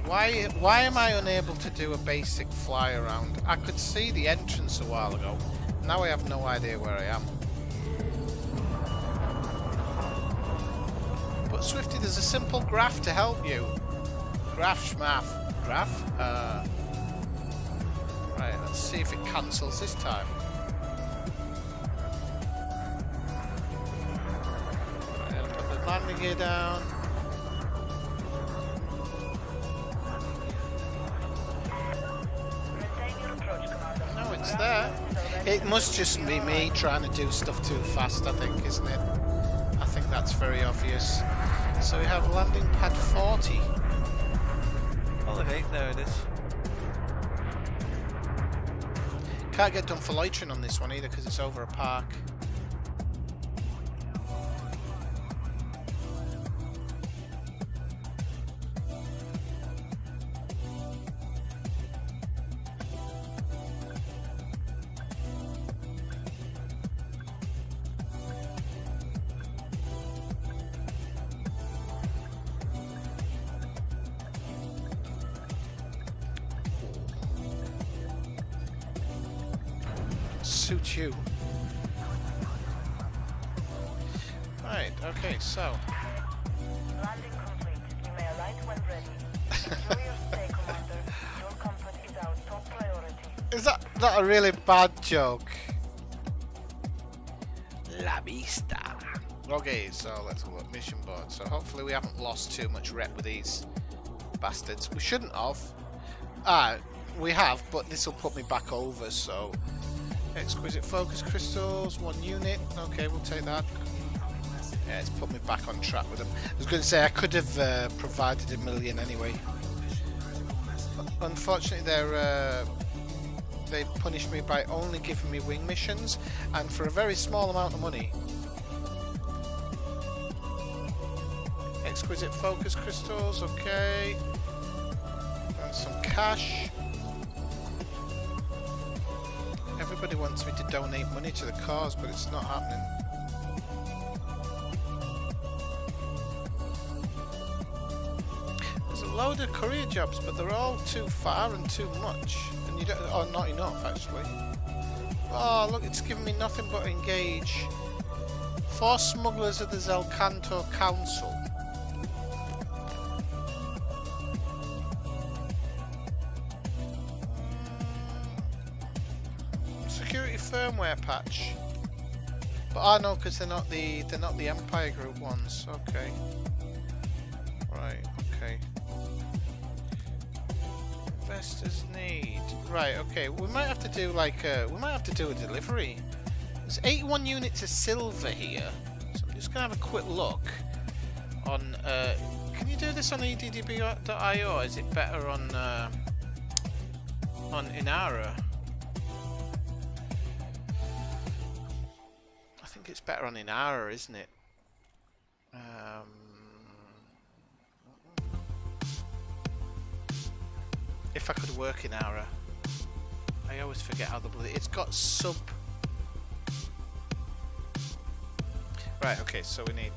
A: Why am I unable to do a basic fly around? I could see the entrance a while ago. Now I have no idea where I am. But Swifty, there's a simple graph to help you. Graph schmaff. Graph? Right, let's see if it cancels this time. Right, I'll put the landing gear down. It must just be me trying to do stuff too fast, I think, isn't it? I think that's very obvious. So we have landing pad 40. Oh, okay, there it is. Can't get done for loitering on this one either because it's over a park. Suit you. Right, okay, so.
C: Landing complete. You may alight when ready. Enjoy your stay, Commander. Your comfort is our top priority.
A: Is that not a really bad joke? La vista. Okay, so let's have a look. Mission board. So hopefully we haven't lost too much rep with these bastards. We shouldn't have. We have, but this will put me back over, so. Exquisite focus crystals, 1 unit. Okay, we'll take that. Yeah, it's put me back on track with them. I was going to say I could have provided 1 million anyway. Unfortunately, they punished me by only giving me wing missions, and for a very small amount of money. Exquisite focus crystals. Okay. And some cash. Everybody wants me to donate money to the cause, but it's not happening. There's a load of career jobs, but they're all too far and too much, and you don't, or not enough actually. Oh look, it's giving me nothing but engage. 4 smugglers of the Zelcanto Council. Security firmware patch, but no, because they're not the Empire Group ones. Okay, right. Okay. Investors need. Right. Okay. We might have to do like we might have to do a delivery. There's 81 units of silver here, so I'm just gonna have a quick look on. Can you do this on EDDB.io? Is it better on Inara? I think it's better on Inara, isn't it? If I could work Inara. I always forget how the bloody... It's got sub... Right, okay, so we need,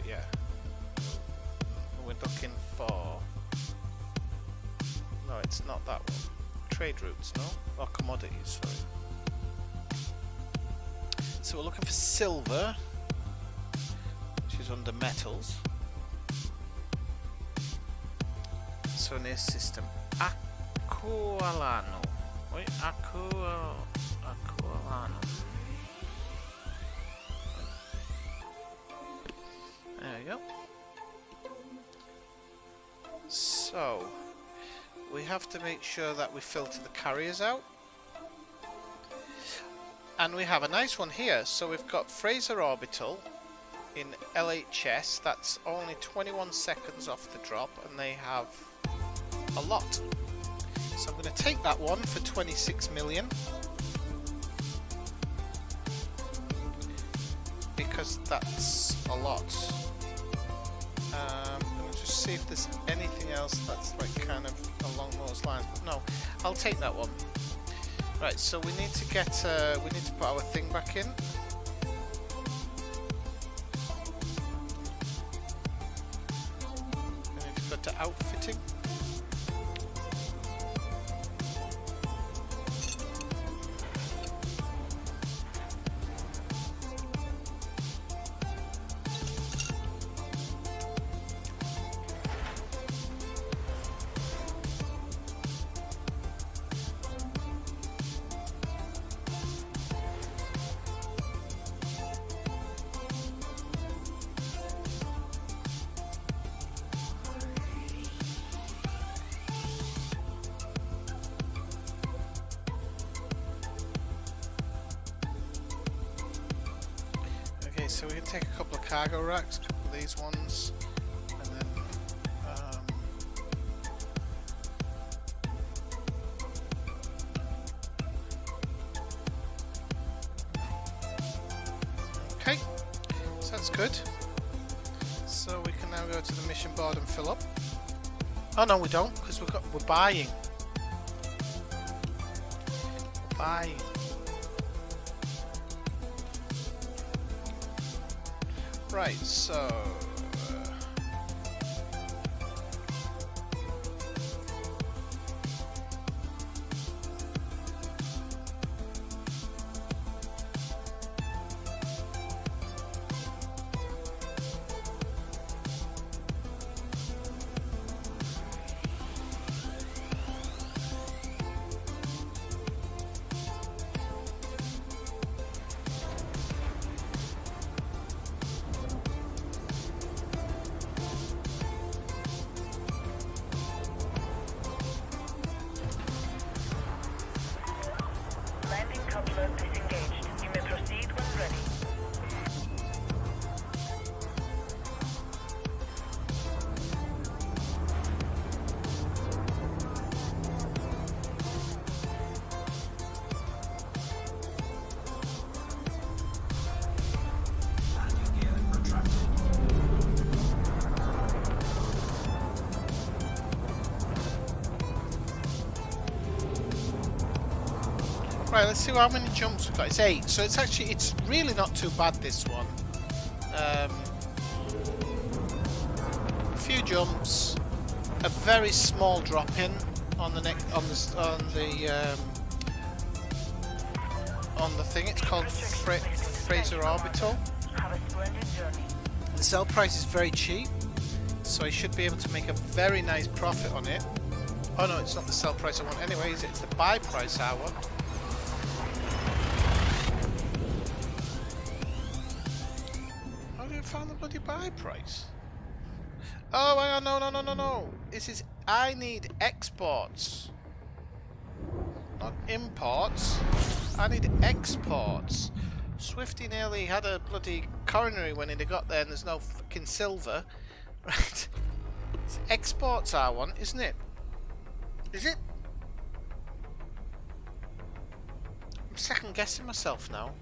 A: yeah. We're looking for... No, it's not that one. Trade routes, no? Or commodities, sorry. So we're looking for silver, which is under metals. So near system. Aqualano. Wait, Aqualano. There we go. So we have to make sure that we filter the carriers out. And we have a nice one here. So we've got Fraser Orbital in LHS. That's only 21 seconds off the drop, and they have a lot. So I'm going to take that one for 26 million. Because that's a lot. I'm going to just see if there's anything else that's like kind of along those lines. But no, I'll take that one. Right, so we need to get, we need to put our thing back in. We need to go to outfitting. so we can take a couple of cargo racks, a couple of these ones, and then okay, so that's good. So we can now go to the mission board and fill up. Oh no, we don't, because we're buying. We're buying. Right, so
C: Landing coupler disengaged. You may proceed when ready.
B: Landing gear retracted.
A: right, let's see how many jumps we've got. It's 8, so it's really not too bad, this one. A few jumps, a very small drop in on the thing. It's called Fraser Orbital.
C: Have a splendid journey.
A: The sell price is very cheap, so I should be able to make a very nice profit on it. Oh no, it's not the sell price I want anyways, it's the buy price I want. How do you find the bloody buy price? Oh, hang on, no. This is, I need exports. Not imports. I need exports. Swifty nearly had a bloody coronary when he got there and there's no fucking silver. Right. It's exports I want, isn't it? Is it? I'm second guessing myself now.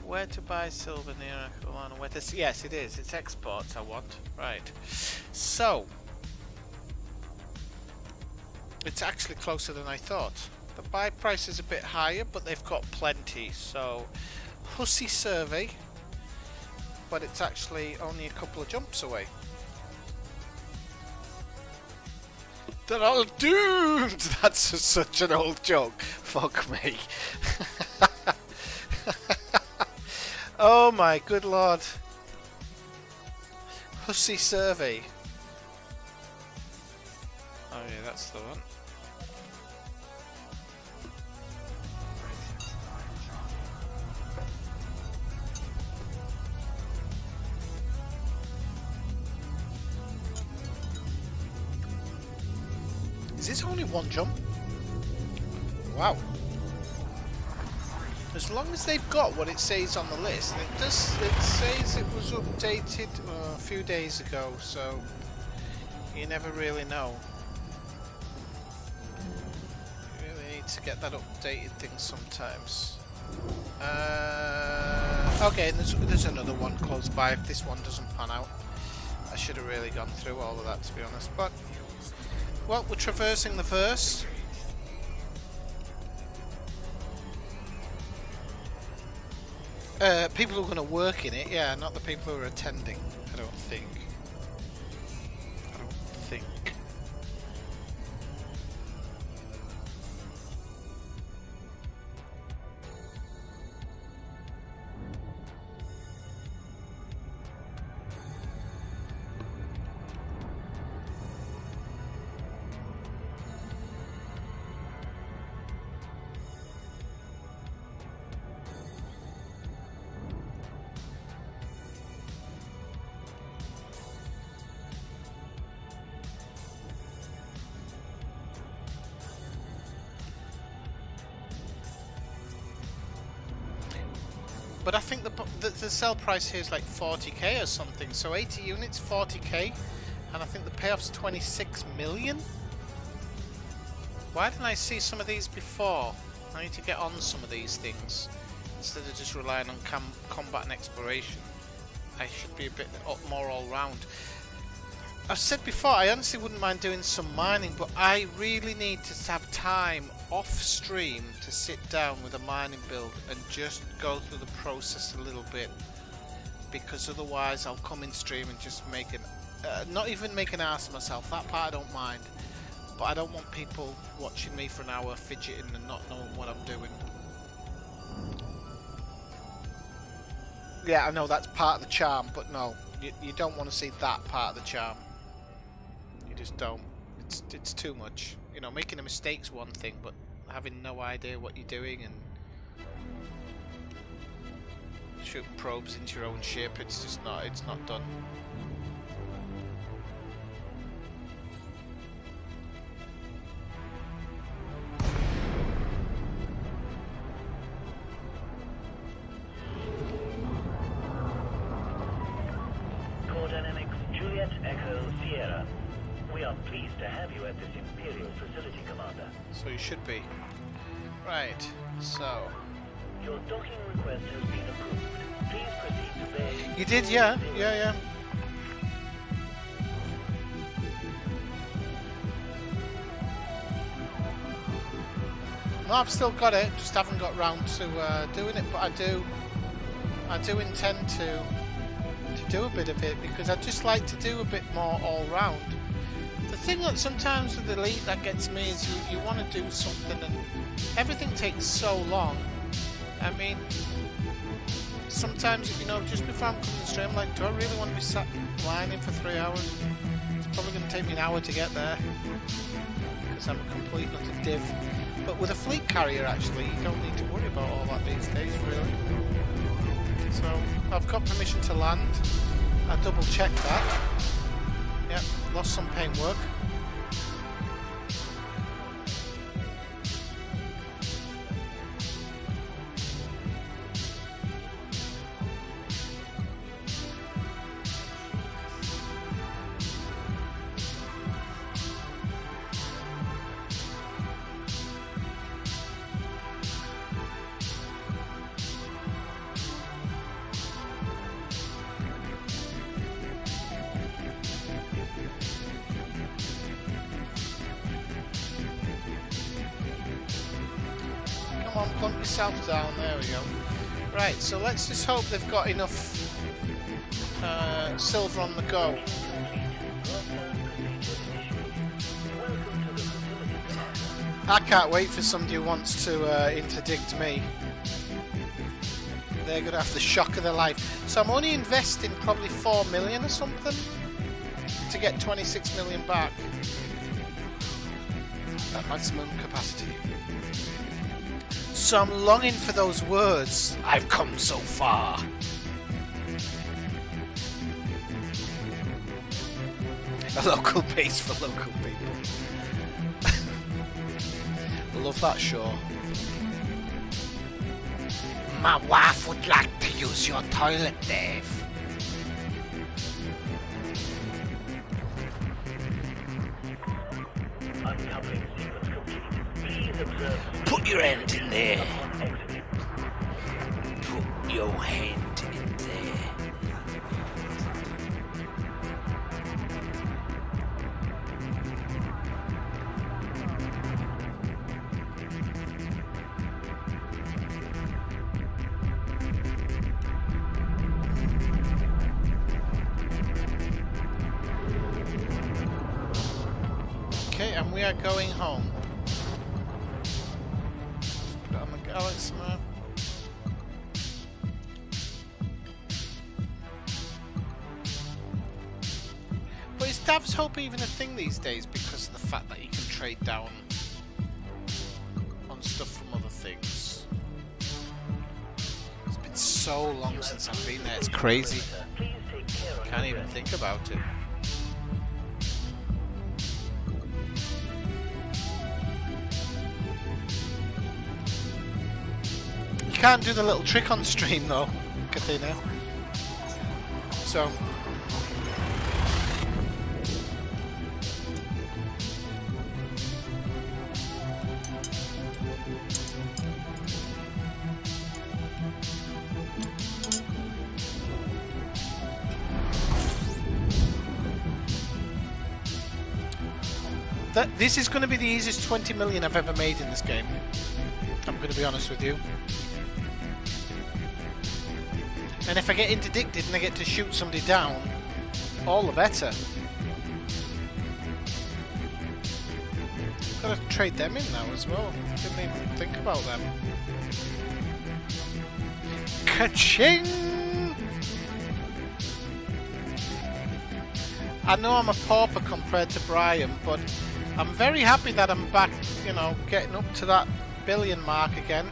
A: Where to buy silver near Carolina? Where to? Yes, it is. It's exports I want. Right. So it's actually closer than I thought. The buy price is a bit higher, but they've got plenty. So Hussey survey, but it's actually only a couple of jumps away. They're all doomed. That's such an old joke. Fuck me. Oh my good lord. Hussey survey. Oh yeah, that's the one. Is this only one jump? Wow. As long as they've got what it says on the list, and it says it was updated a few days ago, so you never really know. You really need to get that updated thing sometimes. Okay, and there's another one close by if this one doesn't pan out. I should have really gone through all of that, to be honest, but well, we're traversing the verse. People who are going to work in it, yeah, not the people who are attending, I don't think. But I think the sell price here is like 40k or something. So 80 units, 40k, and I think the payoff's 26 million. Why didn't I see some of these before? I need to get on some of these things instead of just relying on combat and exploration. I should be a bit more all round. I've said before, I honestly wouldn't mind doing some mining, but I really need to have time off stream to sit down with a mining build and just go through the process a little bit, because otherwise I'll come in stream and just make an not even make an ass of myself. That part I don't mind, but I don't want people watching me for an hour fidgeting and not knowing what I'm doing. Yeah, I know that's part of the charm, but no, you don't want to see that part of the charm. You just don't. It's too much. You know, making a mistake's one thing, but having no idea what you're doing and shooting probes into your own ship, it's just not. It's not done.
D: Dynamics, Juliet Echo Sierra. We are pleased to have you at this Imperial facility, Commander.
A: So you should be. Right, so...
D: Your docking request has been approved. Please proceed to bay.
A: You did, yeah, yeah. No, I've still got it, just haven't got round to doing it, but I do intend to do a bit of it, because I just like to do a bit more all round. The thing that sometimes with Elite that gets me is you want to do something and everything takes so long. I mean, sometimes, you know, just before I'm coming to stream, I'm like, do I really want to be sat lining for 3 hours? It's probably going to take me an hour to get there, because I'm a complete utter div. But with a fleet carrier, actually, you don't need to worry about all that these days, really. So, I've got permission to land. I double checked that. Yep, lost some paintwork. Come on, plump yourself down. There we go. Right, so let's just hope they've got enough silver on the go. I can't wait for somebody who wants to interdict me. They're going to have the shock of their life. So I'm only investing probably 4 million or something to get 26 million back at maximum capacity. So I'm longing for those words. I've come so far. A local base for local people. Love that show. My wife would like to use your toilet, Dave.
D: Uncoupling sequence complete. Please observe.
A: Put your hand in there.
D: Upon exiting.
A: Put your hand in there. Okay, and we are going home. Put it on the galaxy map. But is Dav's Hope even a thing these days because of the fact that you can trade down on stuff from other things? It's been so long since I've been there, it's crazy.
D: Please take care of
A: Can't
D: your
A: even
D: rest.
A: think about it. You can't do the little trick on stream though, Kathina. So. This is going to be the easiest 20 million I've ever made in this game. I'm going to be honest with you. And if I get interdicted and I get to shoot somebody down, all the better. Gotta trade them in now as well. Didn't even think about them. Ka-ching! I know I'm a pauper compared to Brian, but I'm very happy that I'm back, you know, getting up to that billion mark again.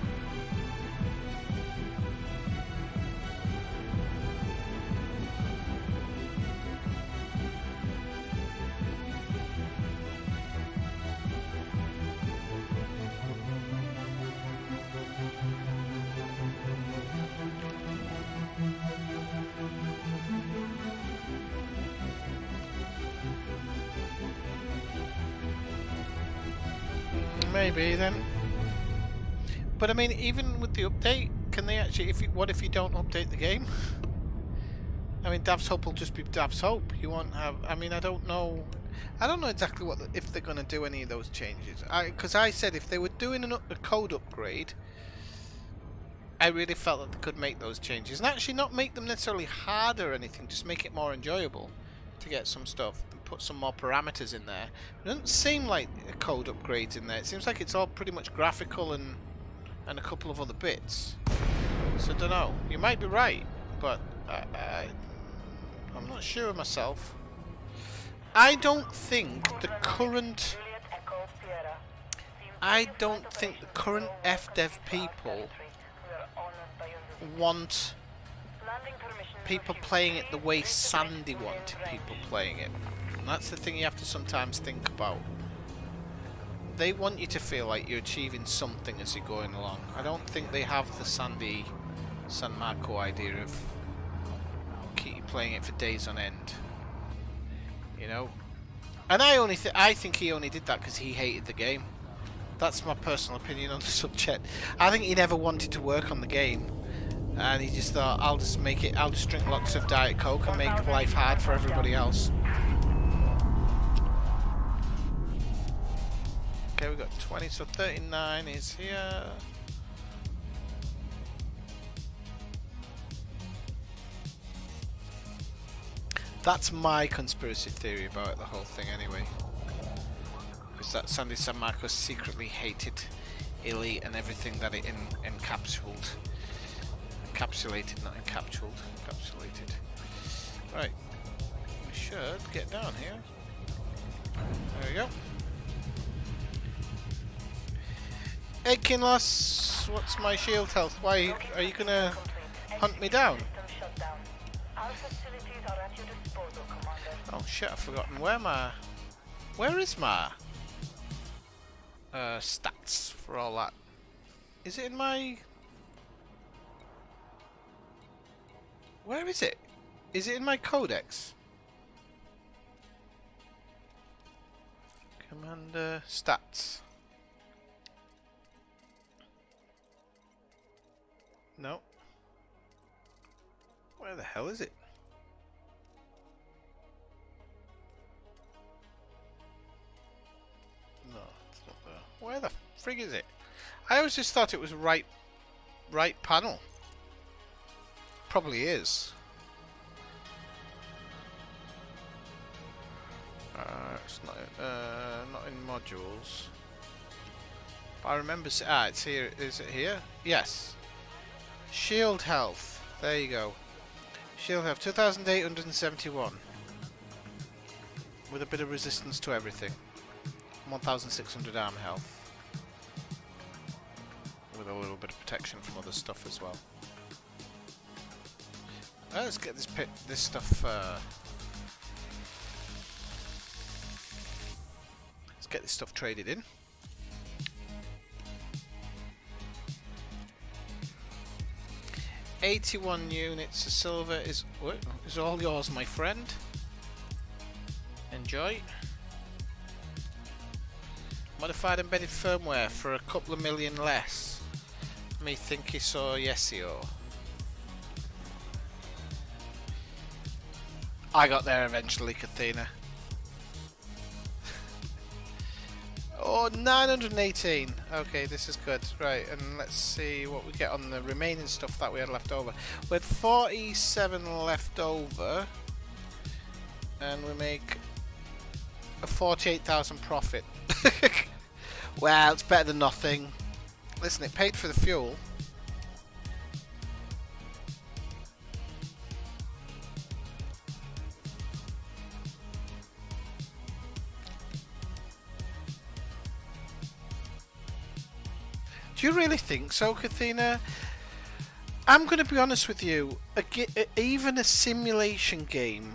A: Maybe then. But I mean, even with the update, can they actually? What if you don't update the game? I mean, Dav's Hope will just be Dav's Hope. You won't have. I mean, I don't know. I don't know exactly what if they're going to do any of those changes. Because I said if they were doing a code upgrade, I really felt that they could make those changes and actually not make them necessarily hard or anything. Just make it more enjoyable to get some stuff. Put some more parameters in there. It doesn't seem like a code upgrades in there. It seems like it's all pretty much graphical and a couple of other bits. So I don't know. You might be right, but I'm not sure myself. I don't think the current FDev people want people playing it the way Sandy wanted people playing it. And that's the thing you have to sometimes think about. They want you to feel like you're achieving something as you're going along. I don't think they have the San Marco idea of keep you playing it for days on end. You know? And I think he only did that because he hated the game. That's my personal opinion on the subject. I think he never wanted to work on the game. And he just thought, I'll just drink lots of Diet Coke and make life hard for everybody else. Okay, we got 20, so 39 is here. That's my conspiracy theory about the whole thing anyway. Is that Sandy San Marcos secretly hated Elite and everything that it encapsulated. Encapsulated, not encapsulated. Encapsulated. Right. We should get down here. There we go. Hey Kinlass, what's my shield health? Why are you gonna hunt me down? Oh shit, I've forgotten. Where is my stats for all that? Is it in my... Where is it? Is it in my codex? Commander stats. No. Where the hell is it? No, it's not there. Where the frig is it? I always just thought it was right panel. Probably is. It's not in modules. I remember. It's here. Is it here? Yes. Shield health. There you go. Shield health 2,871. With a bit of resistance to everything. 1,600 armor health. With a little bit of protection from other stuff as well. Let's get this stuff. Let's get this stuff traded in. 81 units of silver is all yours, my friend. Enjoy. Modified embedded firmware for a couple of million less. Me think so, yesio. I got there eventually, Kathina. Oh, 918. Okay, this is good. Right, and let's see what we get on the remaining stuff that we had left over. We had 47 left over, and we make a 48,000 profit. Well, it's better than nothing. Listen, it paid for the fuel. Do you really think so, Kathina? I'm going to be honest with you. Even a simulation game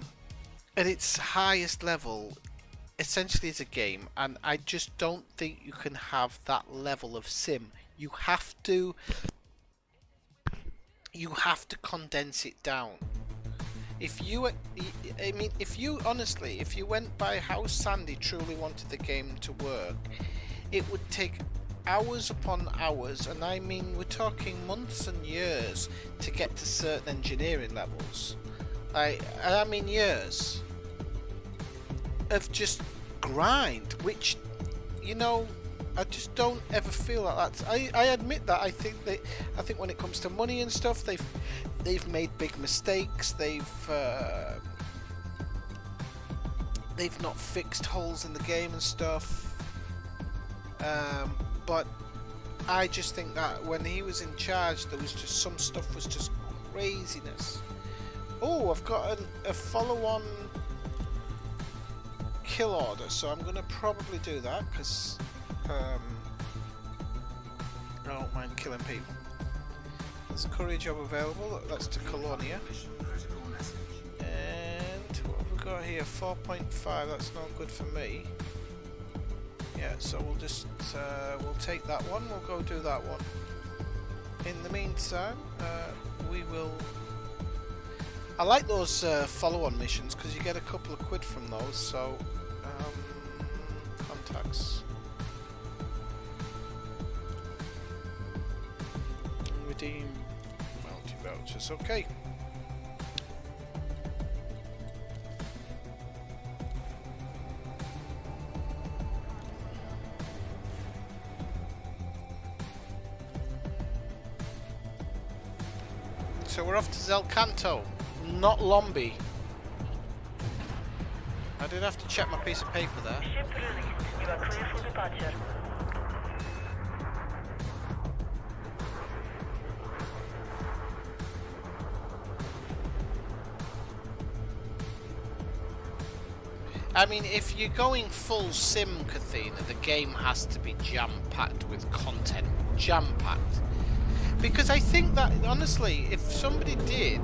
A: at its highest level essentially is a game, and I just don't think you can have that level of sim. You have to condense it down. If you honestly, if you went by how Sandy truly wanted the game to work, it would take hours upon hours, and I mean we're talking months and years to get to certain engineering levels. I mean years of just grind, which, you know, I just don't ever feel like that's. I admit that I think when it comes to money and stuff, they've made big mistakes. They've not fixed holes in the game and stuff. But I just think that when he was in charge, there was just some stuff was just craziness. Oh, I've got a follow-on kill order, so I'm going to probably do that because I don't mind killing people. There's a courier job available. That's to Colonia. And what have we got here? 4.5. That's not good for me. Yeah, so we'll just we'll take that one. We'll go do that one. In the meantime, we will. I like those follow-on missions because you get a couple of quid from those. So contacts, redeem multi-vouchers. Okay. So we're off to Zelcanto, not Lombi. I did have to check my piece of paper there.
C: Ship released. You are clear for departure.
A: I mean, if you're going full sim, Kathina, the game has to be jam-packed with content. Jam-packed. Because I think that, honestly, if somebody did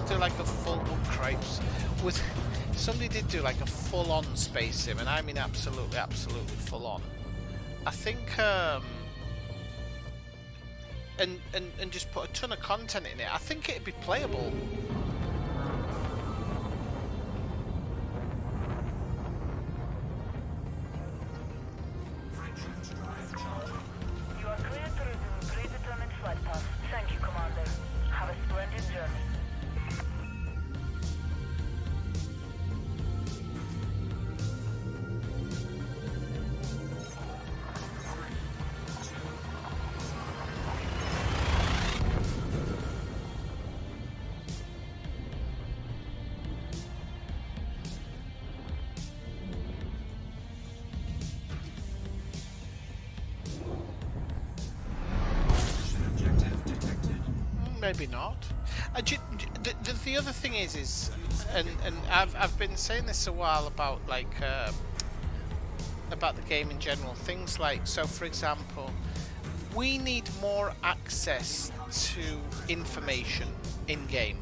A: do like a full cripes with somebody did do like a full-on space sim, and I mean absolutely full-on, I think and just put a ton of content in it, I think it'd be playable.
C: You are clear to resume predetermined flight path. Thank you, Commander. Have a splendid journey.
A: Maybe not. The other thing is, and I've been saying this a while about like about the game in general. Things like, so for example, we need more access to information in game.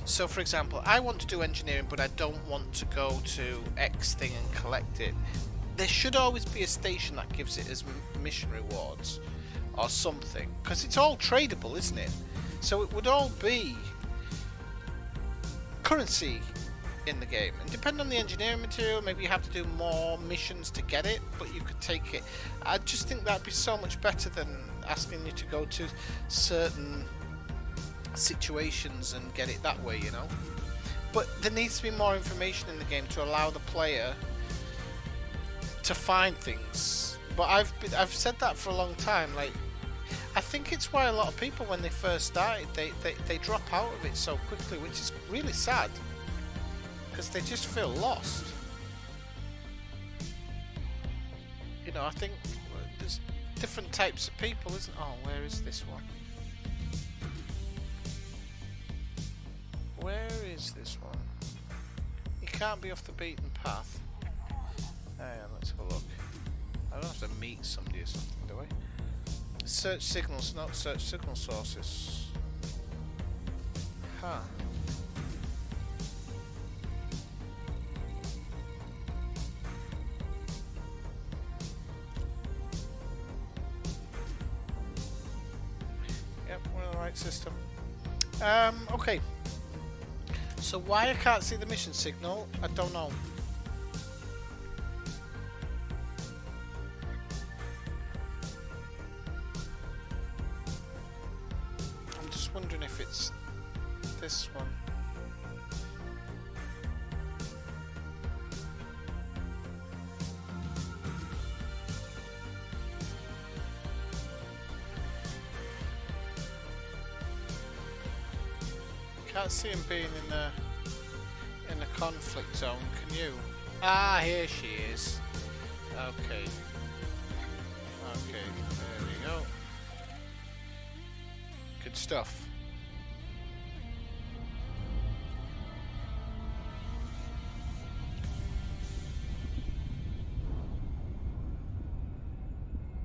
A: So for example, I want to do engineering, but I don't want to go to X thing and collect it. There should always be a station that gives it as mission rewards or something, because it's all tradable, isn't it? So it would all be currency in the game, and depending on the engineering material, maybe you have to do more missions to get it, but you could take it. I just think that'd be so much better than asking you to go to certain situations and get it that way, you know. But there needs to be more information in the game to allow the player to find things. But I've said that for a long time. Like, I think it's why a lot of people, when they first started, they drop out of it so quickly, which is really sad, because they just feel lost. You know, I think there's different types of people, isn't? Oh, where is this one? Where is this one? You can't be off the beaten path. Let's have a look. I don't have to meet somebody or something, do I? Search signals, not search signal sources. Huh. Yep, we're in the right system. Okay. So why I can't see the mission signal, I don't know. I'm just wondering if it's this one. Can't see him being in a conflict zone, can you? Ah, here she is. Okay. Okay, there we go. Good stuff.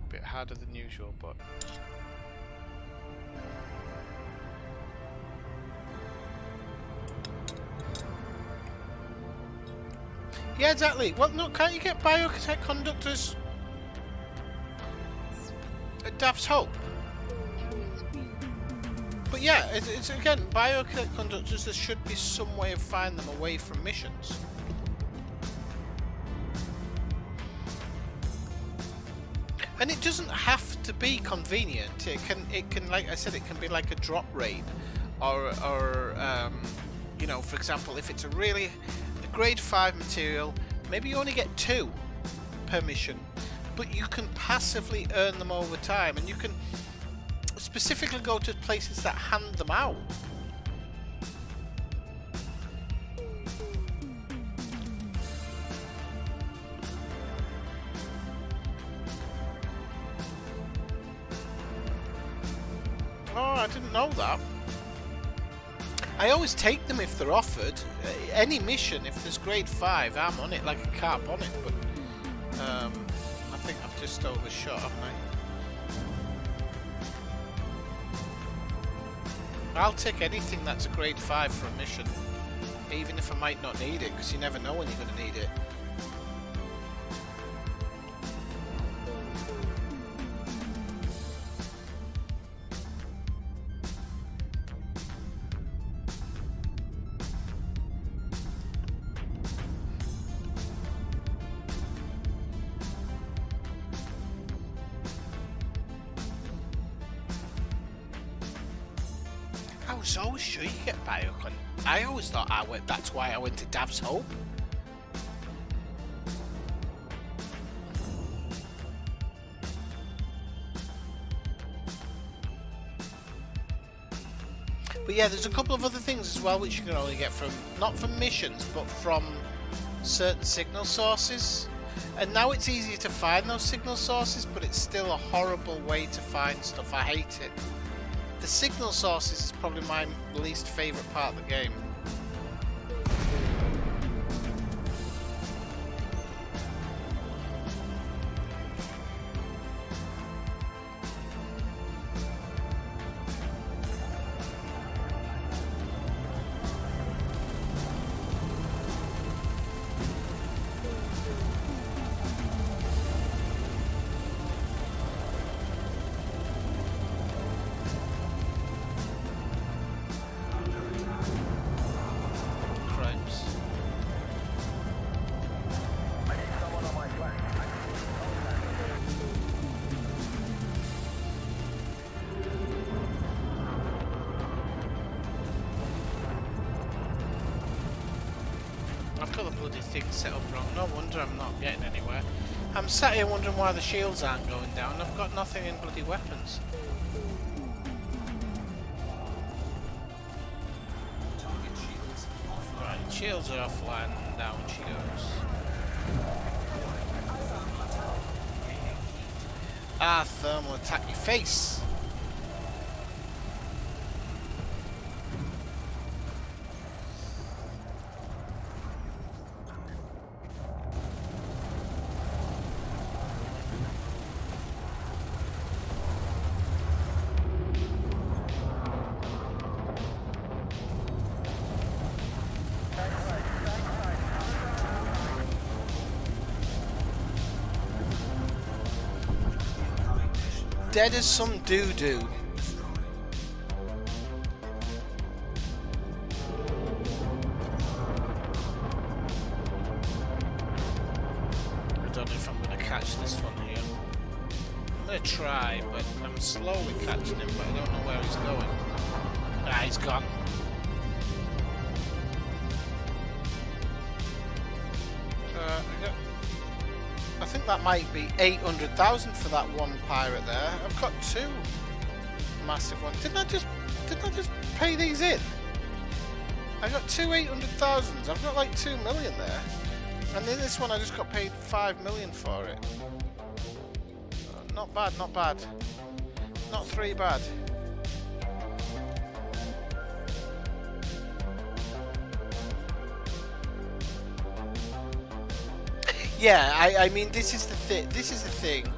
A: Bit harder than usual, but yeah, exactly. Well, no, can't you get biotech conductors at Daft's Hope? But yeah, it's again, biotech conductors, there should be some way of finding them away from missions. And it doesn't have to be convenient. It can, like I said, it can be like a drop raid, or you know, for example, if it's a really grade 5 material, maybe you only get 2 per mission, but you can passively earn them over time, and you can specifically go to places that hand them out. Oh, I didn't know that. I always take them if they're offered. Any mission, if there's grade 5, I'm on it like a carp on it, but I think I've just overshot, haven't I? I'll take anything that's a grade 5 for a mission, even if I might not need it, because you never know when you're going to need it. I was always sure you get biocon. I always thought that's why I went to Dav's Hope. But yeah, there's a couple of other things as well which you can only get from, not from missions, but from certain signal sources. And now it's easier to find those signal sources, but it's still a horrible way to find stuff. I hate it. The signal sources is probably my least favourite part of the game. bloody thing set up wrong. No wonder I'm not getting anywhere. I'm sat here wondering why the shields aren't going down. I've got nothing in bloody weapons.
B: Target shields offline.
A: Right, shields are offline and down she goes. Ah, thermal attack your face! Dead as some doo-doo. I don't know if I'm going to catch this one here. I'm going to try, but I'm slowly catching him, but I don't know where he's going. Ah, he's gone. I think that might be 800,000 for that one pirate there. I've got two massive ones. Didn't I just pay these in? I got two 800,000s. I've got like 2 million there. And then this one I just got paid 5 million for it. Not bad, not bad. Not three bad. Yeah, I mean, this is the thing. This is the thing.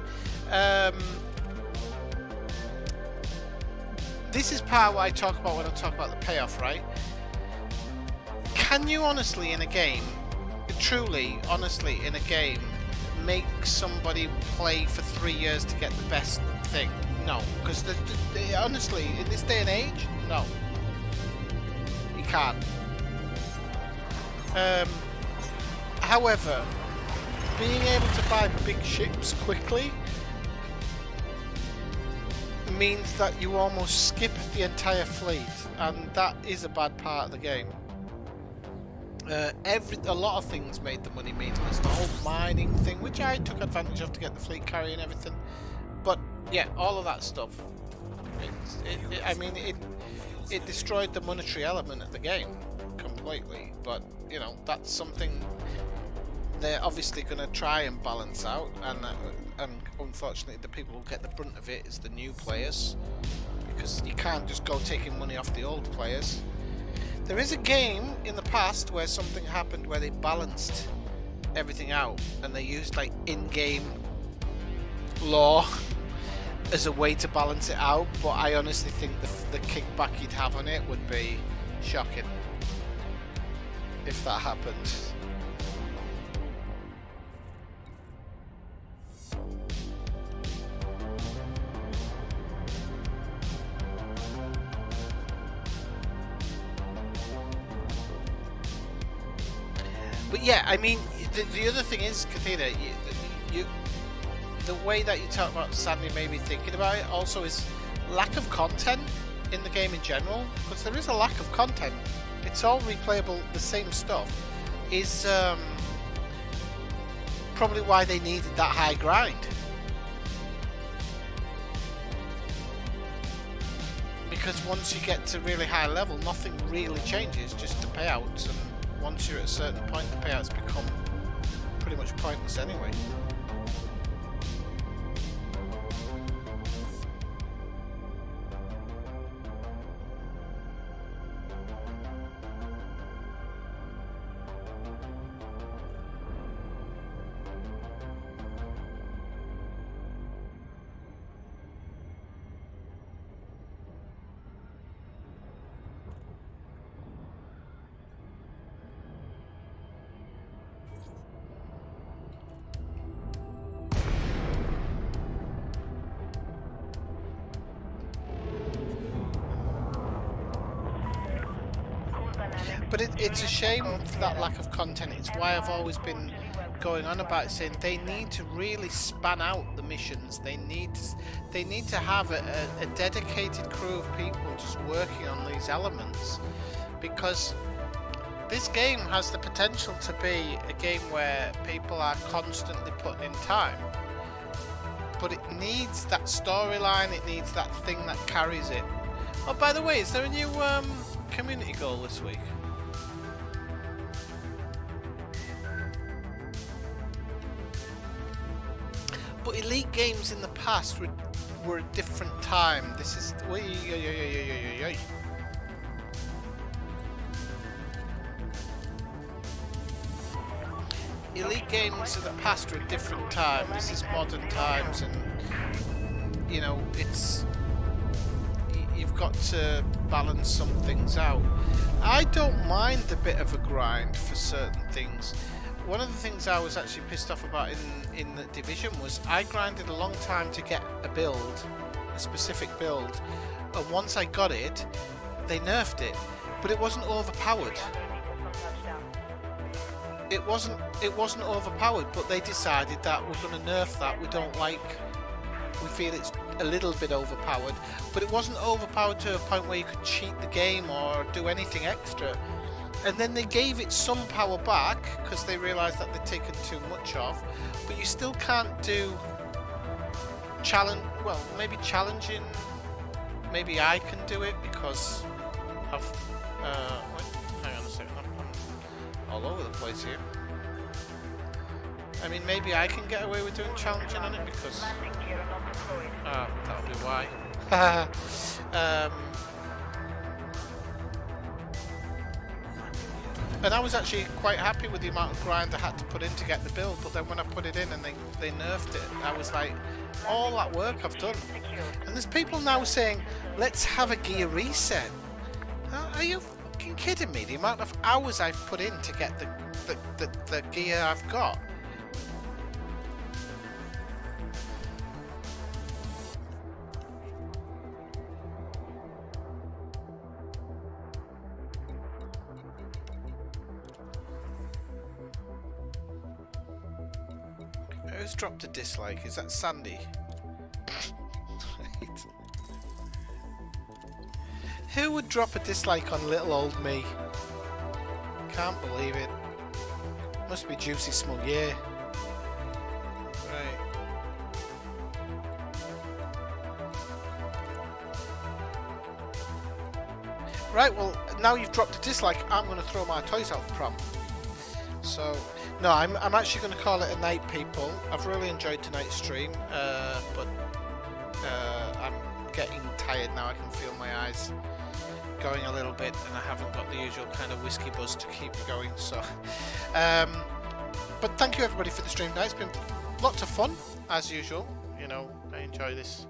A: This is part of what I talk about when I talk about the payoff, right? Can you honestly, in a game, truly, honestly, in a game, make somebody play for 3 years to get the best thing? No, because honestly, in this day and age, no, you can't. However, being able to buy big ships quickly means that you almost skip the entire fleet, and that is a bad part of the game. A lot of things made the money maintenance, the whole mining thing, which I took advantage of to get the fleet carrier and everything. But yeah, all of that stuff. It destroyed the monetary element of the game completely. But you know, that's something they're obviously going to try and balance out, and unfortunately the people who get the brunt of it is the new players, because you can't just go taking money off the old players. There is a game in the past where something happened where they balanced everything out and they used like in-game law as a way to balance it out, but I honestly think the kickback you'd have on it would be shocking if that happened. But yeah, I mean, the other thing is, Kathina, the way that you talk about Sandy made me thinking about it also is lack of content in the game in general, because there is a lack of content. It's all replayable, the same stuff, is probably why they needed that high grind. Because once you get to really high level, nothing really changes, just the payouts, and once you're at a certain point, the payouts become pretty much pointless anyway. But it's a shame for that lack of content. It's why I've always been going on about it, saying they need to really span out the missions. They need to have a dedicated crew of people just working on these elements, because This game has the potential to be a game where people are constantly putting in time. But it needs that storyline, it needs that thing that carries it. Oh, by the way, is there a new community goal this week? But Elite games in the past were a different time. This is... Elite games of the past were a different time. This is modern times, and you know, it's... You've got to balance some things out. I don't mind a bit of a grind for certain things. One of the things I was actually pissed off about in the Division was I grinded a long time to get a build, a specific build, and once I got it, they nerfed it, but it wasn't overpowered. It wasn't overpowered, but they decided that we're going to nerf that. We feel it's a little bit overpowered, but it wasn't overpowered to a point where you could cheat the game or do anything extra. And then they gave it some power back because they realised that they'd taken too much off. But you still can't do maybe challenging. Maybe I can do it because I've wait, hang on a second, I'm all over the place here. I mean, maybe I can get away with doing challenging on it because that'll be why. And I was actually quite happy with the amount of grind I had to put in to get the build, but then when I put it in and they nerfed it, I was like, all that work I've done. And there's people now saying, let's have a gear reset. Are you fucking kidding me? The amount of hours I've put in to get the gear I've got. Who's dropped a dislike? Is that Sandy? Right. Who would drop a dislike on little old me? Can't believe it. Must be Juicy Smug, yeah. Right. Right, well, now you've dropped a dislike, I'm going to throw my toys out the prom. So, no, I'm actually going to call it a night, people. I've really enjoyed tonight's stream, but I'm getting tired now. I can feel my eyes going a little bit, and I haven't got the usual kind of whiskey buzz to keep me going. So, but thank you everybody for the stream tonight. It's been lots of fun, as usual. You know, I enjoy this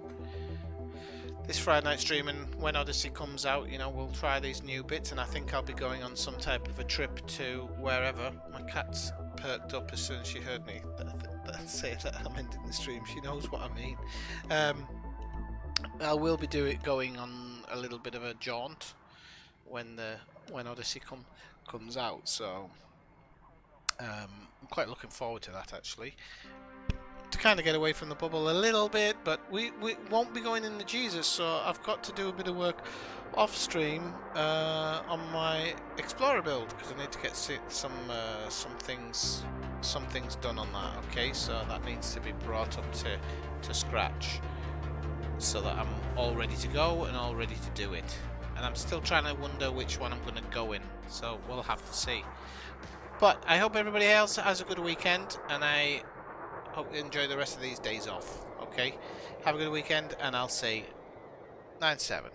A: Friday night stream, and when Odyssey comes out, you know, we'll try these new bits, and I think I'll be going on some type of a trip to wherever. My cat's perked up as soon as she heard me say that I'm ending the stream. She knows what I mean. I will be going on a little bit of a jaunt when Odyssey comes out, so I'm quite looking forward to that, actually. To kind of get away from the bubble a little bit, but we won't be going in the Jesus, so I've got to do a bit of work off stream on my Explorer build, because I need to get some things done on that. Okay, so that needs to be brought up to scratch, so that I'm all ready to go and all ready to do it. And I'm still trying to wonder which one I'm going to go in, so we'll have to see. But I hope everybody else has a good weekend, and I hope you enjoy the rest of these days off. Okay, have a good weekend, and I'll say 9-7.